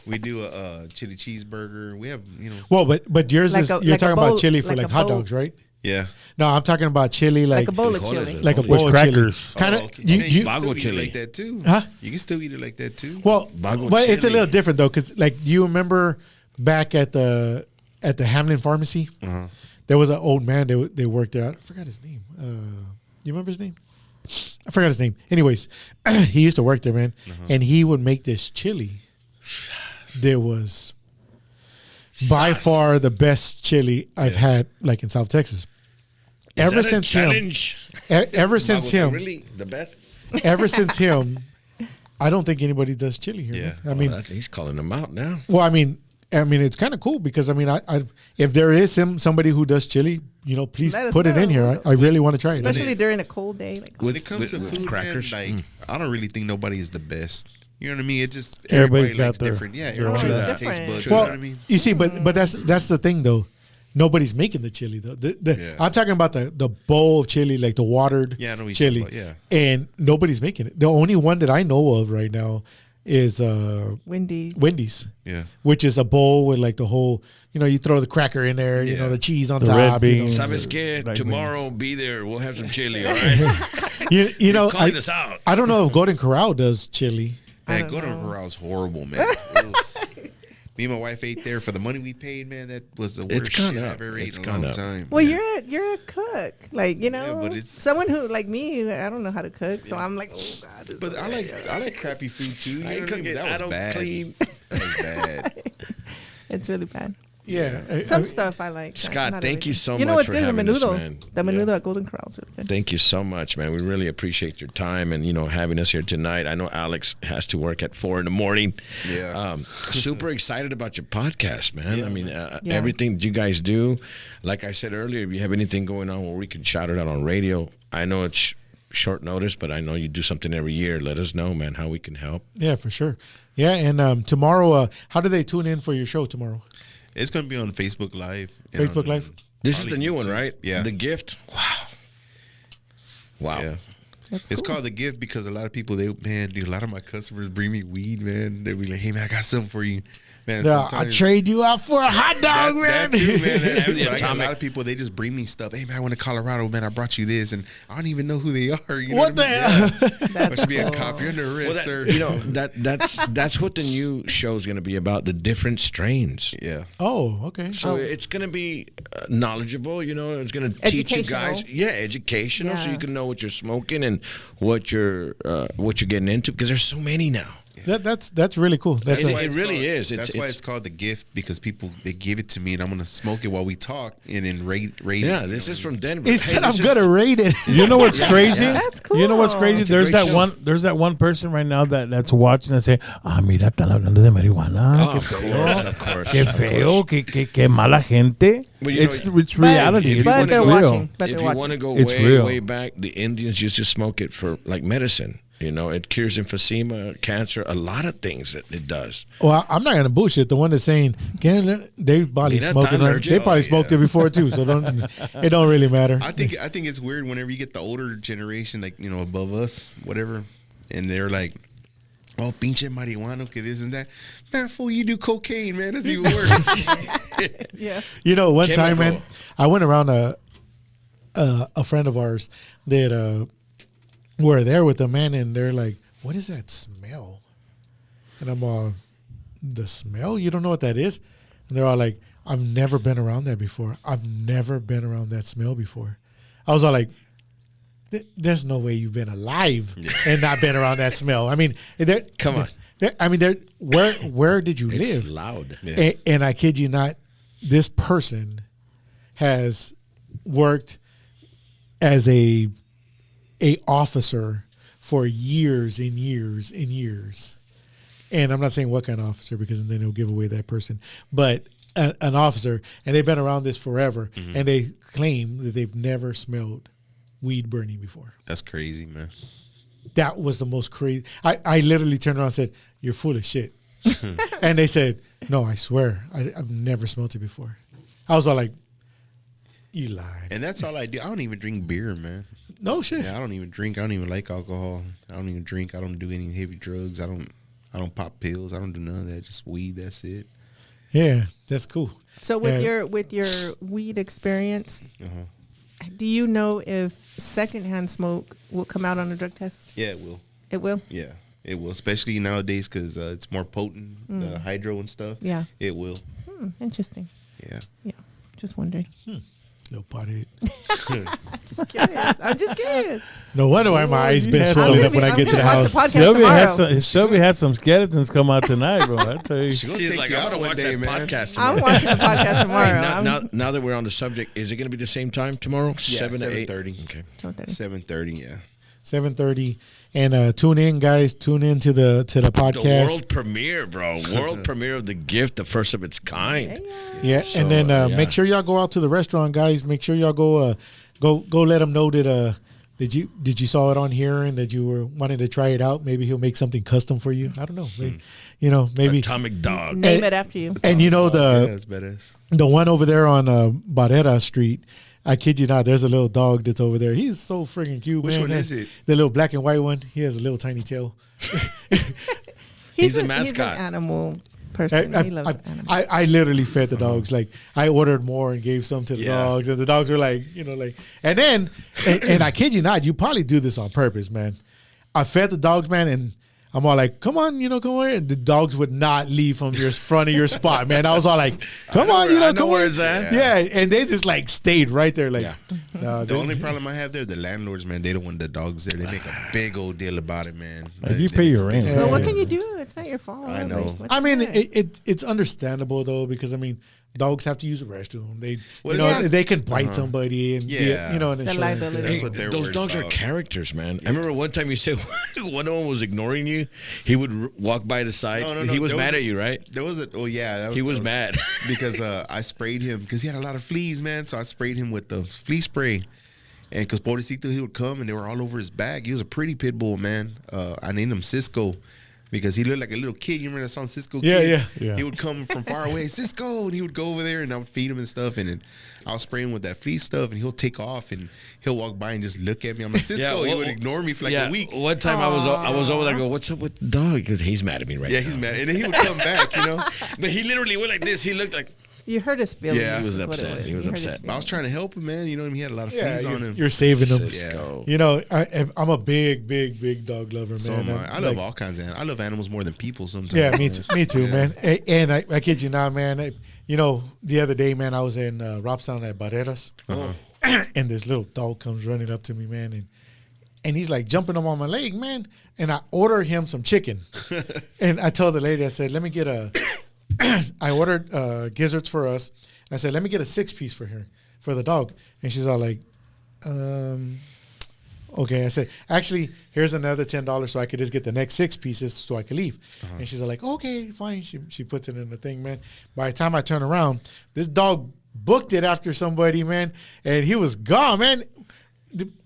We do a chili cheeseburger. We have Well, but yours Like is a- you're like a talking bowl- about chili for like like a hot bowl. dogs, right? yeah. No, I'm talking about chili Like a bowl of Frijoles, chili. like a With bowl of crackers. chili. Kind of okay. you, Man, you can Vago still eat it chili. like that too. Huh? You can still eat it like that too. Well, Vago but it's a chili. little different though, because like you remember back at the Hamlin Pharmacy, there was an old man. They worked there. I forgot his name. You remember his name? I forgot his name. Anyways, he used to work there, man, and he would make this chili. There was by Sauce. far the best chili I've had, like in South Texas. Is Ever that a since him, challenge? ever since Vago, him, really the best. ever since him, I don't think anybody does chili here. Yeah. man. I mean, He's calling them out now. well, I mean, it's kind of cool because I if there is somebody who does chili, please Let us put it in know. here. I really want to try Especially it. during a cold day. Like, When it comes to with food, crackers, man, like I don't really think nobody is the best. You know what I mean? It just Everybody's everybody got likes their- different. Yeah, their everybody own likes their different. taste buds. True. You know Well, what I mean? you see, but that's the thing though. Nobody's making the chili though. Yeah. I'm talking about the bowl of chili, like the watered Yeah, I know what you're chili. talking about, yeah. And nobody's making it. The only one that I know of right now is Wendy's. Yeah. which is a bowl with like the whole. You throw the cracker in there. You Yeah. know, the cheese on The red top. beans. Sabes que Like tomorrow be there. We'll have some chili. All right. You know, Calling us out. I don't know if Golden Corral does chili. Man, don't Golden know. Corral's horrible, man. Ooh. Me and my wife ate there for the money we paid, man. That was the worst It's gone shit up. I've ever ate It's in a gone long up. time. Well, Yeah. you're a cook, like but it's- someone who like me. I don't know how to cook, so I'm like, oh god. This But is I like crappy food too. You know I ain't what I mean? cooking. That I was don't bad. clean. That was bad. It's really bad. Yeah. Some stuff I like. Scott, not thank you everything. so You know much what's for good? The having us, menudo. man. The menudo at Golden Corral is really good. Thank you so much, man. We really appreciate your time and having us here tonight. I know Alex has to work at 4 a.m. Yeah. Super excited about your podcast, man. Yeah, I mean, Yeah. everything that you guys do. Like I said earlier, if you have anything going on where we can shout it out on radio, I know it's short notice, but I know you do something every year. Let us know, man, how we can help. Yeah, for sure. Yeah, and tomorrow, how do they tune in for your show tomorrow? It's gonna be on Facebook Live. and Facebook on- Live? This is probably the new one, YouTube. right? Yeah. The gift. Wow. Yeah. That's It's cool. called the gift because a lot of people, dude, a lot of my customers bring me weed, man. They be like, hey man, I got something for you. Man, Yeah, I'll sometimes- trade you out for a hot dog, that man. too, man. That too. And the But I got a atomic. lot of people, they just bring me stuff. Hey man, I went to Colorado, man. I brought you this, and I don't even know who they are. You know What the I mean? hell? Yeah. That's I should be a cool. cop. You're under arrest, Well, sir. that's what the new show is going to be about, the different strains. Yeah. Oh, okay. So it's going to be knowledgeable, it's going to teach you guys, educational, so Yeah. you can know what you're smoking and what you're getting into, because there's so many now. That's really cool. That's It- a, it really is. That's why It's- it's called the gift, because people, they give it to me and I'm gonna smoke it while we talk and then rate Yeah, it. this is from Denver. he said, I'm this is- gonna rate it. You know what's crazy? That's You know what's cool. crazy? It's a There's great that show. There's that one person right now that's watching and saying, mira, están hablando de marihuana. Oh, Qué of feo. course, of course. Qué of feo. course. Qué mala gente. Well, you It's know, reality. if you It's, wanna But they're real. watching. But If they're you watching. want to go It's way, real. way back, the Indians used to smoke it for like medicine. It cures emphysema, cancer, a lot of things that it does. Well, I'm not gonna bullshit. The one that's saying, they probably Mira, smoking. tan Right? allergic. They probably Oh, smoked yeah. it before too. So it don't really matter. I think it's weird whenever you get the older generation, like above us, whatever, and they're like, "Oh, pinche marihuana, que this and that." Man, fool, you do cocaine, man. That's even worse. Yeah. One time, man, Chemical. I went around a friend of ours that were there with the man, and they're like, "What is that smell?" And I'm all, "The smell? You don't know what that is?" And they're all like, "I've never been around that before. I've never been around that smell before." I was all like, "There's no way you've been alive and not been around that smell." I mean, Come on. where did you It's live? loud. Yeah. And I kid you not, this person has worked as a officer for years and years and years. And I'm not saying what kind of officer, because then it'll give away that person, but an officer, and they've been around this forever, and they claim that they've never smelled weed burning before. That's crazy, man. That was the most crazy. I literally turned around and said, "You're full of shit." And they said, "No, I swear, I've never smelled it before." I was all like, "You lied." And that's all I do. I don't even drink beer, man. No shit. Yeah, I don't even drink. I don't even like alcohol. I don't even drink. I don't do any heavy drugs. I don't pop pills. I don't do none of that. Just weed. That's it. Yeah, that's cool. So with Yeah. your weed experience, Uh-huh. do you know if secondhand smoke will come out on a drug test? Yeah, it will. It will. Yeah, it will. Especially nowadays because it's more potent, the hydro and stuff. Yeah. It will. Interesting. Yeah. Yeah. Just wondering. Little pothead. Just curious. I'm just curious. No wonder why my eyes been Yeah. swollen I'm up when I gonna get to the watch house. the podcast Sylvia tomorrow. Sylvia had some skeletons come out tonight, bro. I tell you. She'll She's take like, you I'm out going to one watch day, that man. podcast I'm tomorrow. watching the podcast tomorrow. Now that we're on the subject, is it going to be the same time tomorrow? 7 to 8? 7:30. Okay. 7:30. Yeah. 7:30, and tune in, guys. Tune in to the The podcast. world premiere, bro. World premiere of The Gift, the first of its kind. Yeah, So, and then yeah. make sure y'all go out to the restaurant, guys. Make sure y'all go let them know that did you saw it on here and that you were wanting to try it out? Maybe he'll make something custom for you. I don't know. Maybe, maybe Atomic Dog. Name it after you. And That's badass. the one over there on Barrera Street. I kid you not. There's a little dog that's over there. He's so freaking cute. Which man. one is it? The little black and white one. He has a little tiny tail. He's a He's mascot. an animal person. He loves animals. I literally fed the dogs. Like I ordered more and gave some to the dogs, and the dogs were like, and then, and I kid you not, you probably do this on purpose, man. I fed the dogs, man, and I'm all like, come on, come on. And the dogs would not leave from your front of your spot, man. I was all like, come on, I know come where on. it's at. Yeah, and they just like stayed right there, like. Yeah. The only problem I have there, the landlords, man, they don't want the dogs there. They make a big old deal about it, man. Like, you pay your rent. But what can you do? It's not your fault. I know. Like, what's I mean, that? it's understandable though, because I mean, dogs have to use the restroom. They, Well, yeah. they can bite somebody and Yeah. an The insurance. liability. That's what they're Those worried dogs are about. characters, man. I remember one time you said one of them was ignoring you. He would walk by the side. No, He was there mad was at you, right? There was that He was that mad. because I sprayed him because he had a lot of fleas, man. So I sprayed him with the flea spray. And because Pobrecito, he would come and they were all over his back. He was a pretty pit bull, man. I named him Cisco because he looked like a little kid. You remember that song, Cisco Kid? Yeah. He would come from far away, Cisco, and he would go over there and I would feed him and stuff. And then I'll spray him with that flea stuff and he'll take off and he'll walk by and just look at me. I'm like, Cisco. He would ignore me for like a week. One time I was over there. I go, what's up with the dog? Because he's mad at me right Yeah, now. he's mad. And then he would come back, But he literally went like this. He looked like You hurt his feelings. Yeah. He was is what it upset. He was You hurt his upset. I was trying to help him, man. He had a lot of Yeah, fleas on him. you're saving them. Cisco. I'm a big dog lover, man. So am I. I love like- all kinds of animals. I love animals more than people sometimes. Yeah, me too, man. And I kid you not, man. The other day, man, I was in Robstown at Barreras, and this little dog comes running up to me, man, and he's like jumping up on my leg, man. And I ordered him some chicken, and I told the lady, I said, let me get I ordered gizzards for us. And I said, let me get a 6-piece for the dog. And she's all like, okay. I said, actually, here's another $10 so I could just get the next 6 pieces so I could leave. And she's all like, okay, fine. She puts it in the thing, man. By the time I turn around, this dog booked it after somebody, man, and he was gone, man.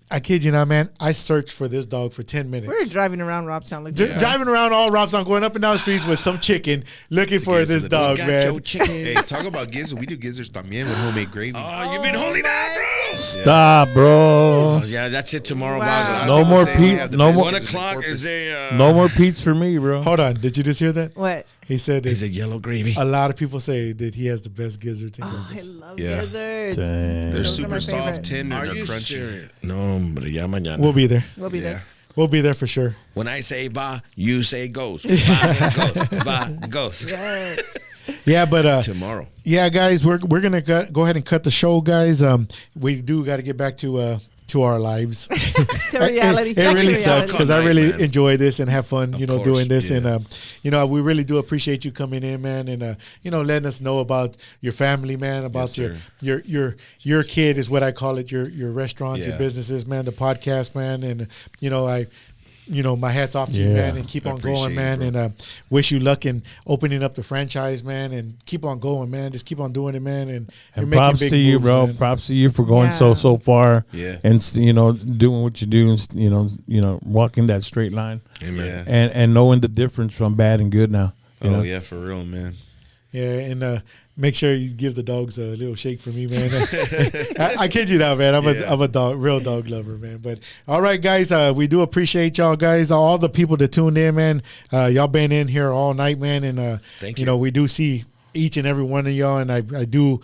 I kid you not, man. I searched for this dog for 10 minutes. We were driving around Robstown looking. Driving around all Robstown, going up and down the streets with some chicken, looking for get this to the dog. dog, got man. your chicken. Hey, talk about gizzards. We do gizzards también with homemade gravy. Oh, you've been holding that, bro. Stop, bro. Oh, yeah, that's it tomorrow. Wow. Vago. No People more say we Pete. have the No best more. 1 gizzards in o'clock Corpus. is a. No more Pete's for me, bro. Hold on. Did you just hear that? What? He said Is that it yellow gravy? a lot of people say that he has the best gizzards in Oh, I Corpus. love Yeah. gizzards. Dang. They're Those are my super soft, favorite. tender, Are and you they're crunchy. serious? No, hombre, ya mañana. We'll be there. We'll be there. We'll be there for sure. When I say ba, you say goes. Ba goes. Ba goes. Yes. Yeah, but Tomorrow. yeah, guys, we're gonna go ahead and cut the show, guys. We do got to get back to our lives. To reality. It Back to really reality. sucks because I Fun night, really man. enjoy this and have fun, Of course, doing this. yeah. And we really do appreciate you coming in, man, and letting us know about your family, man, about Yes, your kid is what I call it, your restaurant, your Yeah. businesses, man, the podcast, man, and my hat's off to you, Yeah. man, and keep I on going, appreciate it, man, bro. and wish you luck in opening up the franchise, man, and keep on going, man. Just keep on doing it, man, and you're And making props big to you, moves, bro. man. Props to you for going Yeah. so far. Yeah. And doing what you do, and walking that straight line, Amen. Yeah. and knowing the difference from bad and good now. You know? Yeah, for real, man. Yeah, and make sure you give the dogs a little shake for me, man. I kid you not, man. I'm a real dog lover, man. But all right, guys, we do appreciate y'all, guys. All the people that tuned in, man. Y'all been in here all night, man, and Thank you. we do see each and every one of y'all, and I do,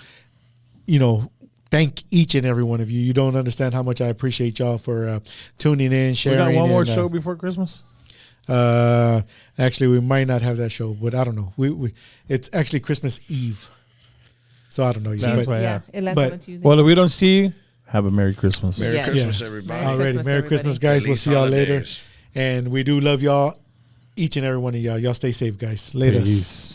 thank each and every one of you. You don't understand how much I appreciate y'all for tuning in, We sharing. got one more and, show before Christmas. Actually, we might not have that show, but I don't know. It's actually Christmas Eve, so I don't know yet. That's But why I Yeah. asked. It lands But- on a Tuesday. Well, if we don't see you, have a Merry Christmas. Merry Yeah. Christmas, Yeah. everybody. Merry already, Christmas, Merry Christmas, everybody. guys. We'll Feliz see y'all later, holidays. and we do love y'all, each and every one of y'all. Y'all stay safe, guys. Later. Peace.